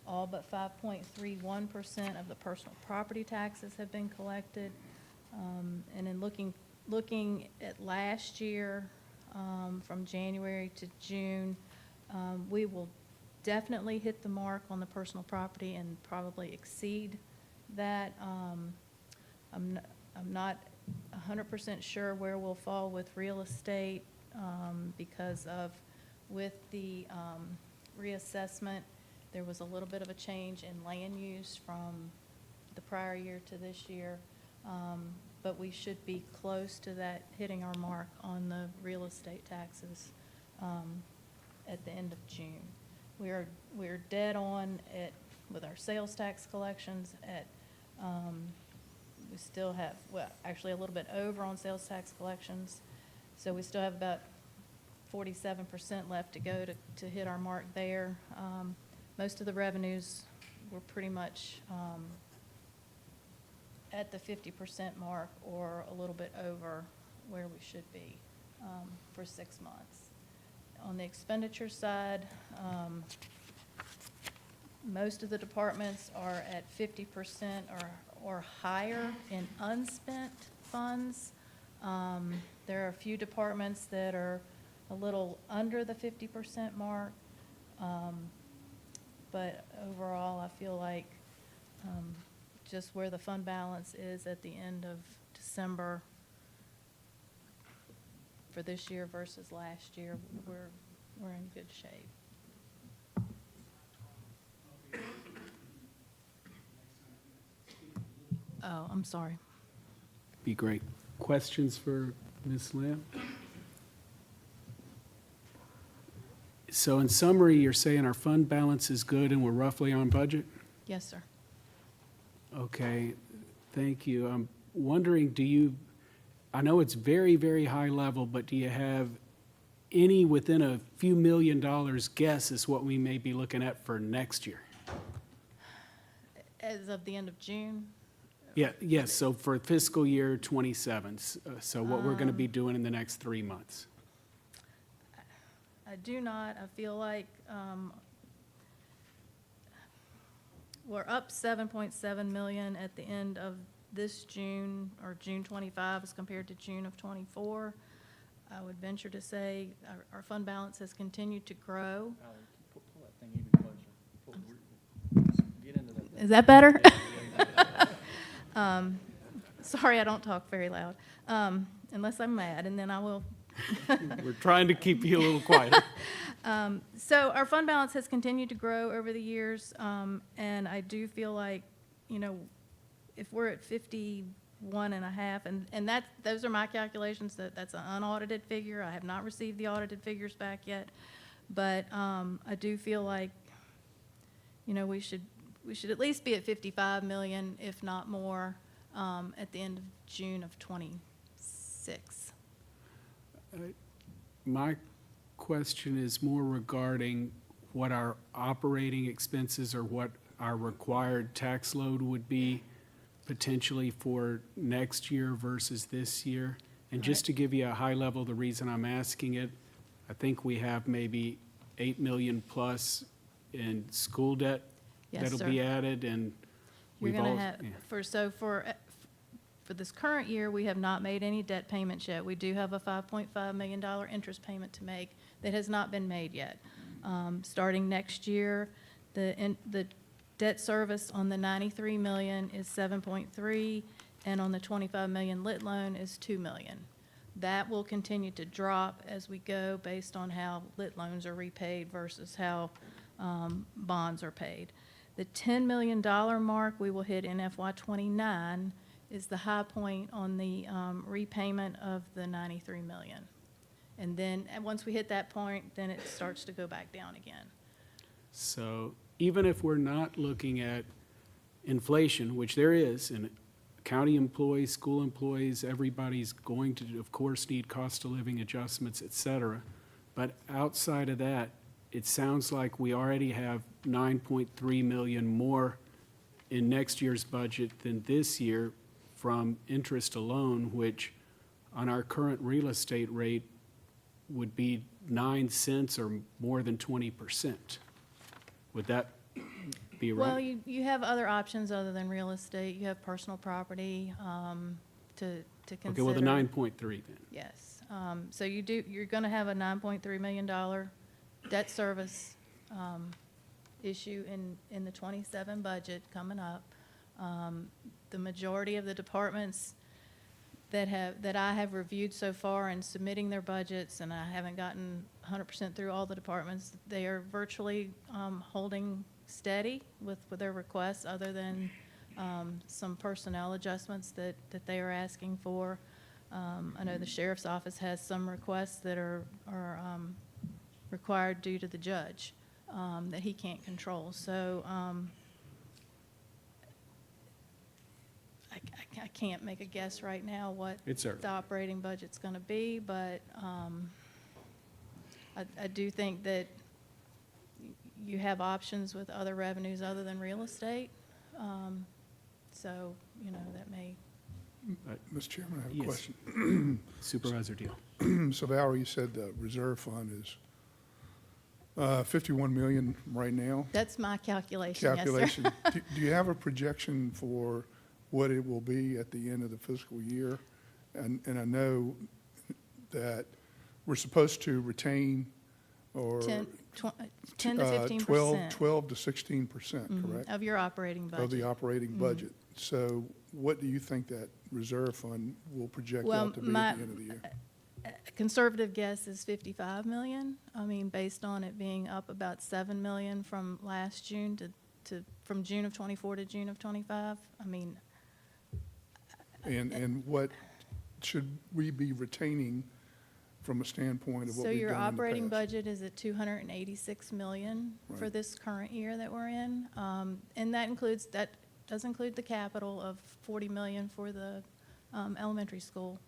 [SPEAKER 12] All but 5.31% of the personal property taxes have been collected. And in looking at last year, from January to June, we will definitely hit the mark on the personal property and probably exceed that. I'm not 100% sure where we'll fall with real estate because of, with the reassessment, there was a little bit of a change in land use from the prior year to this year. But we should be close to that, hitting our mark on the real estate taxes at the end of June. We're dead on with our sales tax collections at, we still have, well, actually a little bit over on sales tax collections. So we still have about 47% left to go to hit our mark there. Most of the revenues were pretty much at the 50% mark or a little bit over where we should be for 6 months. On the expenditure side, most of the departments are at 50% or higher in unspent funds. There are a few departments that are a little under the 50% mark. But overall, I feel like just where the fund balance is at the end of December for this year versus last year, we're in good shape. Oh, I'm sorry.
[SPEAKER 1] Be great. Questions for Ms. Lamb? So in summary, you're saying our fund balance is good and we're roughly on budget?
[SPEAKER 12] Yes, sir.
[SPEAKER 1] Okay, thank you. I'm wondering, I know it's very, very high level, but do you have any within a few $1 million guess is what we may be looking at for next year?
[SPEAKER 12] As of the end of June,
[SPEAKER 1] Yeah, yes, so for fiscal year '27, so what we're going to be doing in the next 3 months.
[SPEAKER 12] I do not. I feel like we're up 7.7 million at the end of this June, or June 25 as compared to June of 24. I would venture to say our fund balance has continued to grow.
[SPEAKER 5] Pull that thing even closer. Get into that thing.
[SPEAKER 12] Is that better? Sorry, I don't talk very loud, unless I'm mad, and then I will.
[SPEAKER 1] We're trying to keep you a little quieter.
[SPEAKER 12] So our fund balance has continued to grow over the years, and I do feel like, you know, if we're at 51 and a half, and those are my calculations, that's an unaudited figure. I have not received the audited figures back yet, but I do feel like, you know, we should at least be at 55 million, if not more, at the end of June of 26.
[SPEAKER 1] My question is more regarding what our operating expenses or what our required tax load would be potentially for next year versus this year. And just to give you a high level, the reason I'm asking it, I think we have maybe 8 million plus in school debt
[SPEAKER 12] Yes,
[SPEAKER 1] that'll
[SPEAKER 12] sir.
[SPEAKER 1] be added, and
[SPEAKER 12] You're
[SPEAKER 1] we've
[SPEAKER 12] gonna
[SPEAKER 1] all.
[SPEAKER 12] have, for this current year, we have not made any debt payments yet. We do have a $5.5 million interest payment to make that has not been made yet. Starting next year, the debt service on the 93 million is 7.3, and on the 25 million lit loan is 2 million. That will continue to drop as we go based on how lit loans are repaid versus how bonds are paid. The $10 million mark we will hit in FY '29 is the high point on the repayment of the 93 million. And then, once we hit that point, then it starts to go back down again.
[SPEAKER 1] So even if we're not looking at inflation, which there is, and county employees, school employees, everybody's going to, of course, need cost of living adjustments, et cetera. But outside of that, it sounds like we already have 9.3 million more in next year's budget than this year from interest alone, which on our current real estate rate would be 9 cents or more than 20%. Would that be right?
[SPEAKER 12] Well, you have other options other than real estate. You have personal property to consider.
[SPEAKER 1] Okay, well, the 9.3 then.
[SPEAKER 12] Yes. So you're going to have a $9.3 million debt service issue in the '27 budget coming up. The majority of the departments that I have reviewed so far in submitting their budgets, and I haven't gotten 100% through all the departments, they are virtually holding steady with their requests, other than some personnel adjustments that they are asking for. I know the sheriff's office has some requests that are required due to the judge that he can't control. So I can't make a guess right now what
[SPEAKER 1] It's early.
[SPEAKER 12] the operating budget's going to be, but I do think that you have options with other revenues other than real estate. So, you know, that may.
[SPEAKER 3] Mr. Chairman, I have a
[SPEAKER 1] Yes.
[SPEAKER 3] question.
[SPEAKER 1] Supervisor Deal.
[SPEAKER 3] So Valerie, you said the reserve fund is 51 million right now?
[SPEAKER 12] That's my calculation, yes, sir.
[SPEAKER 3] Calculation. Do you have a projection for what it will be at the end of the fiscal year? And I know that we're supposed to retain or
[SPEAKER 12] 10 to 15%.
[SPEAKER 3] 12 to 16%, correct?
[SPEAKER 12] Of your operating budget.
[SPEAKER 3] Of the operating budget. So what do you think that reserve fund will project
[SPEAKER 12] Well,
[SPEAKER 3] out to be at the end of the year?
[SPEAKER 12] A conservative guess is 55 million. I mean, based on it being up about 7 million from last June from June of '24 to June of '25. I mean.
[SPEAKER 3] And what should we be retaining from a standpoint of what
[SPEAKER 12] So
[SPEAKER 3] we've
[SPEAKER 12] your
[SPEAKER 3] done in the
[SPEAKER 12] operating
[SPEAKER 3] past?
[SPEAKER 12] budget is at 286 million for
[SPEAKER 3] Right.
[SPEAKER 12] this current year that we're in. And that includes, that does include the capital of 40 million for the elementary school.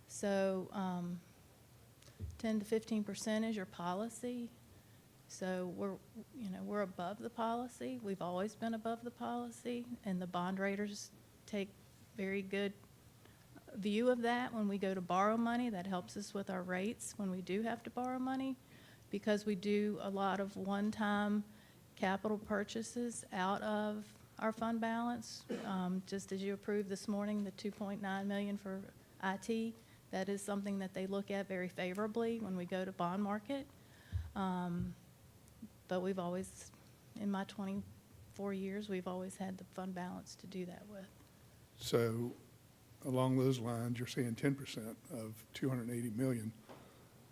[SPEAKER 12] So 10 to 15% is your policy. So we're above the policy. We've always been above the policy, and the bond raters take very good view of that. When we go to borrow money, that helps us with our rates when we do have to borrow money, because we do a lot of one-time capital purchases out of our fund balance. Just as you approved this morning, the 2.9 million for IT, that is something that they look at very favorably when we go to bond market. But we've always, in my 24 years, we've always had the fund balance to do that with.
[SPEAKER 3] So along those lines, you're saying 10% of 280 million.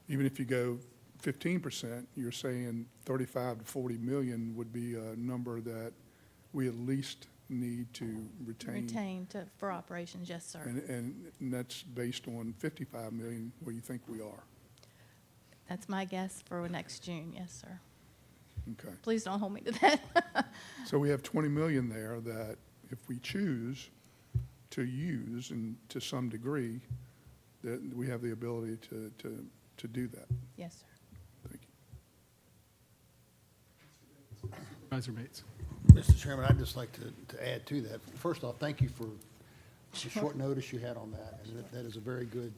[SPEAKER 3] Even if you go 15%, you're saying 35 to 40 million would be a number that we at least need to retain.
[SPEAKER 12] For operations, yes, sir.
[SPEAKER 3] And that's based on 55 million where you think we are.
[SPEAKER 12] That's my guess for next June, yes, sir.
[SPEAKER 3] Okay.
[SPEAKER 12] Please don't hold me to that.
[SPEAKER 3] So we have 20 million there that if we choose to use, and to some degree, that we have the ability to do that.
[SPEAKER 12] Yes, sir.
[SPEAKER 3] Thank you.
[SPEAKER 1] Supervisor Bates.
[SPEAKER 8] Mr. Chairman, I'd just like to add to that. First off, thank you for the short notice you had on that. And that is a very good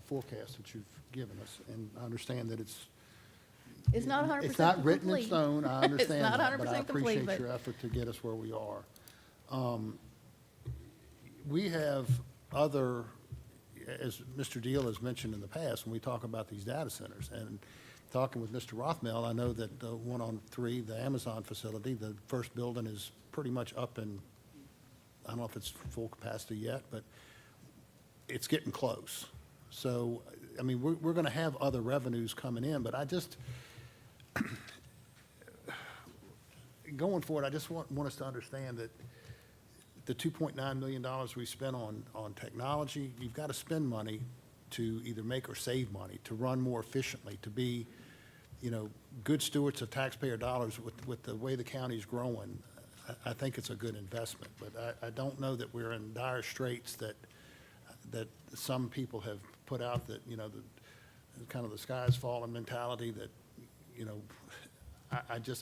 [SPEAKER 8] forecast that you've given us. And I understand that it's
[SPEAKER 12] not 100%
[SPEAKER 8] It's not written in
[SPEAKER 12] complete.
[SPEAKER 8] stone, I understand
[SPEAKER 12] not
[SPEAKER 8] that, but I
[SPEAKER 12] 100% complete,
[SPEAKER 8] appreciate
[SPEAKER 12] but-
[SPEAKER 8] your effort to get us where we are. We have other, as Mr. Deal has mentioned in the past, when we talk about these data centers, and talking with Mr. Rothmel, I know that the one on 3, the Amazon facility, the first building is pretty much up and, I don't know if it's full capacity yet, but it's getting close. So, I mean, we're going to have other revenues coming in, but I just, going forward, I just want us to understand that the $2.9 million we spent on technology, you've got to spend money to either make or save money, to run more efficiently, to be, good stewards of taxpayer dollars with the way the county's growing. I think it's a good investment, but I don't know that we're in dire straits that some people have put out, that, the kind of the sky's falling mentality that,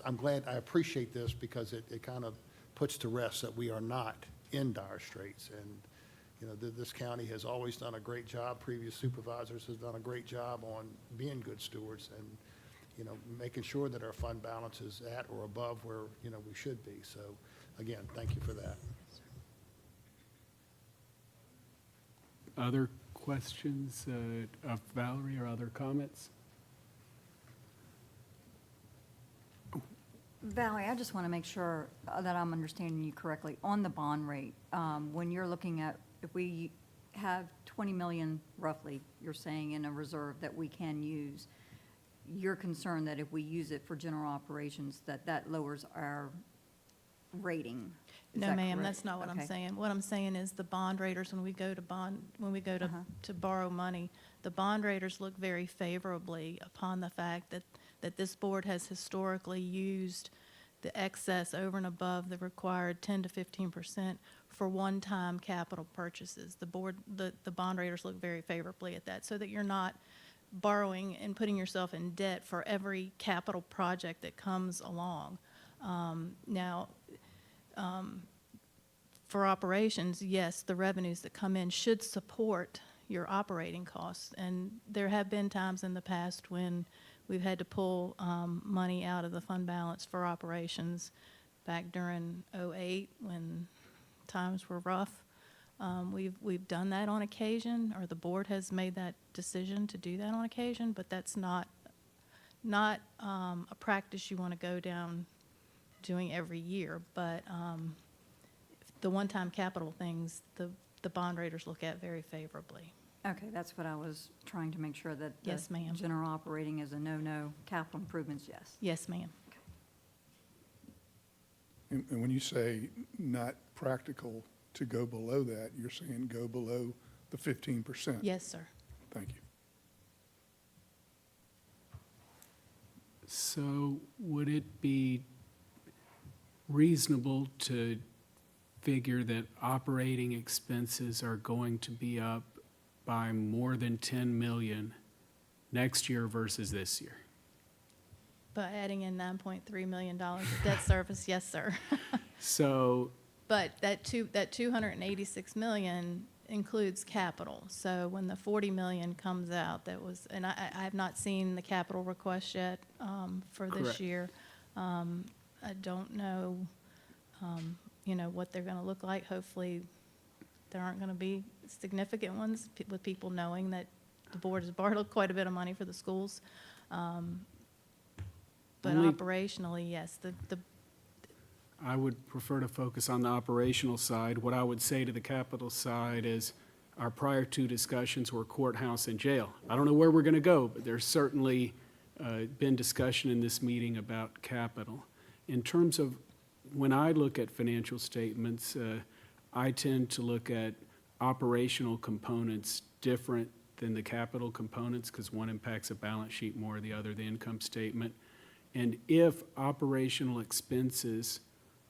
[SPEAKER 8] I'm glad, I appreciate this because it kind of puts to rest that we are not in dire straits. And, this county has always done a great job. Previous supervisors have done a great job on being good stewards and, making sure that our fund balance is at or above where, we should be. So, again, thank you for that.
[SPEAKER 1] Other questions of Valerie or other comments?
[SPEAKER 11] Valerie, I just want to make sure that I'm understanding you correctly. On the bond rate, when you're looking at, if we have 20 million roughly, you're saying in a reserve that we can use, you're concerned that if we use it for general operations, that lowers our rating? Is
[SPEAKER 12] No,
[SPEAKER 11] that
[SPEAKER 12] ma'am,
[SPEAKER 11] correct?
[SPEAKER 12] that's not what I'm
[SPEAKER 11] Okay.
[SPEAKER 12] saying. What I'm saying is the bond raters, when we go to borrow money, the bond raters look very favorably upon the fact that this board has historically used the excess over and above the required 10 to 15% for one-time capital purchases. The bond raters look very favorably at that, so that you're not borrowing and putting yourself in debt for every capital project that comes along. For operations, yes, the revenues that come in should support your operating costs. And there have been times in the past when we've had to pull money out of the fund balance for operations. Back during '08, when times were rough, we've done that on occasion, or the board has made that decision to do that on occasion, but that's not a practice you want to go down doing every year. But the one-time capital things, the bond raters look at very favorably.
[SPEAKER 11] Okay, that's what I was trying to make sure that.
[SPEAKER 12] Yes, ma'am.
[SPEAKER 11] General operating is a no-no, capital improvements, yes.
[SPEAKER 12] Yes, ma'am.
[SPEAKER 3] And when you say not practical to go below that, you're saying go below the 15%?
[SPEAKER 12] Yes, sir.
[SPEAKER 3] Thank you.
[SPEAKER 1] So would it be reasonable to figure that operating expenses are going to be up by more than 10 million next year versus this year.
[SPEAKER 12] By adding in $9.3 million of debt service, yes, sir.
[SPEAKER 1] So,
[SPEAKER 12] But that 286 million includes capital. So when the 40 million comes out, that was, and I have not seen the capital request yet for this
[SPEAKER 1] Correct.
[SPEAKER 12] year. I don't know, what they're going to look like. Hopefully, there aren't going to be significant ones with people knowing that the board has borrowed quite a bit of money for the schools. But
[SPEAKER 1] Only-
[SPEAKER 12] operationally, yes, the
[SPEAKER 1] I would prefer to focus on the operational side. What I would say to the capital side is our prior two discussions were courthouse and jail. I don't know where we're going to go, but there's certainly been discussion in this meeting about capital. In terms of when I look at financial statements, I tend to look at operational components different than the capital components because one impacts a balance sheet more, the other the income statement. And if operational expenses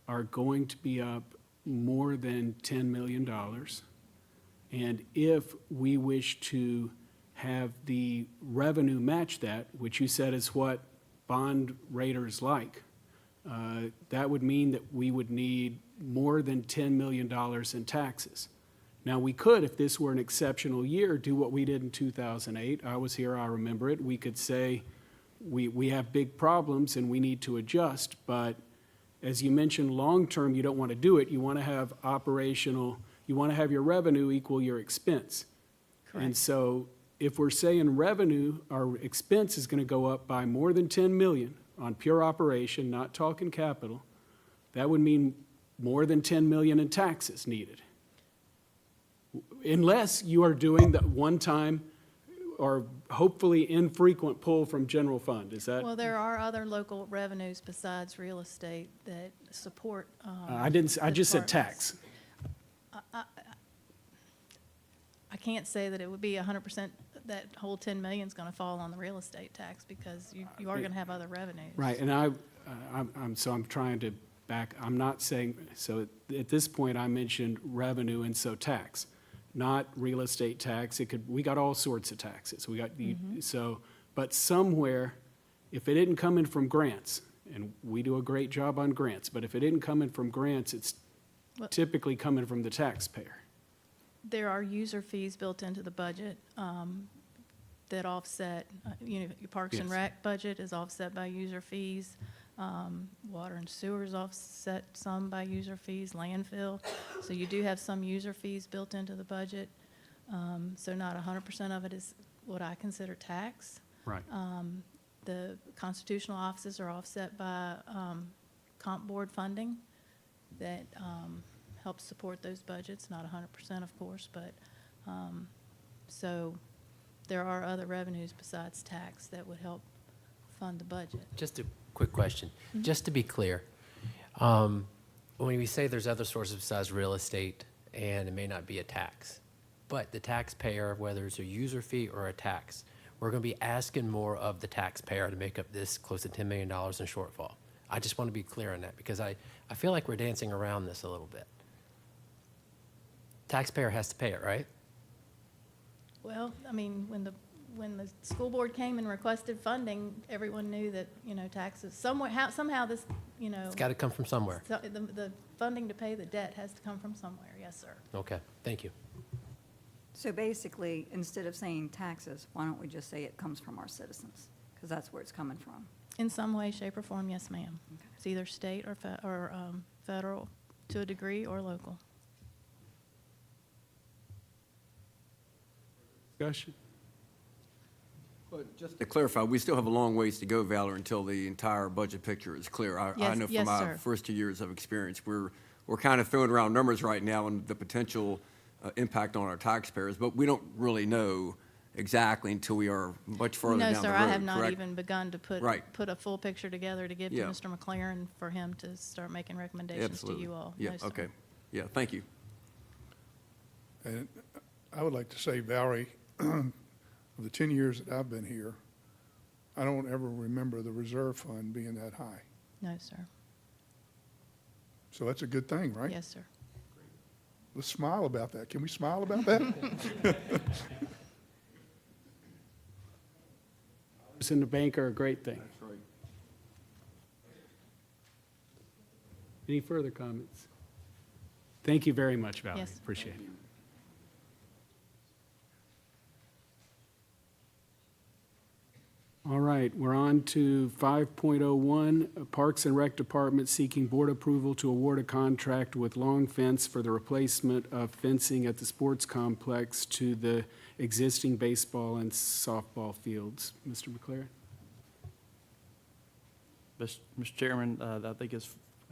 [SPEAKER 1] are going to be up more than $10 million, and if we wish to have the revenue match that, which you said is what bond raters like, that would mean that we would need more than $10 million in taxes. Now, we could, if this were an exceptional year, do what we did in 2008. I was here, I remember it. We could say, we have big problems and we need to adjust, but as you mentioned, long-term, you don't want to do it. You want to have you want to have your revenue equal your expense. And
[SPEAKER 12] correct.
[SPEAKER 1] so if we're saying revenue, our expense is going to go up by more than 10 million on pure operation, not talking capital, that would mean more than 10 million in taxes needed. Unless you are doing the one-time or hopefully infrequent pull from general fund, is that?
[SPEAKER 12] Well, there are other local revenues besides real estate that support.
[SPEAKER 1] I just said
[SPEAKER 12] departments.
[SPEAKER 1] tax.
[SPEAKER 12] I can't say that it would be 100%, that whole 10 million is going to fall on the real estate tax because you are going to have other revenues.
[SPEAKER 1] Right, and I'm trying to I'm not saying, so at this point, I mentioned revenue and so tax, not real estate tax. We got all sorts of taxes. We got, but somewhere, if it didn't come in from grants, and we do a great job on grants, but if it didn't come in from grants, it's
[SPEAKER 12] Well-
[SPEAKER 1] typically coming from the taxpayer.
[SPEAKER 12] There are user fees built into the budget that offset, your Parks and
[SPEAKER 1] Yes.
[SPEAKER 12] Rec budget is offset by user fees. Water and sewer is offset some by user fees, landfill. So you do have some user fees built into the budget. So not 100% of it is what I consider tax.
[SPEAKER 1] Right.
[SPEAKER 12] The constitutional offices are offset by comp board funding that helps support those budgets, not 100%, of course, but, so there are other revenues besides tax that would help fund the budget.
[SPEAKER 4] Just a quick question. Just to be clear, when we say there's other sources besides real estate, and it may not be a tax, but the taxpayer, whether it's a user fee or a tax, we're going to be asking more of the taxpayer to make up this close to $10 million in shortfall. I just want to be clear on that because I feel like we're dancing around this a little bit. Taxpayer has to pay it, right?
[SPEAKER 12] Well, I mean, when the school board came and requested funding, everyone knew that, taxes, somehow this,
[SPEAKER 4] It's got to come from somewhere.
[SPEAKER 12] so the funding to pay the debt has to come from somewhere, yes, sir.
[SPEAKER 4] Okay, thank you.
[SPEAKER 11] So basically, instead of saying taxes, why don't we just say it comes from our citizens? Because that's where it's coming from.
[SPEAKER 12] In some way, shape, or form, yes, ma'am. It's either state or federal to a degree or local.
[SPEAKER 1] Discussion?
[SPEAKER 2] But just to clarify, we still have a long ways to go, Valor, until the entire budget picture is clear. I
[SPEAKER 12] Yes,
[SPEAKER 2] know
[SPEAKER 12] yes,
[SPEAKER 2] from my
[SPEAKER 12] sir.
[SPEAKER 2] first 2 years of experience, we're kind of throwing around numbers right now and the potential impact on our taxpayers, but we don't really know exactly until we are much further down
[SPEAKER 12] No,
[SPEAKER 2] the road,
[SPEAKER 12] sir, I have not
[SPEAKER 2] correct?
[SPEAKER 12] even begun to
[SPEAKER 2] Right.
[SPEAKER 12] put a full picture together to give to
[SPEAKER 2] Yeah.
[SPEAKER 12] Mr. McLaren for him to start making recommendations to
[SPEAKER 2] Absolutely.
[SPEAKER 12] you all.
[SPEAKER 2] Yeah,
[SPEAKER 12] No, sir.
[SPEAKER 2] okay. Yeah, thank you.
[SPEAKER 3] And I would like to say, Valerie, of the 10 years that I've been here, I don't ever remember the reserve fund being that high.
[SPEAKER 12] No, sir.
[SPEAKER 3] So that's a good thing, right?
[SPEAKER 12] Yes, sir.
[SPEAKER 3] Let's smile about that. Can we smile about that?
[SPEAKER 1] In the bank are a great thing.
[SPEAKER 2] That's right.
[SPEAKER 1] Any further comments? Thank you very much, Valerie.
[SPEAKER 12] Yes.
[SPEAKER 1] Appreciate it. All right, we're on to 5.01, Parks and Rec Department seeking board approval to award a contract with Long Fence for the replacement of fencing at the sports complex to the existing baseball and softball fields. Mr. McLaren?
[SPEAKER 5] Mr. Chairman, I think I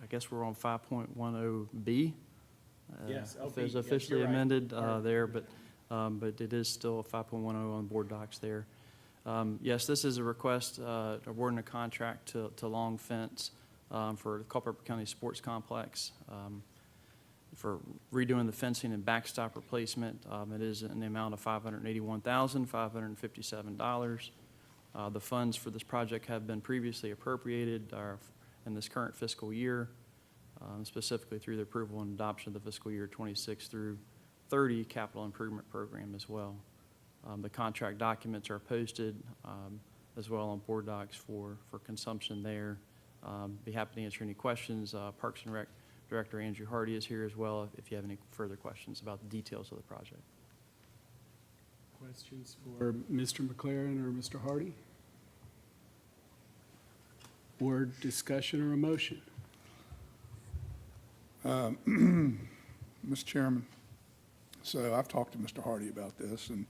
[SPEAKER 5] guess we're on 5.10B.
[SPEAKER 1] Yes,
[SPEAKER 5] If it's
[SPEAKER 1] yes,
[SPEAKER 5] officially
[SPEAKER 1] you're right.
[SPEAKER 5] amended there, but it is still a 5.10 on board docs there. Yes, this is a request awarding a contract to Long Fence for the Culpeper County Sports Complex for redoing the fencing and backstop replacement. It is in the amount of $581,557. The funds for this project have been previously appropriated in this current fiscal year, specifically through the approval and adoption of the fiscal year 26 through 30 capital improvement program as well. The contract documents are posted as well on board docs for consumption there. Be happy to answer any questions. Parks and Rec Director Andrew Hardy is here as well if you have any further questions about the details of the project.
[SPEAKER 1] Questions for Mr. McLaren or Mr. Hardy? Or discussion or a motion?
[SPEAKER 3] Mr. Chairman, so I've talked to Mr. Hardy about this, and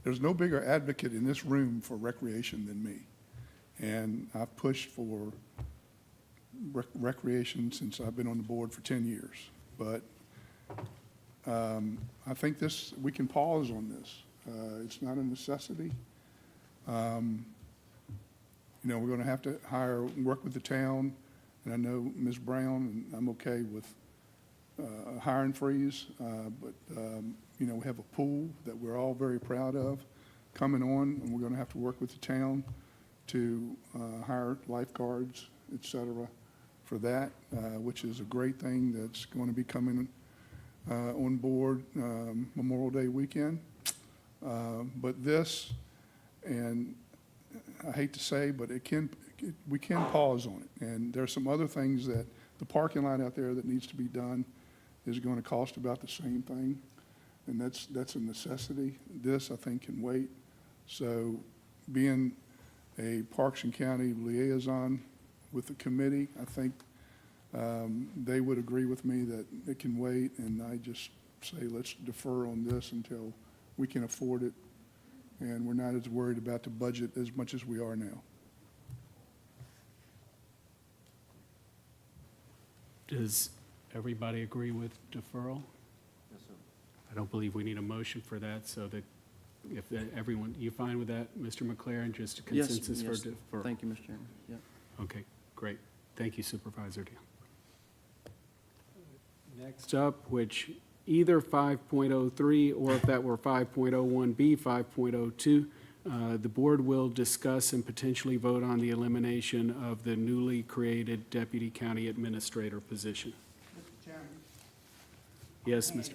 [SPEAKER 3] there's no bigger advocate in this room for recreation than me. And I've pushed for recreation since I've been on the board for 10 years. But I think we can pause on this. It's not a necessity. We're going to have to work with the town, and I know Ms. Brown, and I'm okay with a hiring freeze, but we have a pool that we're all very proud of coming on, and we're going to have to work with the town to hire lifeguards, et cetera, for that, which is a great thing that's going to be coming on board Memorial Day weekend. But this, and I hate to say, but we can pause on it. And there's some other things that the parking lot out there that needs to be done is going to cost about the same thing, and that's a necessity. This, I think, can wait. So being a Parks and County liaison with the committee, I think they would agree with me that it can wait, and I just say let's defer on this until we can afford it, and we're not as worried about the budget as much as we are now.
[SPEAKER 1] Does everybody agree with deferral?
[SPEAKER 2] Yes, sir.
[SPEAKER 1] I don't believe we need a motion for that, so that if everyone, you fine with that, Mr. McLaren, just a
[SPEAKER 5] Yes,
[SPEAKER 1] consensus for
[SPEAKER 5] yes.
[SPEAKER 1] deferral?
[SPEAKER 5] Thank you, Mr. Chairman. Yeah.
[SPEAKER 1] Okay, great. Thank you, Supervisor Deal. Next up, which either 5.03 or if that were 5.01B, 5.02, the board will discuss and potentially vote on the elimination of the newly created Deputy County Administrator position.
[SPEAKER 8] Mr. Chairman.
[SPEAKER 1] Yes, Mr.
[SPEAKER 8] A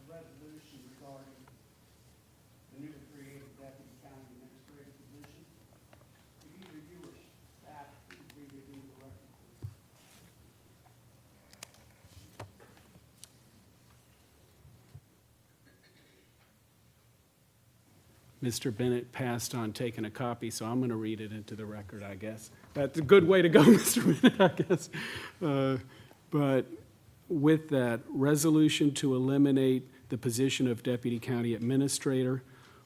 [SPEAKER 8] resolution regarding the newly created Deputy County Administrator position. Could either you or staff please read it into the record, please?
[SPEAKER 1] Mr. Bennett passed on taking a copy, so I'm going to read it into the record, I guess. That's a good way to go, Mr. Bennett, I guess. But with that, resolution to eliminate the position of Deputy County Administrator,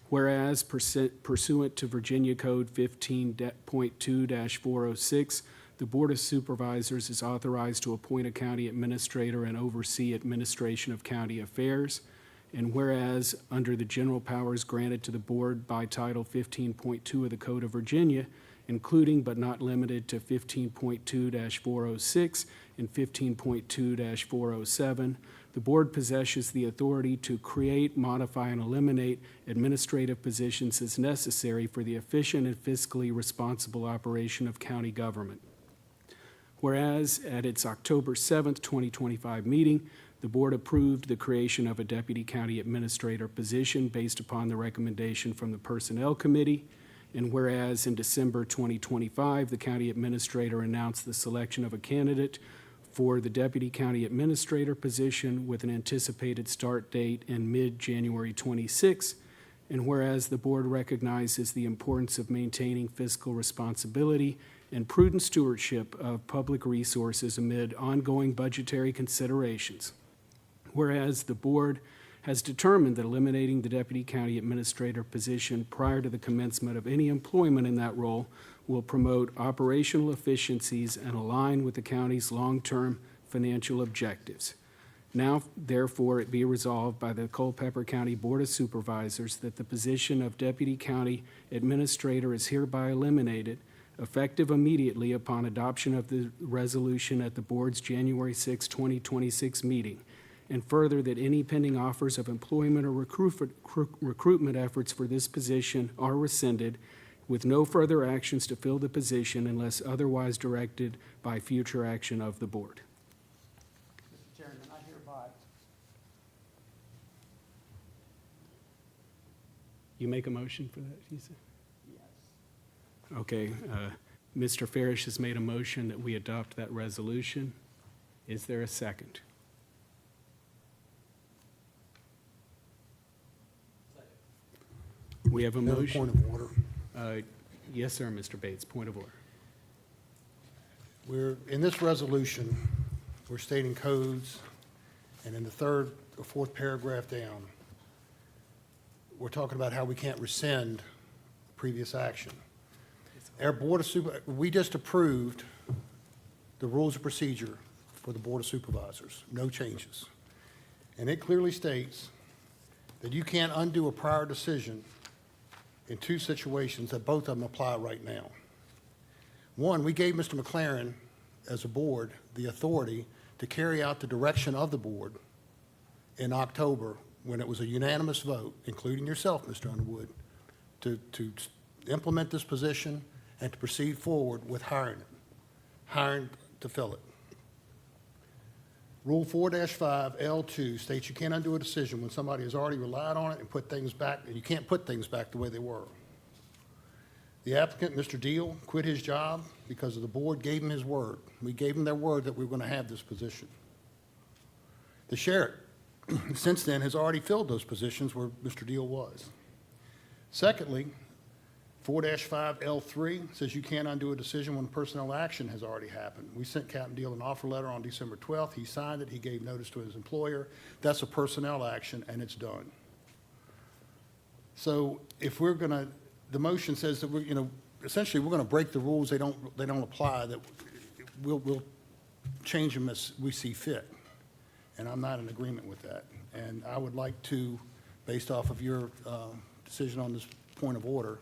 [SPEAKER 1] whereas pursuant to Virginia Code 15.2-406, the Board of Supervisors is authorized to appoint a county administrator and oversee administration of county affairs. And whereas, under the general powers granted to the board by Title 15.2 of the Code of Virginia, including but not limited to 15.2-406 and 15.2-407, the board possesses the authority to create, modify, and eliminate administrative positions as necessary for the efficient and fiscally responsible operation of county government. Whereas, at its October 7th, 2025 meeting, the board approved the creation of a deputy county administrator position based upon the recommendation from the Personnel Committee. And whereas in December 2025, the county administrator announced the selection of a candidate for the deputy county administrator position with an anticipated start date in mid-January 26. And whereas the board recognizes the importance of maintaining fiscal responsibility and prudent stewardship of public resources amid ongoing budgetary considerations. Whereas the board has determined that eliminating the deputy county administrator position prior to the commencement of any employment in that role will promote operational efficiencies and align with the county's long-term financial objectives. Now, therefore, it be resolved by the Culpeper County Board of Supervisors that the position of deputy county administrator is hereby eliminated, effective immediately upon adoption of the resolution at the board's January 6, 2026 meeting. And further, that any pending offers of employment or recruitment efforts for this position are rescinded with no further actions to fill the position unless otherwise directed by future action of the board.
[SPEAKER 8] Mr. Chairman, I hereby.
[SPEAKER 1] You make a motion for that, you said?
[SPEAKER 8] Yes.
[SPEAKER 1] Okay, Mr. Farish has made a motion that we adopt that resolution. Is there a second? We have a
[SPEAKER 8] Another
[SPEAKER 1] motion.
[SPEAKER 8] point of order.
[SPEAKER 1] Yes, sir, Mr. Bates, point of order.
[SPEAKER 8] We're, in this resolution, we're stating codes, and in the third or fourth paragraph down, we're talking about how we can't rescind previous action. Our Board of we just approved the rules of procedure for the Board of Supervisors, no changes. And it clearly states that you can't undo a prior decision in two situations that both of them apply right now. One, we gave Mr. McLaren, as a board, the authority to carry out the direction of the board in October when it was a unanimous vote, including yourself, Mr. Underwood, to implement this position and to proceed forward with hiring to fill it. Rule 4-5 L2 states you can't undo a decision when somebody has already relied on it and put things back, and you can't put things back the way they were. The applicant, Mr. Deal, quit his job because the board gave him his word. We gave him their word that we were going to have this position. The sheriff, since then, has already filled those positions where Mr. Deal was. Secondly, 4-5 L3 says you can't undo a decision when personnel action has already happened. We sent Captain Deal an offer letter on December 12th. He signed it. He gave notice to his employer. That's a personnel action, and it's done. So if we're going to, the motion says that we're, essentially we're going to break the rules. They don't apply. That we'll change them as we see fit, and I'm not in agreement with that. And I would like to, based off of your decision on this point of order,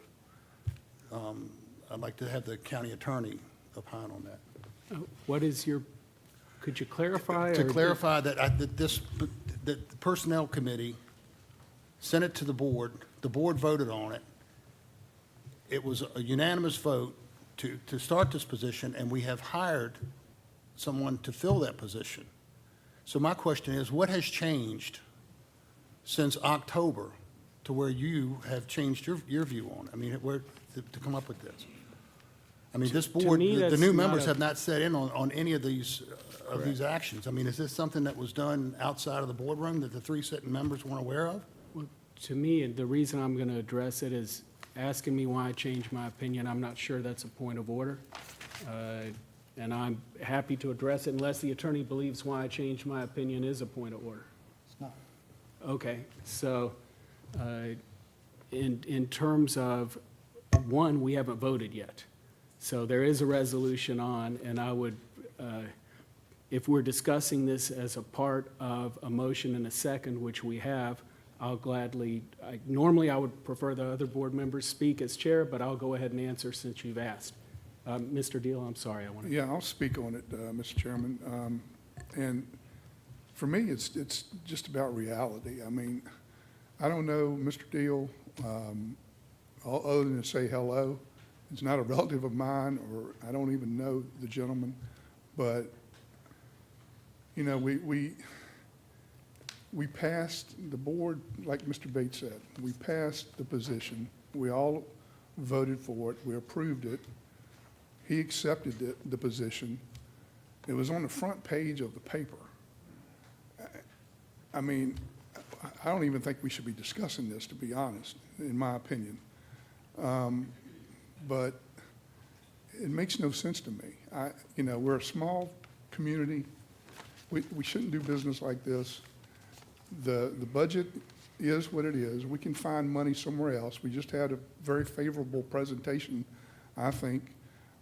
[SPEAKER 8] I'd like to have the county attorney opine on that.
[SPEAKER 1] What is your, could you clarify?
[SPEAKER 8] To
[SPEAKER 1] or-
[SPEAKER 8] clarify that that the Personnel Committee sent it to the board voted on it. It was a unanimous vote to start this position, and we have hired someone to fill that position. So my question is, what has changed since October to where you have changed your view on it? I mean, where, to come up with this? I mean, this board,
[SPEAKER 1] me,
[SPEAKER 8] the
[SPEAKER 1] that's
[SPEAKER 8] new
[SPEAKER 1] not
[SPEAKER 8] members
[SPEAKER 1] a-
[SPEAKER 8] have not set in on any of these actions. I mean, is this something that was done outside of the boardroom that the three sitting members weren't aware of?
[SPEAKER 1] Well, to me, the reason I'm going to address it is asking me why I changed my opinion. I'm not sure that's a point of order. And I'm happy to address it unless the attorney believes why I changed my opinion is a point of order.
[SPEAKER 8] It's not.
[SPEAKER 1] Okay, so in terms of, one, we haven't voted yet. So there is a resolution on, and I would, if we're discussing this as a part of a motion and a second, which we have, I'll gladly, normally I would prefer the other board members speak as chair, but I'll go ahead and answer since you've asked. Mr. Deal, I'm sorry, I want to.
[SPEAKER 3] Yeah, I'll speak on it, Mr. Chairman. And for me, it's just about reality. I mean, I don't know Mr. Deal, other than to say hello. He's not a relative of mine, or I don't even know the gentleman. But, we we passed, the board, like Mr. Bates said, we passed the position. We all voted for it. We approved it. He accepted the position. It was on the front page of the paper. I mean, I don't even think we should be discussing this, to be honest, in my opinion. But it makes no sense to me. You know, we're a small community. We shouldn't do business like this. The budget is what it is. We can find money somewhere else. We just had a very favorable presentation, I think,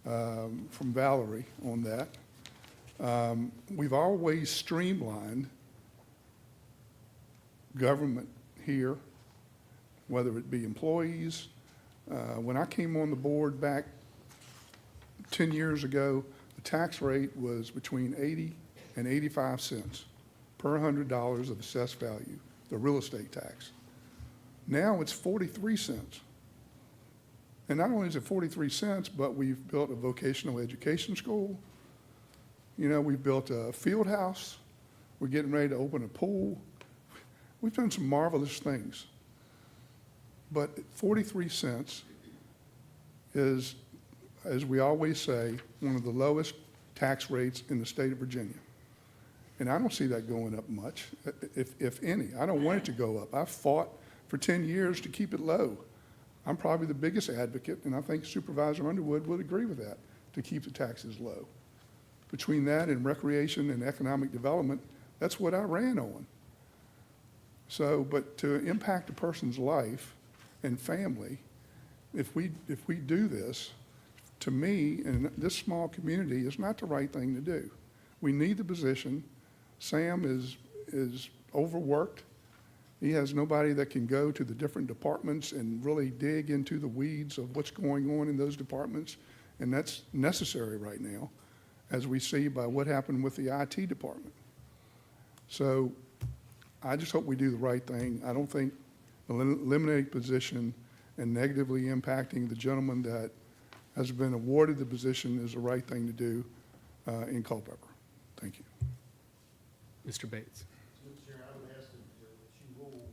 [SPEAKER 3] from Valerie on that. We've always streamlined government here, whether it be employees. When I came on the board back 10 years ago, the tax rate was between 80 and 85 cents per $100 of assessed value, the real estate tax. Now it's 43 cents. And not only is it 43 cents, but we've built a vocational education school. You know, we've built a field house. We're getting ready to open a pool. We've done some marvelous things. But 43 cents is, as we always say, one of the lowest tax rates in the state of Virginia. And I don't see that going up much, if any. I don't want it to go up. I've fought for 10 years to keep it low. I'm probably the biggest advocate, and I think Supervisor Underwood would agree with that, to keep the taxes low. Between that and recreation and economic development, that's what I ran on. So, but to impact a person's life and family, if we do this, to me, in this small community, is not the right thing to do. We need the position. Sam is overworked. He has nobody that can go to the different departments and really dig into the weeds of what's going on in those departments, and that's necessary right now, as we see by what happened with the IT department. So I just hope we do the right thing. I don't think eliminating position and negatively impacting the gentleman that has been awarded the position is the right thing to do in Culpeper. Thank you.
[SPEAKER 1] Mr. Bates.
[SPEAKER 8] Mr. Chair, I would ask that you rule,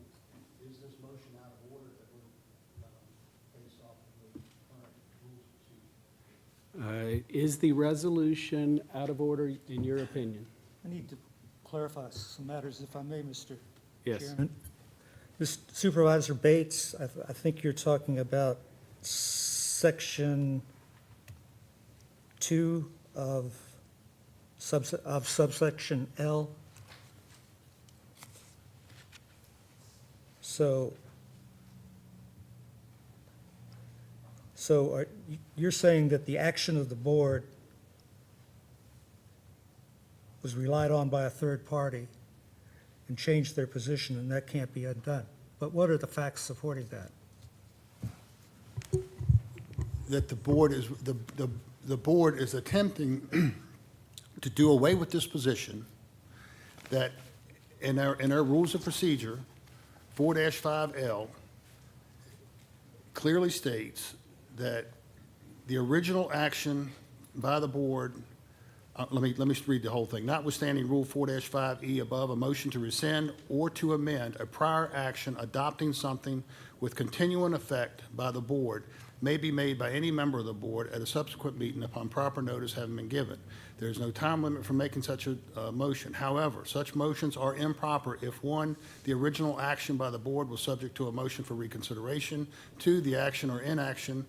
[SPEAKER 8] is this motion out of order that we're based off of the current rules of procedure?
[SPEAKER 1] Is the resolution out of order in your opinion?
[SPEAKER 6] I need to clarify some matters, if I may, Mr.
[SPEAKER 1] Yes.
[SPEAKER 6] Chairman. Mr. Supervisor Bates, I think you're talking about section 2 of subsection L. So you're saying that the action of the board was relied on by a third party and changed their position, and that can't be undone. But what are the facts supporting that?
[SPEAKER 8] That the board is attempting to do away with this position, that in our rules of procedure, 4-5L clearly states that the original action by the board, let me read the whole thing. Notwithstanding Rule 4-5E above, a motion to rescind or to amend a prior action adopting something with continuing effect by the board may be made by any member of the board at a subsequent meeting upon proper notice having been given. There is no time limit for making such a motion. However, such motions are improper if, 1, the original action by the board was subject to a motion for reconsideration, 2, the action or inaction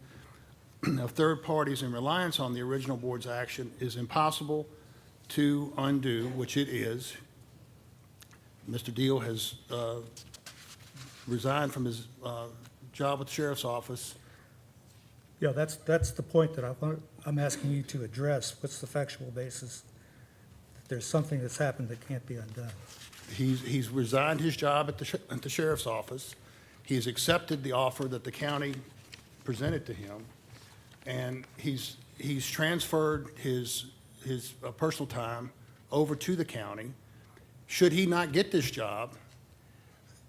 [SPEAKER 8] of third parties in reliance on the original board's action is impossible to undo, which it is. Mr. Deal has resigned from his job with the sheriff's office.
[SPEAKER 6] Yeah, that's the point that I'm asking you to address. What's the factual basis that there's something that's happened that can't be undone?
[SPEAKER 8] He's resigned his job at the sheriff's office. He has accepted the offer that the county presented to him, and he's transferred his personal time over to the county. Should he not get this job,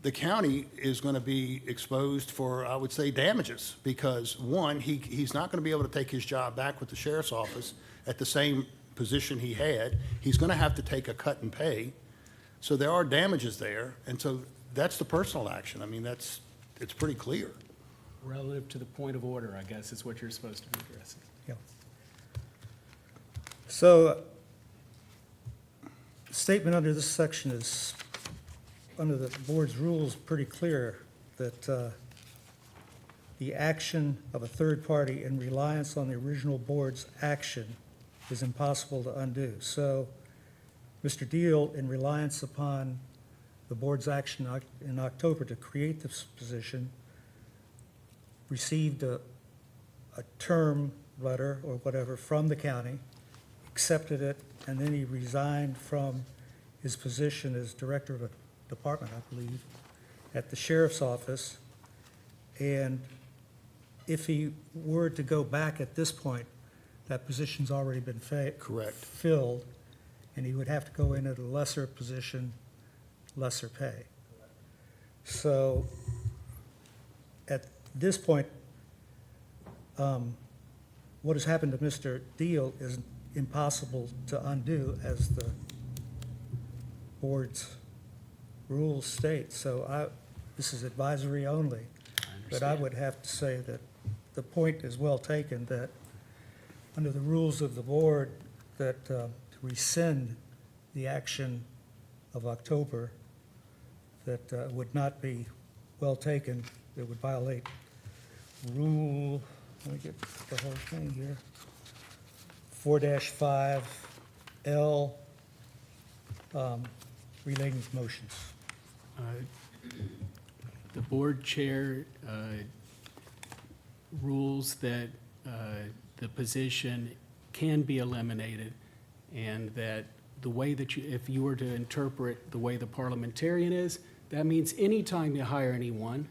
[SPEAKER 8] the county is going to be exposed for, I would say, damages, because, 1, he's not going to be able to take his job back with the sheriff's office at the same position he had. He's going to have to take a cut in pay. So there are damages there, and so that's the personal action. I mean, it's pretty clear.
[SPEAKER 1] Relative to the point of order, I guess, is what you're supposed to be addressing.
[SPEAKER 6] Yeah. So, statement under this section is, under the board's rules, pretty clear that the action of a third party in reliance on the original board's action is impossible to undo. So, Mr. Deal, in reliance upon the board's action in October to create this position, received a term letter or whatever from the county, accepted it, and then he resigned from his position as director of a department, I believe, at the sheriff's office. And if he were to go back at this point, that position's already been
[SPEAKER 8] Correct.
[SPEAKER 6] filled, and he would have to go in at a lesser position, lesser pay. So at this point, what has happened to Mr. Deal is impossible to undo, as the board's rules state. So this is advisory only. But I would have to say that the point is well taken, that under the rules of the board, that to rescind the action of October, that would not be well taken. It would violate rule, let me get the whole thing here, 4-5L, relating to motions.
[SPEAKER 1] The board chair rules that the position can be eliminated, and that the way that if you were to interpret the way the parliamentarian is, that means anytime you hire anyone,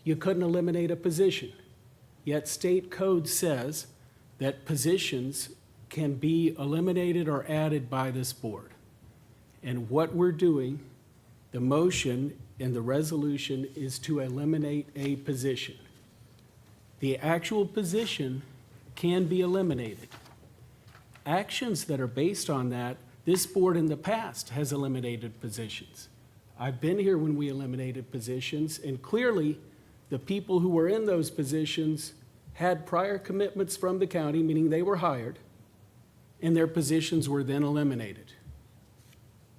[SPEAKER 1] you couldn't eliminate a position. Yet state code says that positions can be eliminated or added by this board. And what we're doing, the motion and the resolution, is to eliminate a position. The actual position can be eliminated. Actions that are based on that, this board in the past has eliminated positions. I've been here when we eliminated positions, and clearly the people who were in those positions had prior commitments from the county, meaning they were hired, and their positions were then eliminated.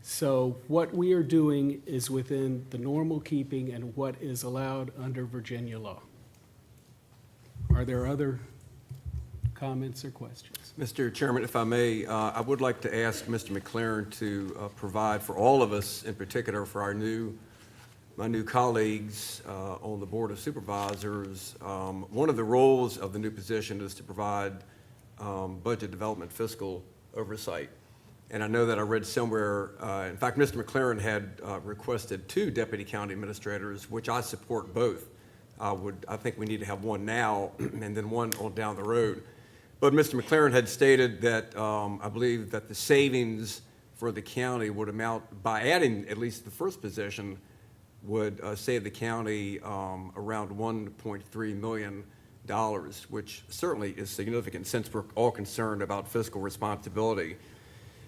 [SPEAKER 1] So what we are doing is within the normal keeping and what is allowed under Virginia law. Are there other comments or questions?
[SPEAKER 2] Mr. Chairman, if I may, I would like to ask Mr. McLaren to provide for all of us, in particular for my new colleagues on the Board of Supervisors, one of the roles of the new position is to provide budget development fiscal oversight. And I know that I read somewhere, in fact, Mr. McLaren had requested 2 deputy county administrators, which I support both. I think we need to have one now and then one on down the road. But Mr. McLaren had stated that I believe that the savings for the county would amount, by adding at least the first position, would save the county around $1.3 million, which certainly is significant since we're all concerned about fiscal responsibility.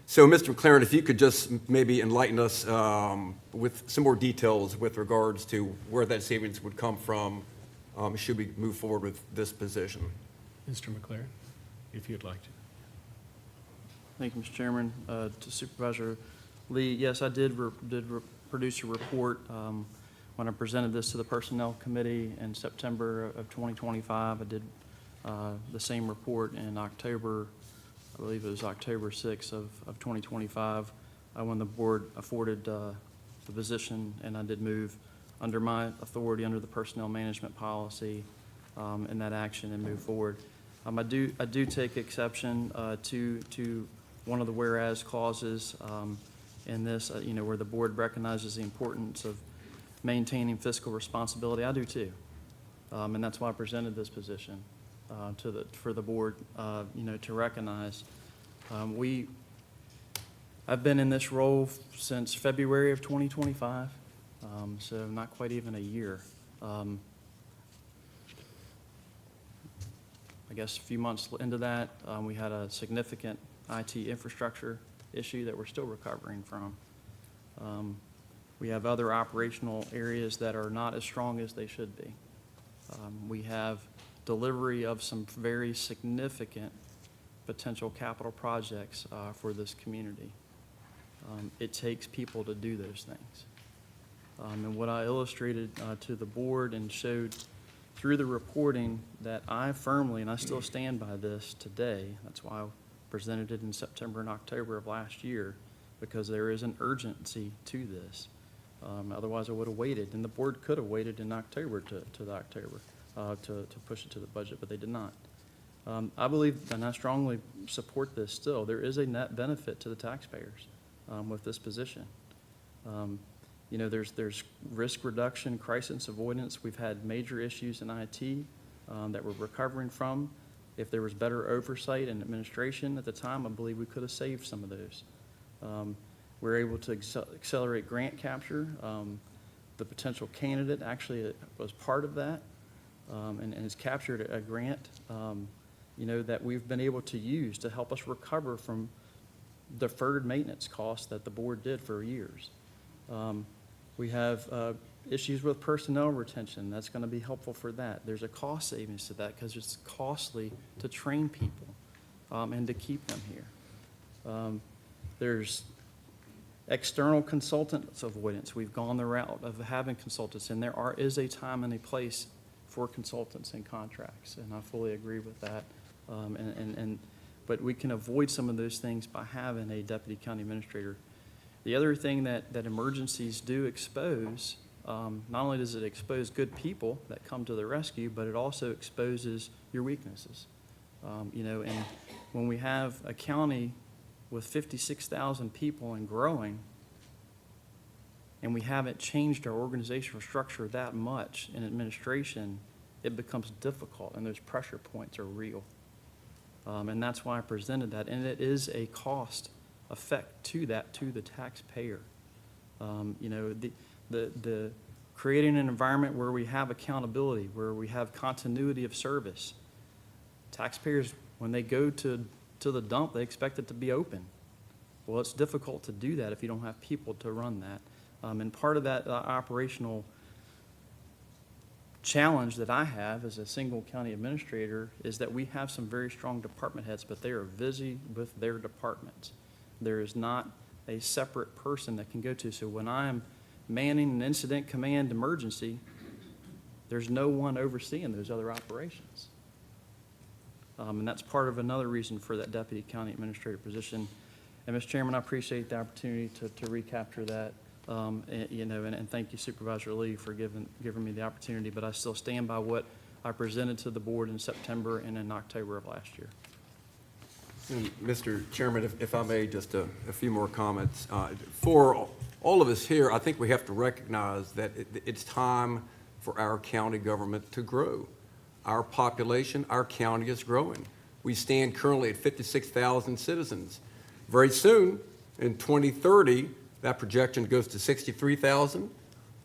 [SPEAKER 2] So, Mr. McLaren, if you could just maybe enlighten us with some more details with regards to where that savings would come from, should we move forward with this position?
[SPEAKER 1] Mr. McLaren, if you'd like to.
[SPEAKER 5] Thank you, Mr. Chairman. To Supervisor Lee, yes, I did produce a report when I presented this to the Personnel Committee in September of 2025. I did the same report in October, I believe it was October 6th of 2025, when the board afforded the position, and I did move under my authority under the personnel management policy in that action and move forward. I do take exception to one of the whereas clauses in this, where the board recognizes the importance of maintaining fiscal responsibility. I do too, and that's why I presented this position for the board, to recognize. I've been in this role since February of 2025, so not quite even a year. I guess a few months into that, we had a significant IT infrastructure issue that we're still recovering from. We have other operational areas that are not as strong as they should be. We have delivery of some very significant potential capital projects for this community. It takes people to do those things. And what I illustrated to the board and showed through the reporting that I firmly, and I still stand by this today, that's why I presented it in September and October of last year, because there is an urgency to this. Otherwise, I would have waited, and the board could have waited in October to push it to the budget, but they did not. I believe, and I strongly support this still, there is a net benefit to the taxpayers with this position. You know, there's risk reduction, crisis avoidance. We've had major issues in IT that we're recovering from. If there was better oversight and administration at the time, I believe we could have saved some of those. We're able to accelerate grant capture. The potential candidate actually was part of that and has captured a grant, you know, that we've been able to use to help us recover from deferred maintenance costs that the board did for years. We have issues with personnel retention. That's going to be helpful for that. There's a cost savings to that because it's costly to train people and to keep them here. There's external consultants avoidance. We've gone the route of having consultants, and there is a time and a place for consultants and contracts, and I fully agree with that. But we can avoid some of those things by having a deputy county administrator. The other thing that emergencies do expose, not only does it expose good people that come to the rescue, but it also exposes your weaknesses. You know, and when we have a county with 56,000 people and growing, and we haven't changed our organizational structure that much in administration, it becomes difficult, and those pressure points are real. And that's why I presented that, and it is a cost effect to that, to the taxpayer. You know, the creating an environment where we have accountability, where we have continuity of service. Taxpayers, when they go to the dump, they expect it to be open. Well, it's difficult to do that if you don't have people to run that. And part of that operational challenge that I have as a single county administrator is that we have some very strong department heads, but they are busy with their departments. There is not a separate person that can go to. So when I'm manning an incident command emergency, there's no one overseeing those other operations. And that's part of another reason for that deputy county administrator position. And Mr. Chairman, I appreciate the opportunity to recapture that. You know, and thank you, Supervisor Lee, for giving me the opportunity. But I still stand by what I presented to the board in September and in October of last year.
[SPEAKER 2] And Mr. Chairman, if I may, just a few more comments. For all of us here, I think we have to recognize that it's time for our county government to grow. Our population, our county is growing. We stand currently at 56,000 citizens. Very soon, in 2030, that projection goes to 63,000.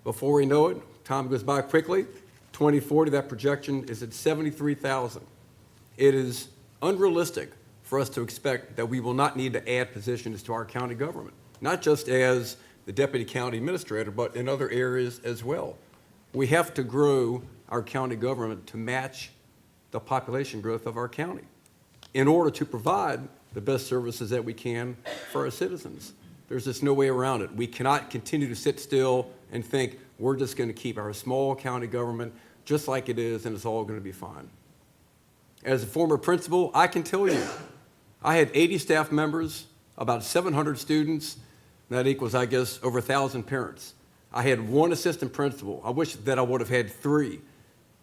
[SPEAKER 2] Before we know it, time goes by quickly. 2040, that projection is at 73,000. It is unrealistic for us to expect that we will not need to add positions to our county government, not just as the deputy county administrator, but in other areas as well. We have to grow our county government to match the population growth of our county in order to provide the best services that we can for our citizens. There's just no way around it. We cannot continue to sit still and think we're just going to keep our small county government just like it is and it's all going to be fine. As a former principal, I can tell you, I had 80 staff members, about 700 students. That equals, I guess, over 1,000 parents. I had one assistant principal. I wish that I would have had 3.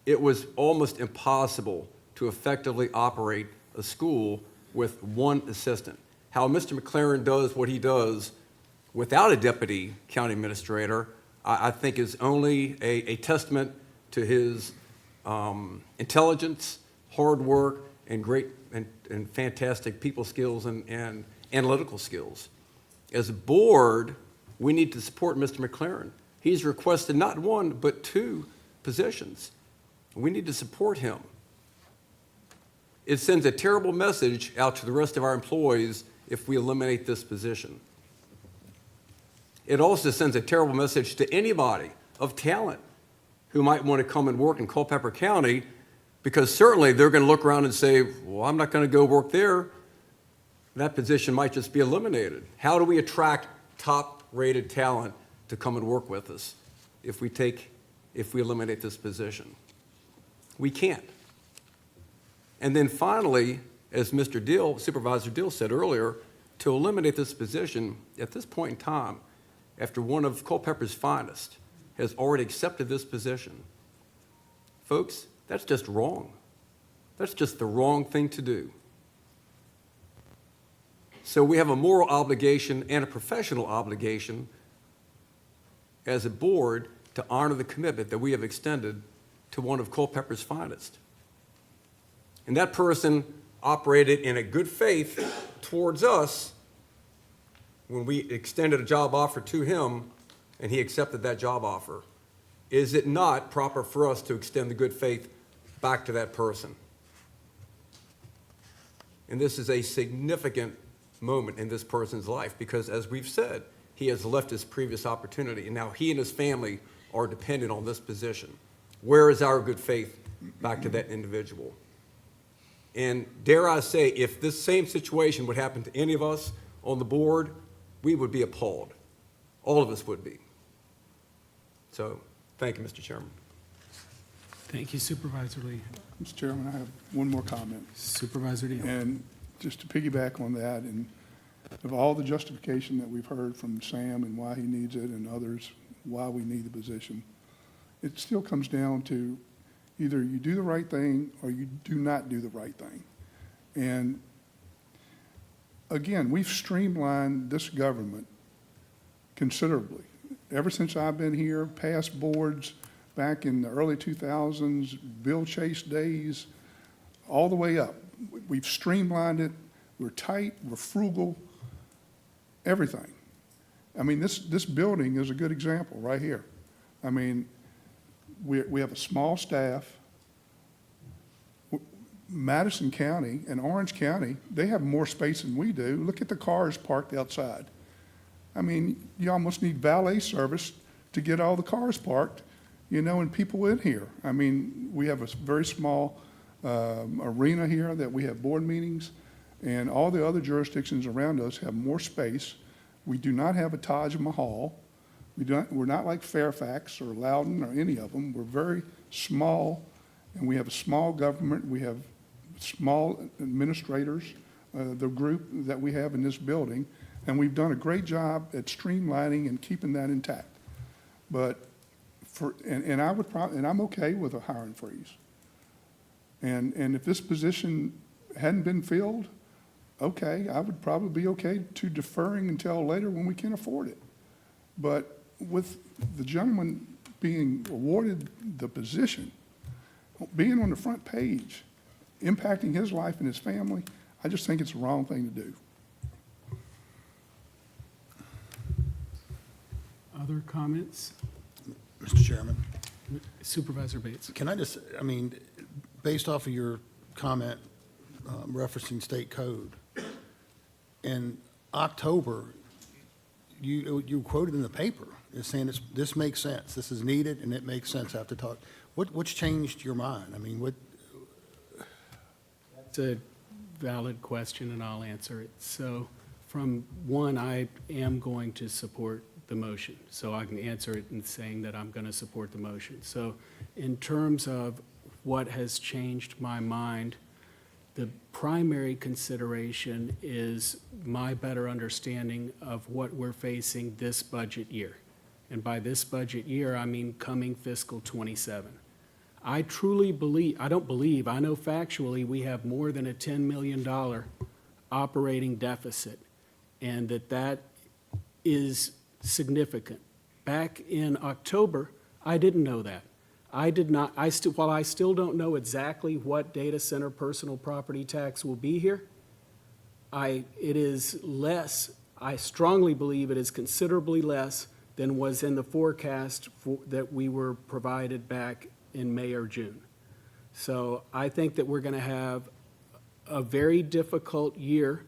[SPEAKER 2] It was almost impossible to effectively operate a school with one assistant. How Mr. McLaren does what he does without a deputy county administrator, I think is only a testament to his intelligence, hard work, and great and fantastic people skills and analytical skills. As a board, we need to support Mr. McLaren. He's requested not 1, but 2 positions. We need to support him. It sends a terrible message out to the rest of our employees if we eliminate this position. It also sends a terrible message to anybody of talent who might want to come and work in Culpeper County, because certainly they're going to look around and say, well, I'm not going to go work there. That position might just be eliminated. How do we attract top-rated talent to come and work with us if we eliminate this position? We can't. And then finally, as Mr. Deal, Supervisor Deal said earlier, to eliminate this position at this point in time, after one of Culpeper's finest has already accepted this position, folks, that's just wrong. That's just the wrong thing to do. So we have a moral obligation and a professional obligation as a board to honor the commitment that we have extended to one of Culpeper's finest. And that person operated in a good faith towards us when we extended a job offer to him and he accepted that job offer. Is it not proper for us to extend the good faith back to that person? And this is a significant moment in this person's life because, as we've said, he has left his previous opportunity and now he and his family are dependent on this position. Where is our good faith back to that individual? And dare I say, if this same situation would happen to any of us on the board, we would be appalled. All of us would be. So, thank you, Mr. Chairman.
[SPEAKER 1] Thank you, Supervisor Lee.
[SPEAKER 3] Mr. Chairman, I have one more comment.
[SPEAKER 1] Supervisor Deal.
[SPEAKER 3] And just to piggyback on that, and of all the justification that we've heard from Sam and why he needs it and others, why we need the position, it still comes down to either you do the right thing or you do not do the right thing. And again, we've streamlined this government considerably. Ever since I've been here, past boards, back in the early 2000s, Bill Chase days, all the way up. We've streamlined it. We're tight, we're frugal, everything. I mean, this building is a good example right here. I mean, we have a small staff. Madison County and Orange County, they have more space than we do. Look at the cars parked outside. I mean, you almost need valet service to get all the cars parked, you know, and people in here. I mean, we have a very small arena here that we have board meetings, and all the other jurisdictions around us have more space. We do not have a Taj Mahal. We're not like Fairfax or Loudoun or any of them. We're very small, and we have a small government. We have small administrators, the group that we have in this building, and we've done a great job at streamlining and keeping that intact. But I'm okay with a hiring freeze. And if this position hadn't been filled, okay, I would probably be okay to deferring until later when we can afford it. But with the gentleman being awarded the position, being on the front page, impacting his life and his family, I just think it's the wrong thing to do.
[SPEAKER 1] Other comments?
[SPEAKER 8] Mr. Chairman,
[SPEAKER 1] Supervisor Bates.
[SPEAKER 8] can I just, I mean, based off of your comment referencing state code, in October, you quoted in the paper as saying this makes sense, this is needed, and it makes sense after talk. What's changed your mind? I mean, what?
[SPEAKER 1] It's a valid question, and I'll answer it. So, from one, I am going to support the motion. So I can answer it in saying that I'm going to support the motion. So in terms of what has changed my mind, the primary consideration is my better understanding of what we're facing this budget year. And by this budget year, I mean coming fiscal '27. I truly believe, I don't believe, I know factually we have more than a $10 million operating deficit, and that is significant. Back in October, I didn't know that. I did not, while I still don't know exactly what data center personal property tax will be here, it is less, I strongly believe it is considerably less than was in the forecast that we were provided back in May or June. So I think that we're going to have a very difficult year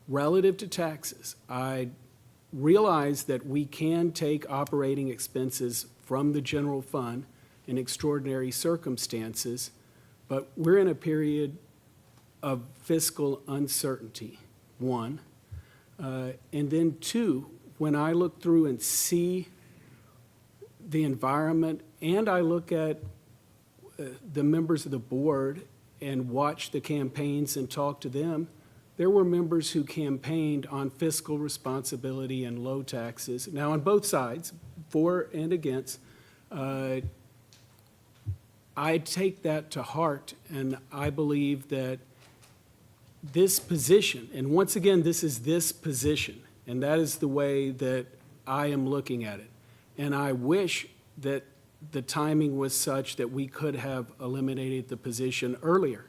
[SPEAKER 1] relative to taxes. realize that we can take operating expenses from the general fund in extraordinary circumstances, but we're in a period of fiscal uncertainty, one. And then two, when I look through and see the environment, and I look at the members of the board and watch the campaigns and talk to them, there were members who campaigned on fiscal responsibility and low taxes. Now, on both sides, for and against, I take that to heart, and I believe that this position, and once again, this is this position, and that is the way that I am looking at it. And I wish that the timing was such that we could have eliminated the position earlier.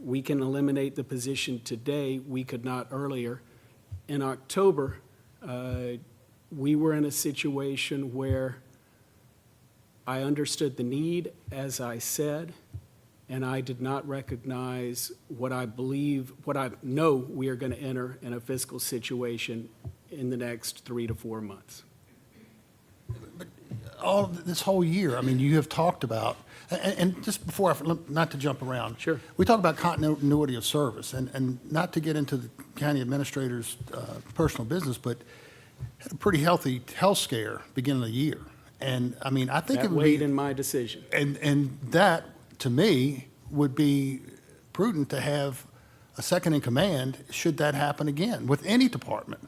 [SPEAKER 1] We can eliminate the position today, we could not earlier. In October, we were in a situation where I understood the need, as I said, and I did not recognize what I know we are going to enter in a fiscal situation in the next 3 to 4 months.
[SPEAKER 8] All this whole year, I mean, you have talked about, and just before, not to jump around.
[SPEAKER 1] Sure.
[SPEAKER 8] We talk about continuity of service, and not to get into the county administrator's personal business, but had a pretty healthy health scare beginning of the year. And, I mean, I think
[SPEAKER 1] That
[SPEAKER 8] it would
[SPEAKER 1] weighed
[SPEAKER 8] be,
[SPEAKER 1] in my decision.
[SPEAKER 8] and that, to me, would be prudent to have a second in command should that happen again with any department.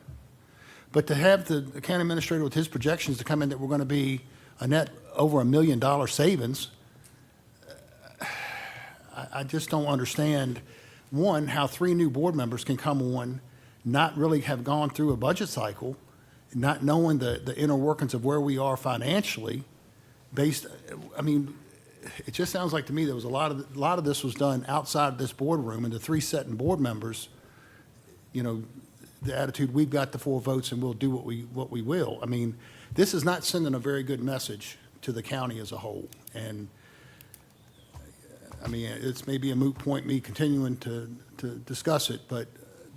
[SPEAKER 8] But to have the county administrator with his projections to come in that we're going to be a net over $1 million savings, I just don't understand, one, how 3 new board members can come on, not really have gone through a budget cycle, not knowing the inner workings of where we are financially, I mean, it just sounds like to me there was a lot of this was done outside this boardroom, and the 3 sitting board members, you know, the attitude, we've got the 4 votes and we'll do what we will. I mean, this is not sending a very good message to the county as a whole. And, I mean, it's maybe a moot point, me continuing to discuss it, but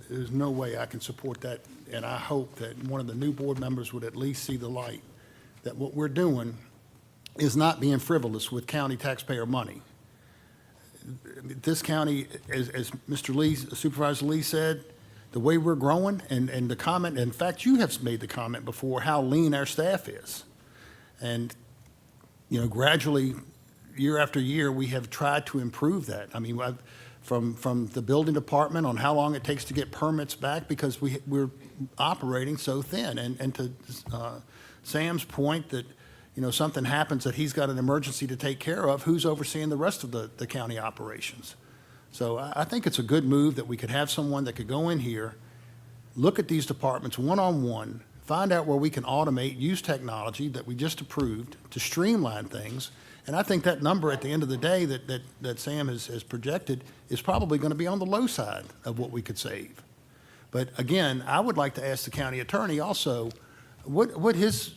[SPEAKER 8] there's no way I can support that. And I hope that one of the new board members would at least see the light, that what we're doing is not being frivolous with county taxpayer money. This county, as Mr. Lee, Supervisor Lee said, the way we're growing, and the comment, in fact, you have made the comment before, how lean our staff is. And, you know, gradually, year after year, we have tried to improve that. I mean, from the building department on how long it takes to get permits back because we're operating so thin. And to Sam's point that, you know, something happens that he's got an emergency to take care of, who's overseeing the rest of the county operations? So I think it's a good move that we could have someone that could go in here, look at these departments one-on-one, find out where we can automate, use technology that we just approved to streamline things. And I think that number at the end of the day that Sam has projected is probably going to be on the low side of what we could save. But again, I would like to ask the county attorney also what his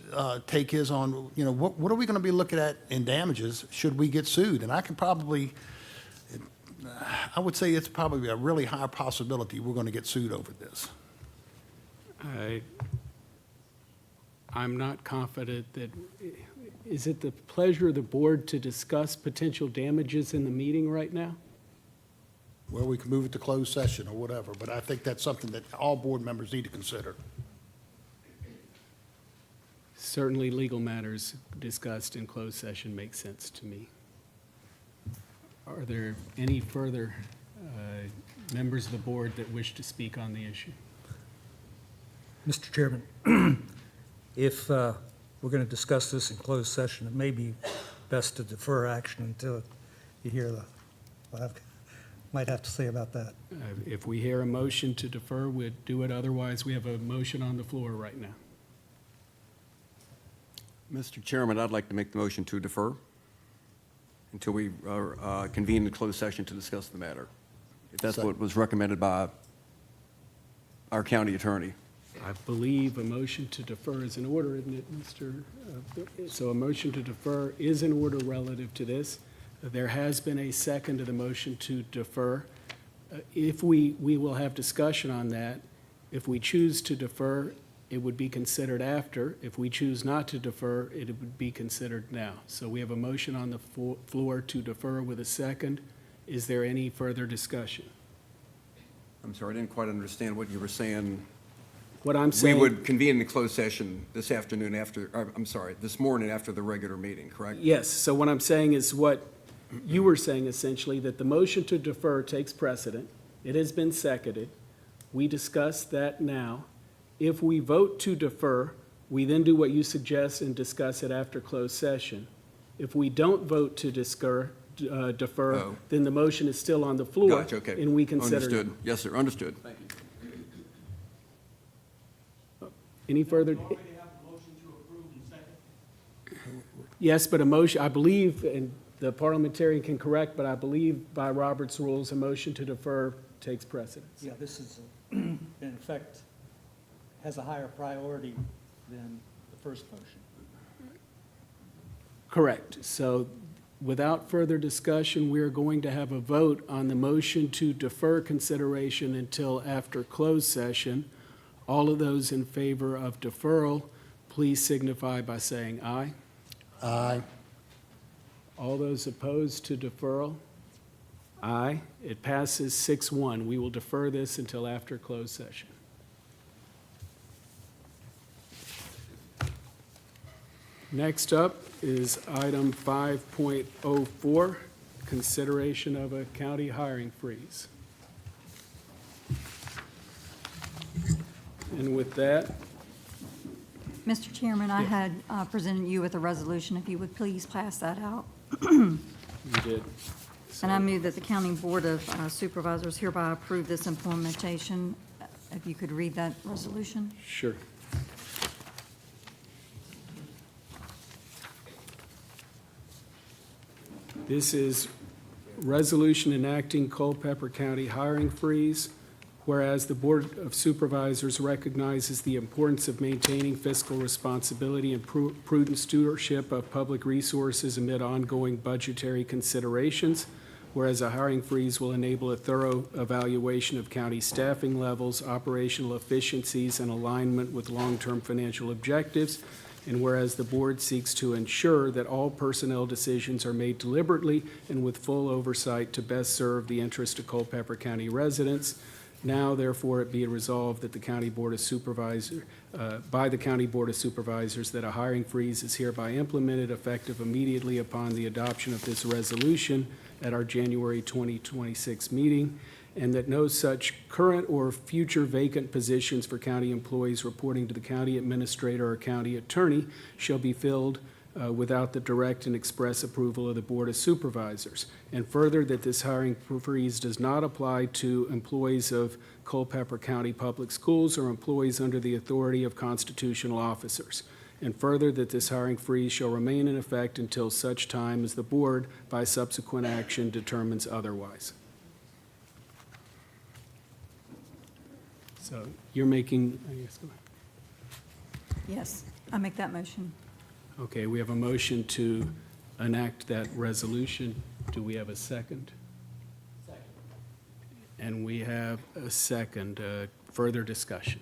[SPEAKER 8] take is on, you know, what are we going to be looking at in damages should we get sued? And I would say it's probably a really high possibility we're going to get sued over this.
[SPEAKER 1] I'm not confident that, is it the pleasure of the board to discuss potential damages in the meeting right now?
[SPEAKER 8] Well, we can move it to closed session or whatever, but I think that's something that all board members need to consider.
[SPEAKER 1] Certainly, legal matters discussed in closed session make sense to me. Are there any further members of the board that wish to speak on the issue?
[SPEAKER 6] Mr. Chairman, if we're going to discuss this in closed session, it may be best to defer action until you hear what I might have to say about that.
[SPEAKER 1] If we hear a motion to defer, we'd do it. Otherwise, we have a motion on the floor right now.
[SPEAKER 2] Mr. Chairman, I'd like to make the motion to defer until we convene the closed session to discuss the matter, if that's what was recommended by our county attorney.
[SPEAKER 1] I believe a motion to defer is in order, isn't it, Mr.? So a motion to defer is in order relative to this. There has been a second to the motion to defer. If we will have discussion on that, If we choose to defer, it would be considered after. If we choose not to defer, it would be considered now. So we have a motion on the floor to defer with a second. Is there any further discussion?
[SPEAKER 2] I'm sorry, I didn't quite understand what you were saying.
[SPEAKER 1] What I'm
[SPEAKER 2] We
[SPEAKER 1] saying.
[SPEAKER 2] would convene in closed session this afternoon this morning after the regular meeting, correct?
[SPEAKER 1] Yes, so what I'm saying is what you were saying essentially, that the motion to defer takes precedent. It has been seconded. We discuss that now. If we vote to defer, we then do what you suggest and discuss it after closed session. If we don't vote to defer,
[SPEAKER 2] Oh.
[SPEAKER 1] then the motion is still on the floor.
[SPEAKER 2] Gotcha, okay.
[SPEAKER 1] And we consider it.
[SPEAKER 2] Understood. Yes, sir, understood. Thank you.
[SPEAKER 1] Any further?
[SPEAKER 8] You already have a motion to approve and second.
[SPEAKER 1] Yes, but a motion, I believe, and the parliamentarian can correct, but I believe by Robert's rules, a motion to defer takes precedence.
[SPEAKER 6] Yeah, this is, in effect, has a higher priority than the first motion.
[SPEAKER 1] Correct. So without further discussion, we are going to have a vote on the motion to defer consideration until after closed session. All of those in favor of deferral, please signify by saying aye.
[SPEAKER 8] Aye.
[SPEAKER 1] All those opposed to deferral? Aye. It passes 6-1. We will defer this until after closed session. Next up is item 5.04, consideration of a county hiring freeze. And with that,
[SPEAKER 11] Mr. Chairman, I had presented you with a resolution. If you would please pass that out.
[SPEAKER 1] you did.
[SPEAKER 11] And I move that the County Board of Supervisors hereby approve this implementation. If you could read that resolution.
[SPEAKER 1] Sure. This is resolution enacting Culpeper County hiring freeze, whereas the Board of Supervisors recognizes the importance of maintaining fiscal responsibility and prudent stewardship of public resources amid ongoing budgetary considerations, whereas a hiring freeze will enable a thorough evaluation of county staffing levels, operational efficiencies, and alignment with long-term financial objectives, and whereas the board seeks to ensure that all personnel decisions are made deliberately and with full oversight to best serve the interest of Culpeper County residents, now therefore it be resolved that the County Board of Supervisors, by the County Board of Supervisors, that a hiring freeze is hereby implemented effective immediately upon the adoption of this resolution at our January 2026 meeting, and that no such current or future vacant positions for county employees reporting to the county administrator or county attorney shall be filled without the direct and express approval of the Board of Supervisors. And further, that this hiring freeze does not apply to employees of Culpeper County Public Schools or employees under the authority of constitutional officers. And further, that this hiring freeze shall remain in effect until such time as the board, by subsequent action, determines otherwise. So you're making, I guess, go ahead.
[SPEAKER 11] Yes, I make that motion.
[SPEAKER 1] Okay, we have a motion to enact that resolution. Do we have a second? Second. And we have a second. Further discussion.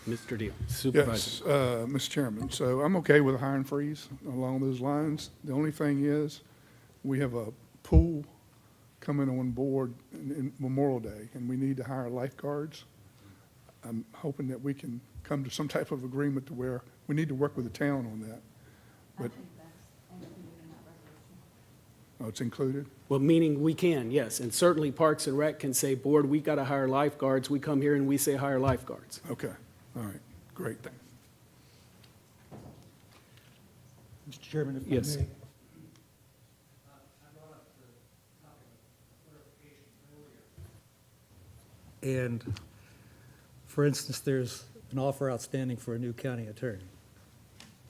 [SPEAKER 1] Mr. Deal, Supervisor.
[SPEAKER 3] Yes, Mr. Chairman, so I'm okay with a hiring freeze along those lines. The only thing is, we have a pool coming on board in Memorial Day, and we need to hire lifeguards. I'm hoping that we can come to some type of agreement to where we need to work with the town on that. But, oh, it's included?
[SPEAKER 1] Well, meaning we can, yes, and certainly Parks and Rec can say, board, we got to hire lifeguards. We come here and we say hire lifeguards.
[SPEAKER 3] Okay, all right, great, thanks.
[SPEAKER 6] Mr. Chairman, if I
[SPEAKER 1] Yes.
[SPEAKER 6] may. And, for instance, there's an offer outstanding for a new county attorney.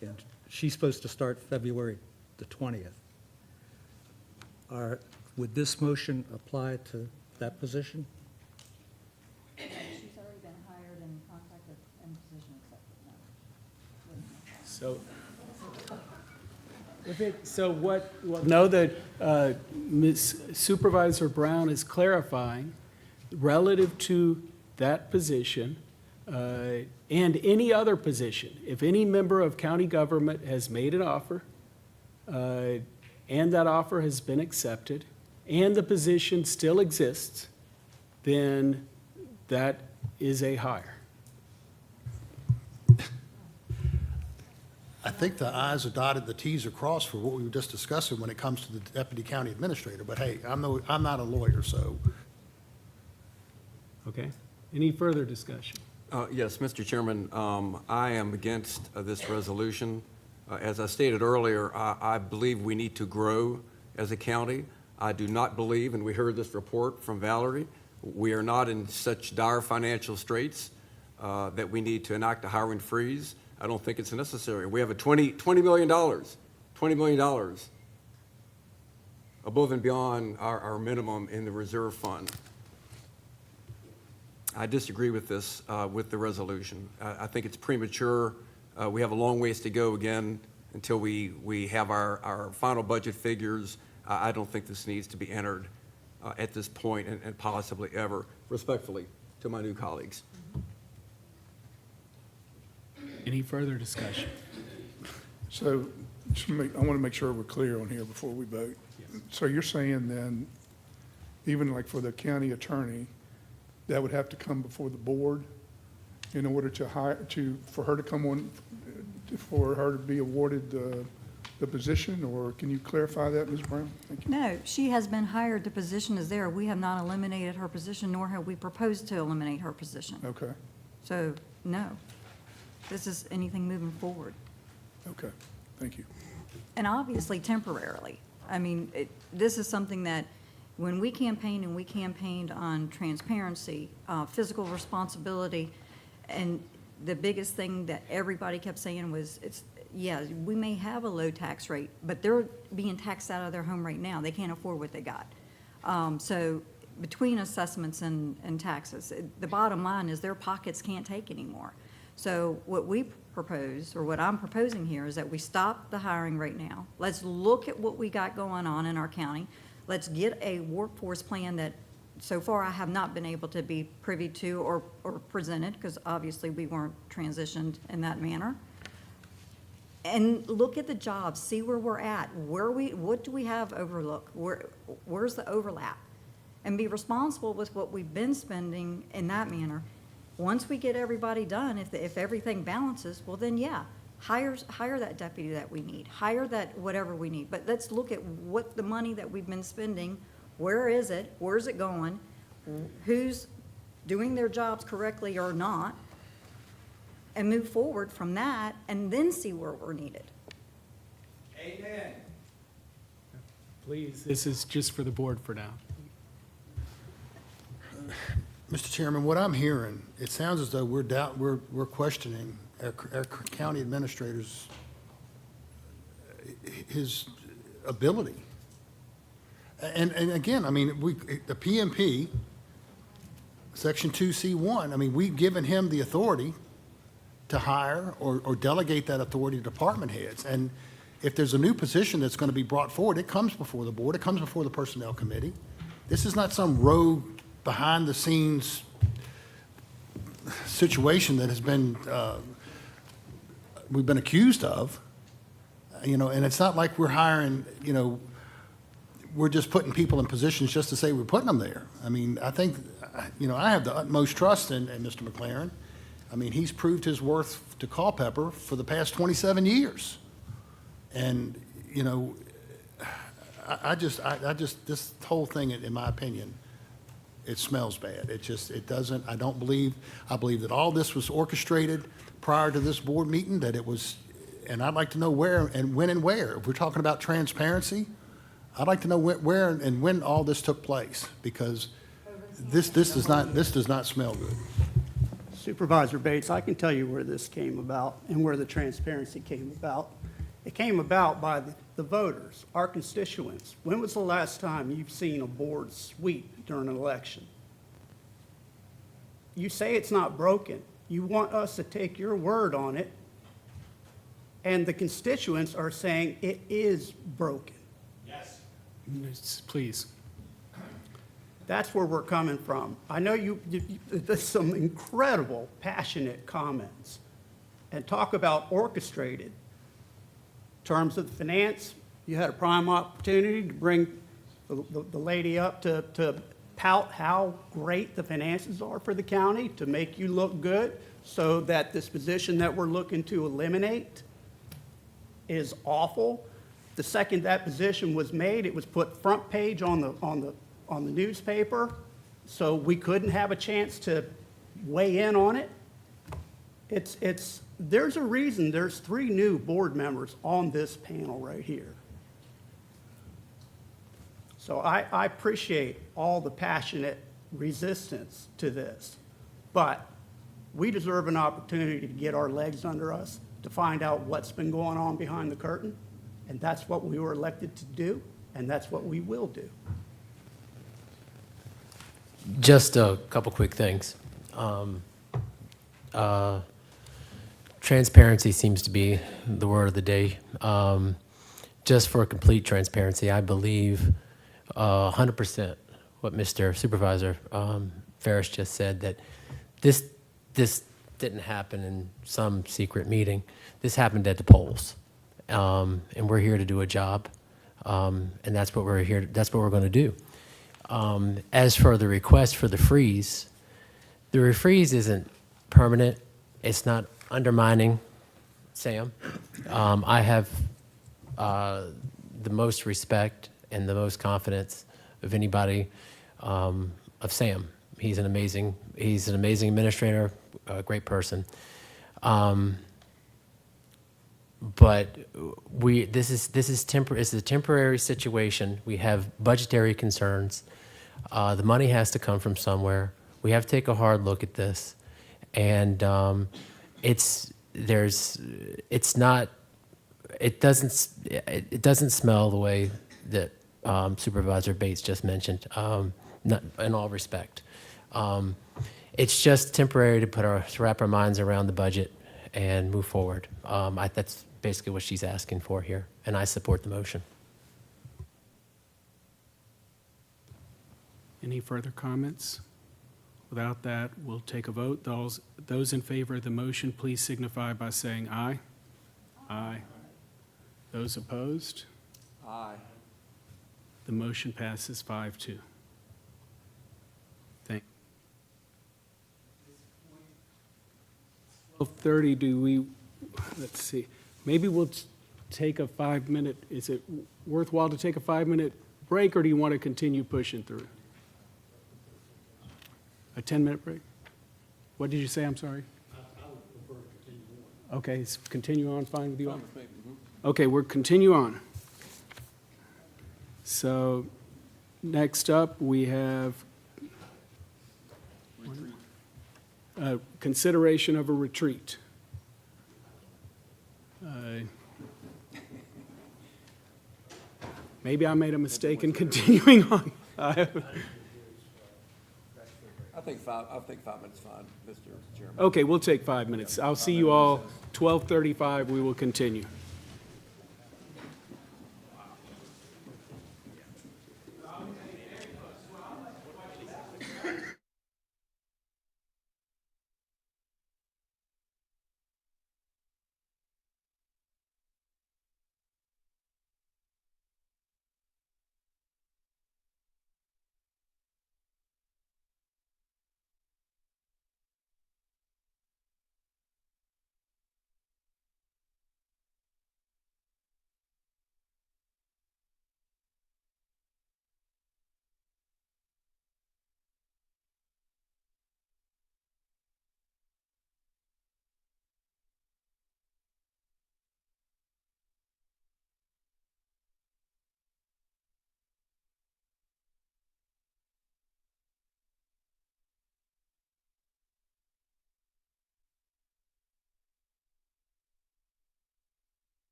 [SPEAKER 6] And she's supposed to start February the 20th. Would this motion apply to that position?
[SPEAKER 11] She's already been hired and contacted and position accepted.
[SPEAKER 1] So, no, that Ms. Supervisor Brown is clarifying, relative to that position, and any other position. If any member of county government has made an offer, and that offer has been accepted, and the position still exists, then that is a hire.
[SPEAKER 8] I think the i's are dotted, the t's are crossed for what we were just discussing when it comes to the deputy county administrator. But hey, I'm not a lawyer, so.
[SPEAKER 1] Okay? Any further discussion?
[SPEAKER 2] Yes, Mr. Chairman, I am against this resolution. As I stated earlier, I believe we need to grow as a county. I do not believe, and we heard this report from Valerie, we are not in such dire financial straits that we need to enact a hiring freeze. I don't think it's necessary. We have a $20 million above and beyond our minimum in the reserve fund. I disagree with this, with the resolution. I think it's premature. We have a long ways to go again until we have our final budget figures. I don't think this needs to be entered at this point and possibly ever, respectfully, to my new colleagues.
[SPEAKER 1] Any further discussion?
[SPEAKER 3] So I want to make sure we're clear on here before we vote. So you're saying then, even like for the county attorney, that would have to come before the board in order to hire, for her to come on, for her to be awarded the position? Or can you clarify that, Ms. Brown? Thank you.
[SPEAKER 11] No, she has been hired, the position is there. We have not eliminated her position, nor have we proposed to eliminate her position.
[SPEAKER 3] Okay,
[SPEAKER 11] So, no. This is anything moving forward.
[SPEAKER 3] okay, thank you.
[SPEAKER 11] And obviously temporarily. I mean, this is something that, when we campaigned, and we campaigned on transparency, fiscal responsibility, and the biggest thing that everybody kept saying was, yeah, we may have a low tax rate, but they're being taxed out of their home right now. They can't afford what they got. So between assessments and taxes, the bottom line is their pockets can't take anymore. So what we propose, or what I'm proposing here, is that we stop the hiring right now. Let's look at what we got going on in our county. Let's get a workforce plan that, so far, I have not been able to be privy to or presented, because obviously we weren't transitioned in that manner. And look at the jobs, see where we're at, what do we have overlooked, where's the overlap? And be responsible with what we've been spending in that manner. Once we get everybody done, if everything balances, well then, yeah, hire that deputy that we need, hire that whatever we need. But let's look at what the money that we've been spending, where is it, where's it going, who's doing their jobs correctly or not, and move forward from that, and then see where we're needed.
[SPEAKER 1] Amen. Please, this is just for the board for now.
[SPEAKER 8] Mr. Chairman, what I'm hearing, it sounds as though we're questioning our county administrator's, his ability. And again, I mean, the PMP, Section 2C1, I mean, we've given him the authority to hire or delegate that authority to department heads. And if there's a new position that's going to be brought forward, it comes before the board, it comes before the Personnel Committee. This is not some rogue, behind-the-scenes situation that has been, we've been accused of, and it's not like we're hiring, we're just putting people in positions just to say we're putting them there. I mean, I think, I have the utmost trust in Mr. McLaren. I mean, he's proved his worth to Culpeper for the past 27 years. And, I just, this whole thing, in my opinion, it smells bad. It doesn't, I believe that all this was orchestrated prior to this board meeting, that it was, and I'd like to know where and when and where. If we're talking about transparency, I'd like to know where and when all this took place, because this does not smell good.
[SPEAKER 13] Supervisor Bates, I can tell you where this came about and where the transparency came about. It came about by the voters, our constituents. When was the last time you've seen a board sweep during an election? You say it's not broken. You want us to take your word on it, and the constituents are saying it is broken.
[SPEAKER 1] Yes. Please.
[SPEAKER 13] That's where we're coming from. I know there's some incredible, passionate comments. And talk about orchestrated. In terms of finance, you had a prime opportunity to bring the lady up to tout how great the finances are for the county, to make you look good, so that this position that we're looking to eliminate is awful. The second that position was made, it was put front page on the newspaper, so we couldn't have a chance to weigh in on it. There's a reason there's 3 new board members on this panel right here. So I appreciate all the passionate resistance to this, but we deserve an opportunity to get our legs under us, to find out what's been going on behind the curtain, and that's what we were elected to do, and that's what we will do.
[SPEAKER 4] Just a couple quick things. Transparency seems to be the word of the day. Just for complete transparency, I believe 100% what Mr. Supervisor Ferris just said, that this didn't happen in some secret meeting. This happened at the polls, and we're here to do a job, and that's what we're here. That's what we're going to do. As for the request for the freeze isn't permanent. It's not undermining Sam. I have the most respect and the most confidence of anybody of Sam. He's an amazing administrator, a great person. But this is a temporary situation. We have budgetary concerns. The money has to come from somewhere. We have to take a hard look at this, and it doesn't smell the way that Supervisor Bates just mentioned. Not, in all respect, it's just temporary to wrap our minds around the budget and move forward. That's basically what she's asking for here, and I support the motion.
[SPEAKER 1] Any further comments? Without that, we'll take a vote. Those in favor of the motion, please signify by saying aye. Aye. Those opposed?
[SPEAKER 2] Aye.
[SPEAKER 1] The motion passes 5-2. Thank. 12:30, let's see, maybe we'll take a 5-minute, is it worthwhile to take a 5-minute break, or do you want to continue pushing through? A 10-minute break? What did you say? I'm sorry.
[SPEAKER 8] I would prefer to continue on.
[SPEAKER 1] Okay, is continue on fine with you all? Okay, we'll continue on. So, next up, we have consideration of a retreat. Maybe I made a mistake in continuing on.
[SPEAKER 2] I think 5 minutes fine, Mr. Chairman.
[SPEAKER 1] Okay, we'll take 5 minutes. I'll see you all 12:35. We will continue.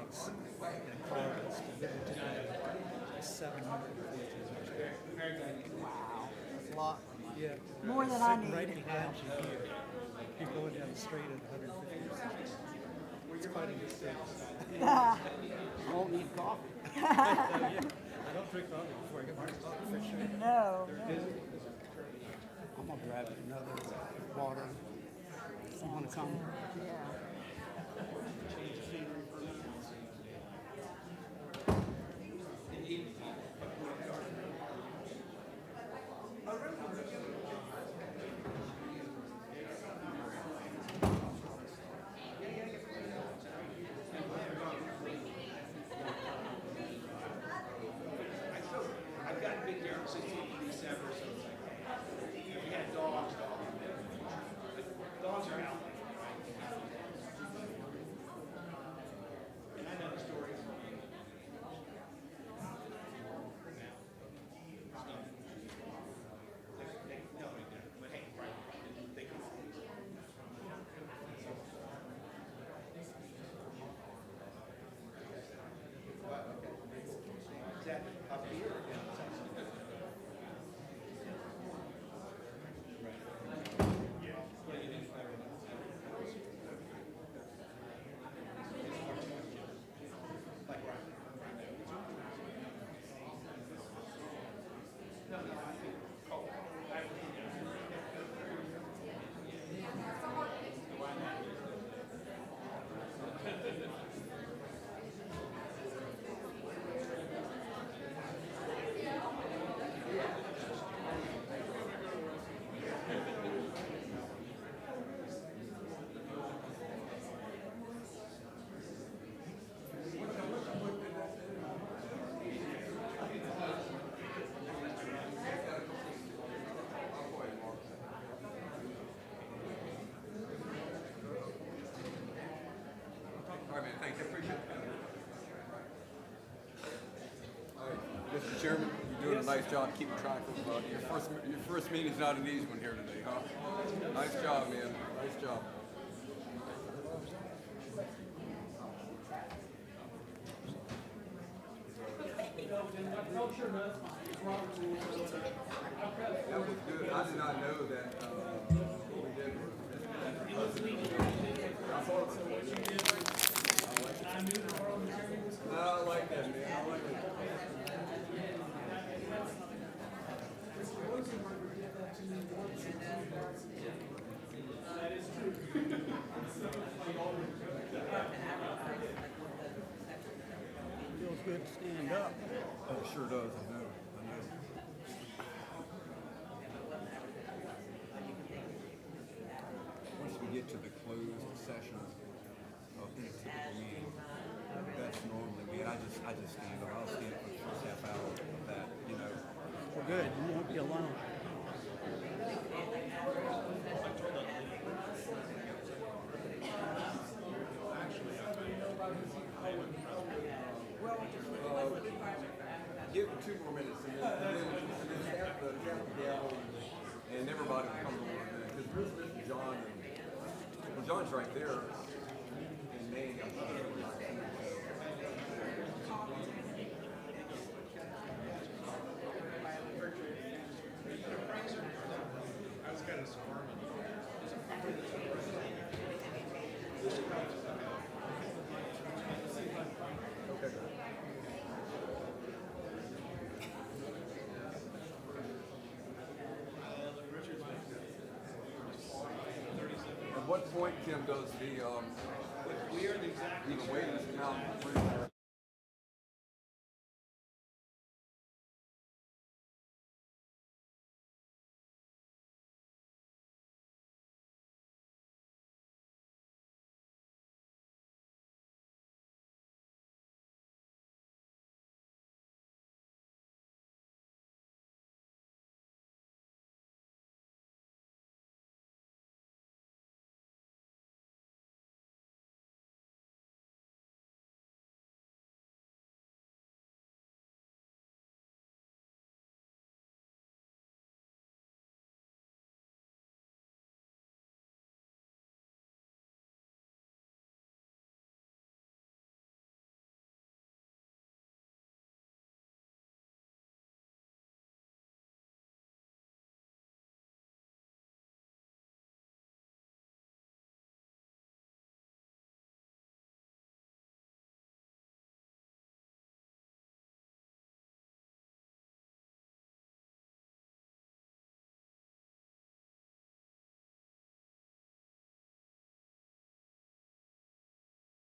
[SPEAKER 6] days. And car is delivered today is 714.
[SPEAKER 13] Wow, that's a lot.
[SPEAKER 6] Yeah.
[SPEAKER 11] More
[SPEAKER 6] it's
[SPEAKER 11] than I
[SPEAKER 6] sitting right
[SPEAKER 11] need.
[SPEAKER 6] behind you here. You're going down the street at 150 or something. It's quite a distance.
[SPEAKER 13] I won't need coffee.
[SPEAKER 6] I don't drink coffee before I get my coffee for sure.
[SPEAKER 11] No,
[SPEAKER 13] I'm gonna grab another water. You wanna come?
[SPEAKER 11] yeah.
[SPEAKER 8] I've got big yards, 1687 or something like that. If you had dogs, dogs are out. And I know the story. But hey, right, they come on. Is that up here or down south?
[SPEAKER 2] All right, man, thanks, I appreciate it. Mr. Chairman, you're doing a nice job keeping track of, your first meeting's not an easy one here today, huh? Nice job, man, nice job. That was good, I did not know that, what we did. I thought so, what you did. I like that, man, I like it.
[SPEAKER 13] Feels good to stand up.
[SPEAKER 2] Oh, it sure does, I know, I know. Once we get to the closed session of any typical meeting, that's normally me, and I just stand up, I'll stand for the first half hour of that, you know.
[SPEAKER 13] Well, good, you won't be alone.
[SPEAKER 2] Give it 2 more minutes, and then have the gavel, and everybody will come over, because there's Mr. John, and John's right there, and Nate, I'm sure.
[SPEAKER 8] I was kind of squirming.
[SPEAKER 2] Okay. At what point, Tim, does the,
[SPEAKER 8] We are the exact.
[SPEAKER 2] the wages count?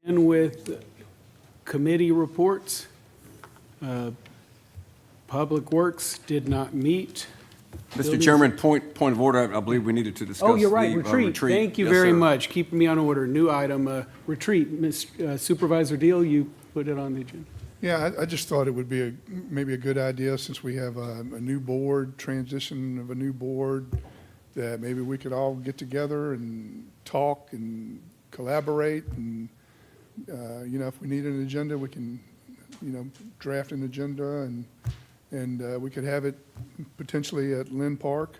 [SPEAKER 1] In with committee reports. Public Works did not meet.
[SPEAKER 2] Mr. Chairman, point of order, I believe we needed to discuss
[SPEAKER 1] Oh, you're right,
[SPEAKER 2] the,
[SPEAKER 1] retreat. Thank you
[SPEAKER 2] Yes,
[SPEAKER 1] very
[SPEAKER 2] sir.
[SPEAKER 1] much. Keeping me on order. New item, retreat. Supervisor Deal, you put it on the agenda.
[SPEAKER 3] Yeah, I just thought it would be maybe a good idea, since we have a new board, transition of a new board, that maybe we could all get together and talk and collaborate, and, if we need an agenda, we can, draft an agenda, and we could have it potentially at Lynn Park,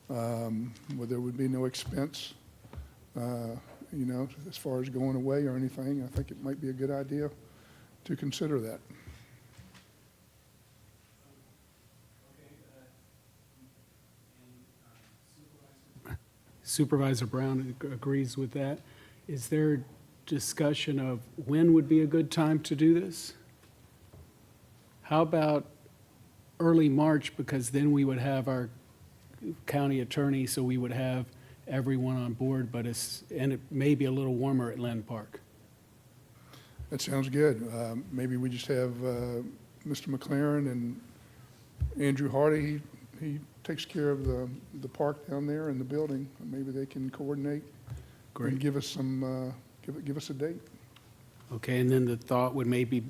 [SPEAKER 3] where there would be no expense, as far as going away or anything. I think it might be a good idea to consider that.
[SPEAKER 1] Supervisor Brown agrees with that. Is there discussion of when would be a good time to do this? How about early March, because then we would have our county attorney, so we would have everyone on board, and it may be a little warmer at Lynn Park.
[SPEAKER 3] That sounds good. Maybe we just have Mr. McLaren and Andrew Hardy. He takes care of the park down there and the building. Maybe they can coordinate
[SPEAKER 1] Great.
[SPEAKER 3] and give us some, give us a date.
[SPEAKER 1] Okay, and then the thought would maybe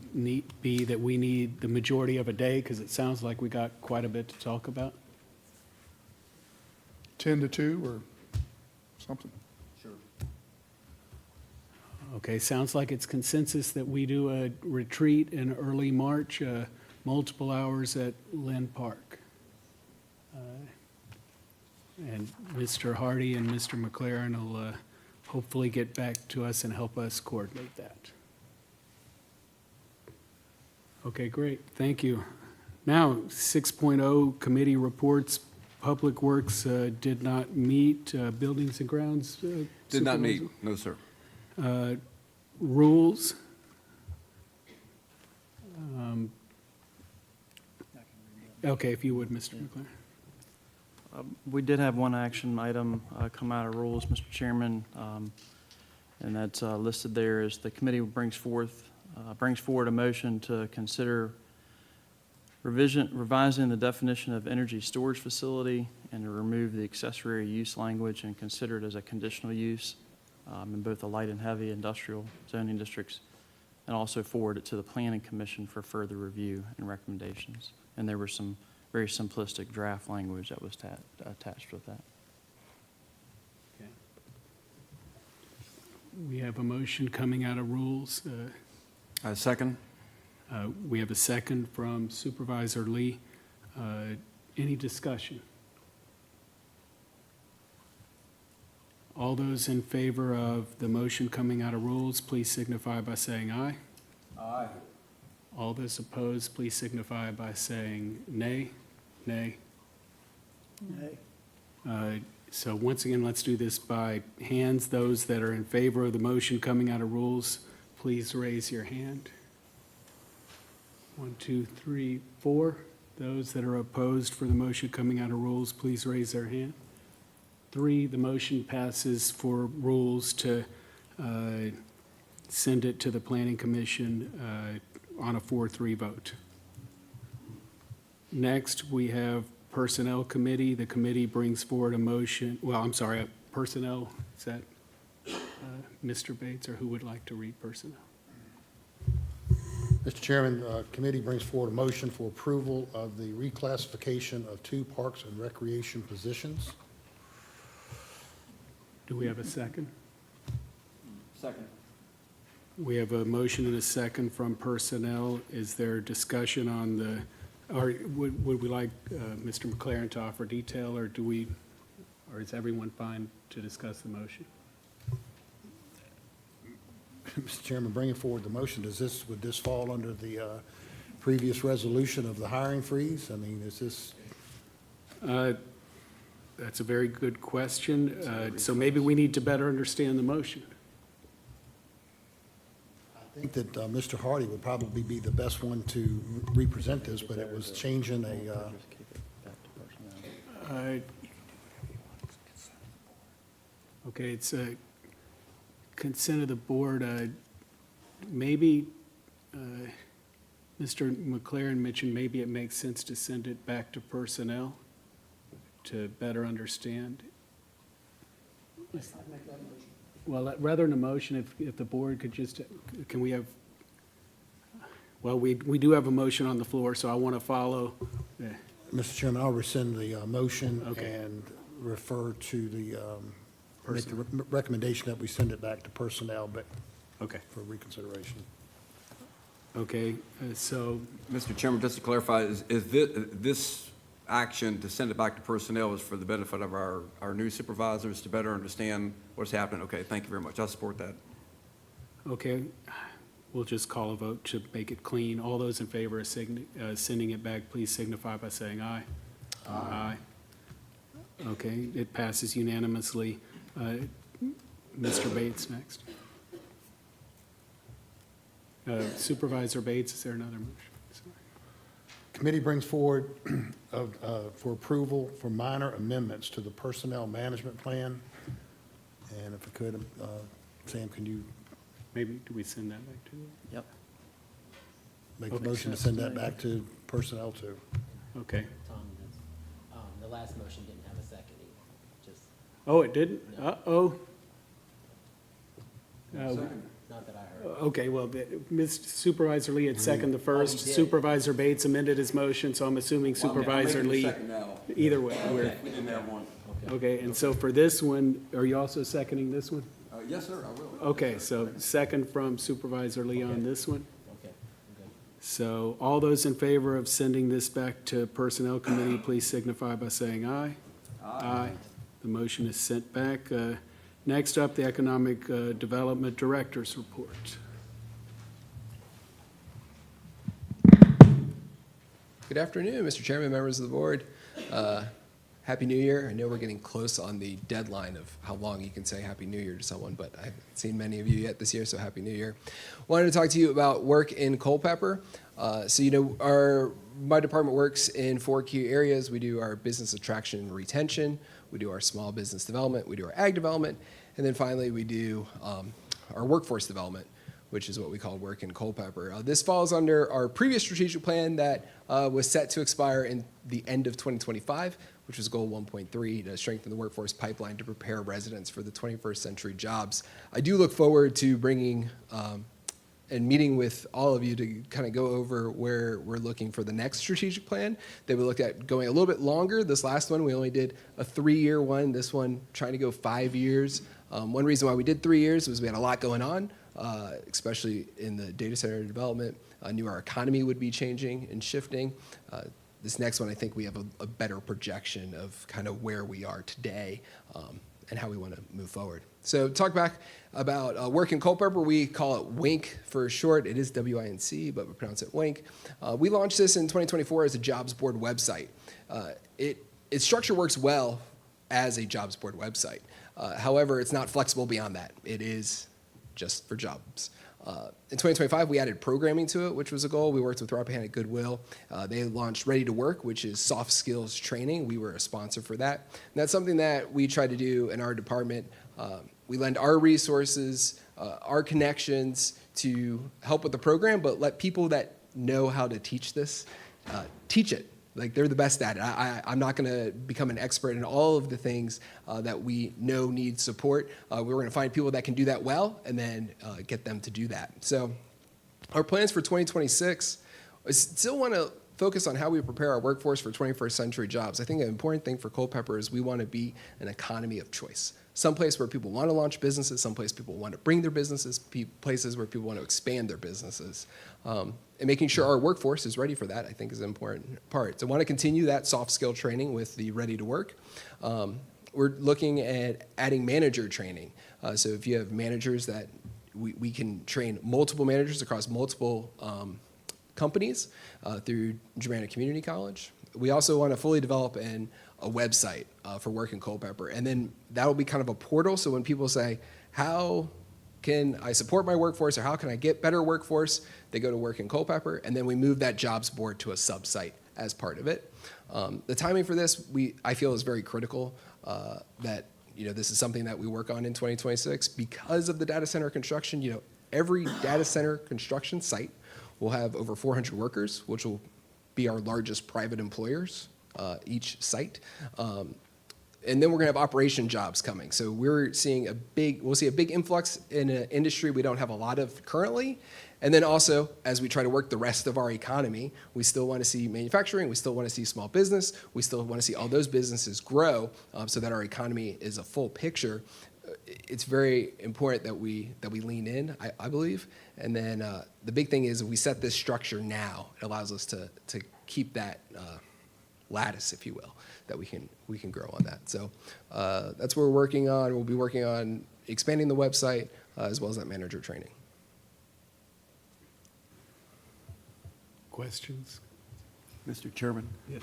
[SPEAKER 1] be that we need the majority of a day, because it sounds like we got quite a bit to talk about.
[SPEAKER 3] 10 to 2 or something.
[SPEAKER 1] Okay, sounds like it's consensus that we do a retreat in early March, multiple hours at Lynn Park. And Mr. Hardy and Mr. McLaren will hopefully get back to us and help us coordinate that. Okay, great, thank you. Now, 6.0 committee reports. Public Works did not meet. Buildings and Grounds?
[SPEAKER 2] Did not meet,
[SPEAKER 1] Supervisor?
[SPEAKER 2] no, sir.
[SPEAKER 1] Rules. Okay, if you would, Mr. McLaren.
[SPEAKER 5] We did have one action item come out of rules, Mr. Chairman, and that's listed there as the committee brings forward a motion to consider revising the definition of energy storage facility and to remove the accessory use language and consider it as a conditional use in both the light and heavy industrial zoning districts, and also forward it to the Planning Commission for further review and recommendations. And there was some very simplistic draft language that was attached with that.
[SPEAKER 1] Okay. We have a motion coming out of rules.
[SPEAKER 2] Second?
[SPEAKER 1] We have a second from Supervisor Lee. Any discussion? All those in favor of the motion coming out of rules, please signify by saying aye.
[SPEAKER 2] Aye.
[SPEAKER 1] All those opposed, please signify by saying nay. Nay. So once again, let's do this by hands. Those that are in favor of the motion coming out of rules, please raise your hand. 1, 2, 3, 4. Those that are opposed for the motion coming out of rules, please raise their hand. 3, the motion passes for rules to send it to the Planning Commission on a 4-3 vote. Next, we have Personnel Committee. The committee brings forward a motion, Personnel, is that Mr. Bates, or who would like to read Personnel?
[SPEAKER 8] Mr. Chairman, committee brings forward a motion for approval of the reclassification of 2 Parks and Recreation positions.
[SPEAKER 1] Do we have a second?
[SPEAKER 2] Second.
[SPEAKER 1] We have a motion and a second from Personnel. Is there discussion on the, or would we like Mr. McLaren to offer detail, or or is everyone fine to discuss the motion?
[SPEAKER 8] Mr. Chairman, bringing forward the motion, would this fall under the previous resolution of the hiring freeze? I mean, is this?
[SPEAKER 1] That's a very good question. So maybe we need to better understand the motion.
[SPEAKER 8] I think that Mr. Hardy would probably be the best one to represent this, but it was changing a,
[SPEAKER 1] Okay, it's a consent of the board. maybe, Mr. McLaren mentioned maybe it makes sense to send it back to personnel to better understand. Well, rather than a motion, if the board could just, can we have, well, we do have a motion on the floor, so I want to follow.
[SPEAKER 8] Mr. Chairman, I'll rescind the motion
[SPEAKER 1] Okay.
[SPEAKER 8] and refer to the, make the recommendation that we send it back to personnel, but
[SPEAKER 1] Okay.
[SPEAKER 8] for reconsideration.
[SPEAKER 1] Okay, so,
[SPEAKER 2] Mr. Chairman, just to clarify, is this action to send it back to personnel is for the benefit of our new supervisors to better understand what's happening? Okay, thank you very much. I support that.
[SPEAKER 1] okay, we'll just call a vote to make it clean. All those in favor of sending it back, please signify by saying aye. Aye. Okay, it passes unanimously. Mr. Bates next. Supervisor Bates, is there another motion? Sorry.
[SPEAKER 8] Committee brings forward for approval for minor amendments to the Personnel Management Plan. And if I could, Sam, can you
[SPEAKER 1] Maybe, do we send that back to you?
[SPEAKER 5] Yep.
[SPEAKER 8] make a motion to send that back to personnel too?
[SPEAKER 1] Okay.
[SPEAKER 4] Tom, the last motion didn't have a second either, just,
[SPEAKER 1] Oh, it didn't? Uh-oh.
[SPEAKER 4] not that I heard.
[SPEAKER 1] Okay, well, Ms. Supervisor Lee had seconded the first.
[SPEAKER 4] did.
[SPEAKER 1] Supervisor Bates amended his motion, so I'm assuming Supervisor Lee. Either way, we're,
[SPEAKER 2] We didn't have one.
[SPEAKER 1] okay, and so for this one, are you also seconding this one?
[SPEAKER 2] Yes, sir, I will.
[SPEAKER 1] Okay, so second from Supervisor Lee on this one.
[SPEAKER 4] Okay, good.
[SPEAKER 1] So all those in favor of sending this back to Personnel Committee, please signify by saying aye. Aye. The motion is sent back. Next up, the Economic Development Director's Report.
[SPEAKER 14] Good afternoon, Mr. Chairman, members of the board. Happy New Year. I know we're getting close on the deadline of how long you can say Happy New Year to someone, but I haven't seen many of you yet this year, so Happy New Year. Wanted to talk to you about work in Culpeper. My department works in 4 key areas. We do our business attraction and retention, we do our small business development, we do our ag development, and then finally we do our workforce development, which is what we call work in Culpeper. This falls under our previous strategic plan that was set to expire in the end of 2025, which was goal 1.3, to strengthen the workforce pipeline to prepare residents for the 21st century jobs. I do look forward to bringing and meeting with all of you to kind of go over where we're looking for the next strategic plan that we looked at going a little bit longer. This last one, we only did a 3-year one. This one, trying to go 5 years. One reason why we did 3 years was we had a lot going on, especially in the data center development. I knew our economy would be changing and shifting. This next one, I think we have a better projection of kind of where we are today and how we want to move forward. So talk back about work in Culpeper. We call it WINC for short. It is WINC, but we pronounce it WINC. We launched this in 2024 as a jobs board website. Its structure works well as a jobs board website. However, it's not flexible beyond that. It is just for jobs. In 2025, we added programming to it, which was a goal. We worked with Rappahannock Goodwill. They launched Ready to Work, which is soft skills training. We were a sponsor for that. And that's something that we try to do in our department. We lend our resources, our connections to help with the program, but let people that know how to teach this, teach it. Like, they're the best at it. I'm not going to become an expert in all of the things that we know need support. We're going to find people that can do that well and then get them to do that. So our plans for 2026 is still want to focus on how we prepare our workforce for 21st century jobs. I think an important thing for Culpeper is we want to be an economy of choice. Some place where people want to launch businesses, some place people want to bring their businesses, places where people want to expand their businesses. And making sure our workforce is ready for that, I think, is an important part. So I want to continue that soft skill training with the Ready to Work. We're looking at adding manager training. So if you have managers that we can train multiple managers across multiple companies through Germanna Community College. We also want to fully develop a website for work in Culpeper. And then that will be kind of a portal. So when people say, how can I support my workforce or how can I get better workforce, they go to work in Culpeper. And then we move that jobs board to a sub-site as part of it. The timing for this, I feel, is very critical, that this is something that we work on in 2026 because of the data center construction. every data center construction site will have over 400 workers, which will be our largest private employers, each site. And then we're going to have operation jobs coming. So we'll see a big influx in an industry we don't have a lot of currently. And then also, as we try to work the rest of our economy, we still want to see manufacturing, we still want to see small business, we still want to see all those businesses grow, so that our economy is a full picture. It's very important that we lean in, I believe. And then the big thing is, if we set this structure now, it allows us to keep that lattice, if you will, that we can grow on that. So that's what we're working on. We'll be working on expanding the website as well as that manager training.
[SPEAKER 1] Questions?
[SPEAKER 2] Mr. Chairman?
[SPEAKER 1] Yes.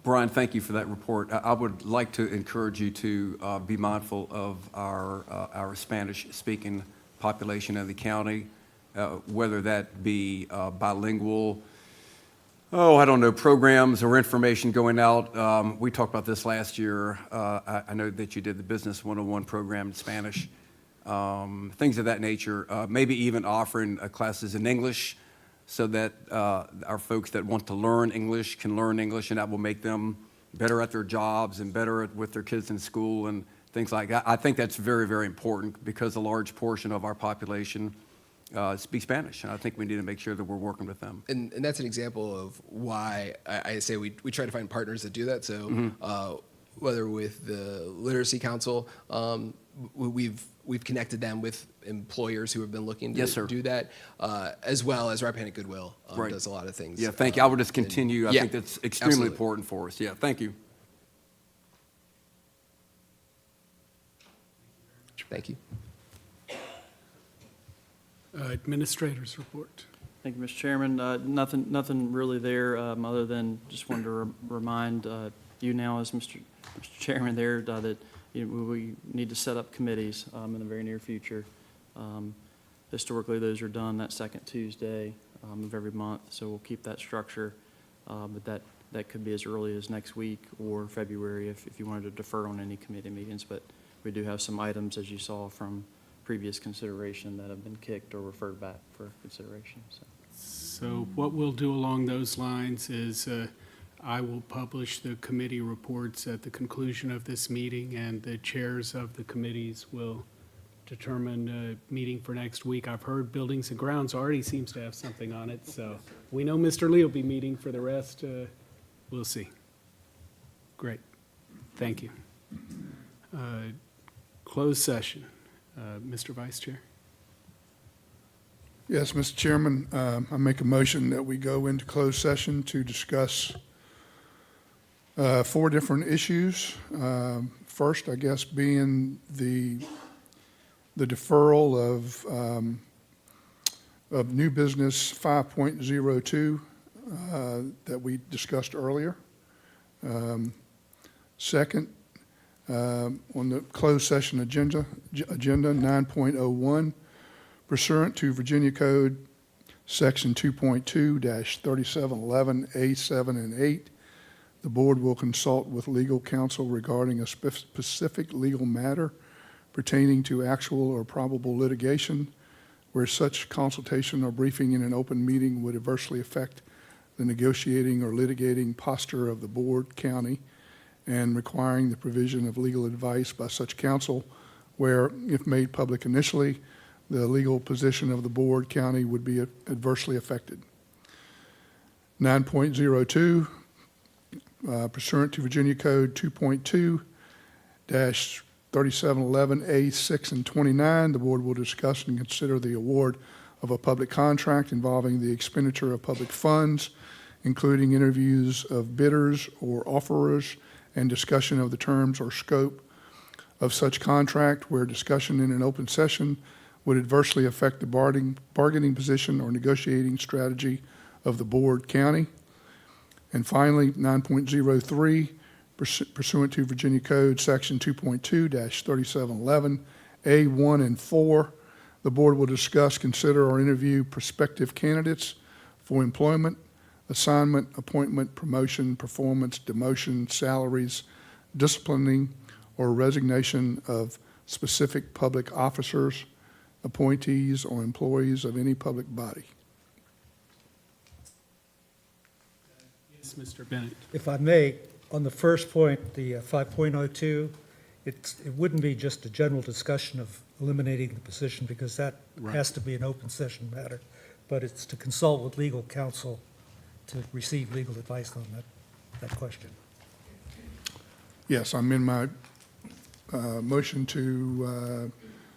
[SPEAKER 2] Brian, thank you for that report. I would like to encourage you to be mindful of our Spanish-speaking population of the county, whether that be bilingual, I don't know, programs or information going out. We talked about this last year. I know that you did the Business 101 program in Spanish, things of that nature, maybe even offering classes in English, so that our folks that want to learn English can learn English, and that will make them better at their jobs and better with their kids in school and things like that. I think that's very, very important, because a large portion of our population speak Spanish, and I think we need to make sure that we're working with them.
[SPEAKER 14] And that's an example of why I say we try to find partners that do that. So whether with the Literacy Council, we've connected them with employers who have been looking to do that, as well as Rappahannock Goodwill does a lot of things.
[SPEAKER 2] Yeah, thank you. I would just continue. I think that's extremely
[SPEAKER 14] absolutely
[SPEAKER 2] important for us. Yeah, thank you.
[SPEAKER 14] Thank you.
[SPEAKER 1] Administrators report.
[SPEAKER 5] Thank you, Mr. Chairman. Nothing really there, other than just wanted to remind you now, as Mr. Chairman there, that we need to set up committees in the very near future. Historically, those are done that second Tuesday of every month, so we'll keep that structure. But that could be as early as next week or February if you wanted to defer on any committee meetings. But we do have some items, as you saw from previous consideration, that have been kicked or referred back for consideration.
[SPEAKER 1] So what we'll do along those lines is I will publish the committee reports at the conclusion of this meeting, and the chairs of the committees will determine a meeting for next week. I've heard Buildings and Grounds already seems to have something on it, so we know Mr. Lee will be meeting. For the rest, we'll see. Great. Thank you. Closed session. Mr. Vice Chair.
[SPEAKER 3] Yes, Mr. Chairman, I make a motion that we go into closed session to discuss 4 different issues. First, I guess, being the deferral of new business 5.02 that we discussed earlier. Second, on the closed session agenda 9.01, pursuant to Virginia Code Section 2.2-3711A7 and 8, the board will consult with legal counsel regarding a specific legal matter pertaining to actual or probable litigation, where such consultation or briefing in an open meeting would adversely affect the negotiating or litigating posture of the board, county, and requiring the provision of legal advice by such counsel, where, if made public initially, the legal position of the board, county, would be adversely affected. 9.02, pursuant to Virginia Code 2.2-3711A6 and 29, the board will discuss and consider the award of a public contract involving the expenditure of public funds, including interviews of bidders or offerers, and discussion of the terms or scope of such contract, where discussion in an open session would adversely affect the bargaining position or negotiating strategy of the board, county. And finally, 9.03, pursuant to Virginia Code Section 2.2-3711A1 and 4, the board will discuss, consider, or interview prospective candidates for employment, assignment, appointment, promotion, performance, demotion, salaries, disciplining, or resignation of specific public officers, appointees, or employees of any public body.
[SPEAKER 1] Yes, Mr. Bennett.
[SPEAKER 6] If I may, on the first point, the 5.02, it wouldn't be just a general discussion of eliminating the position, because that has to be an open session matter, but it's to consult with legal counsel to receive legal advice on that question.
[SPEAKER 3] Yes, I'm in my motion to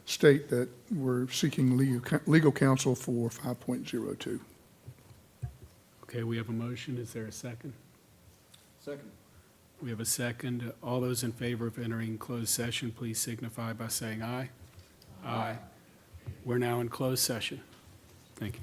[SPEAKER 3] state that we're seeking legal counsel for 5.02.
[SPEAKER 1] Okay, we have a motion. Is there a second?
[SPEAKER 2] Second.
[SPEAKER 1] We have a second. All those in favor of entering closed session, please signify by saying aye. Aye. We're now in closed session. Thank you.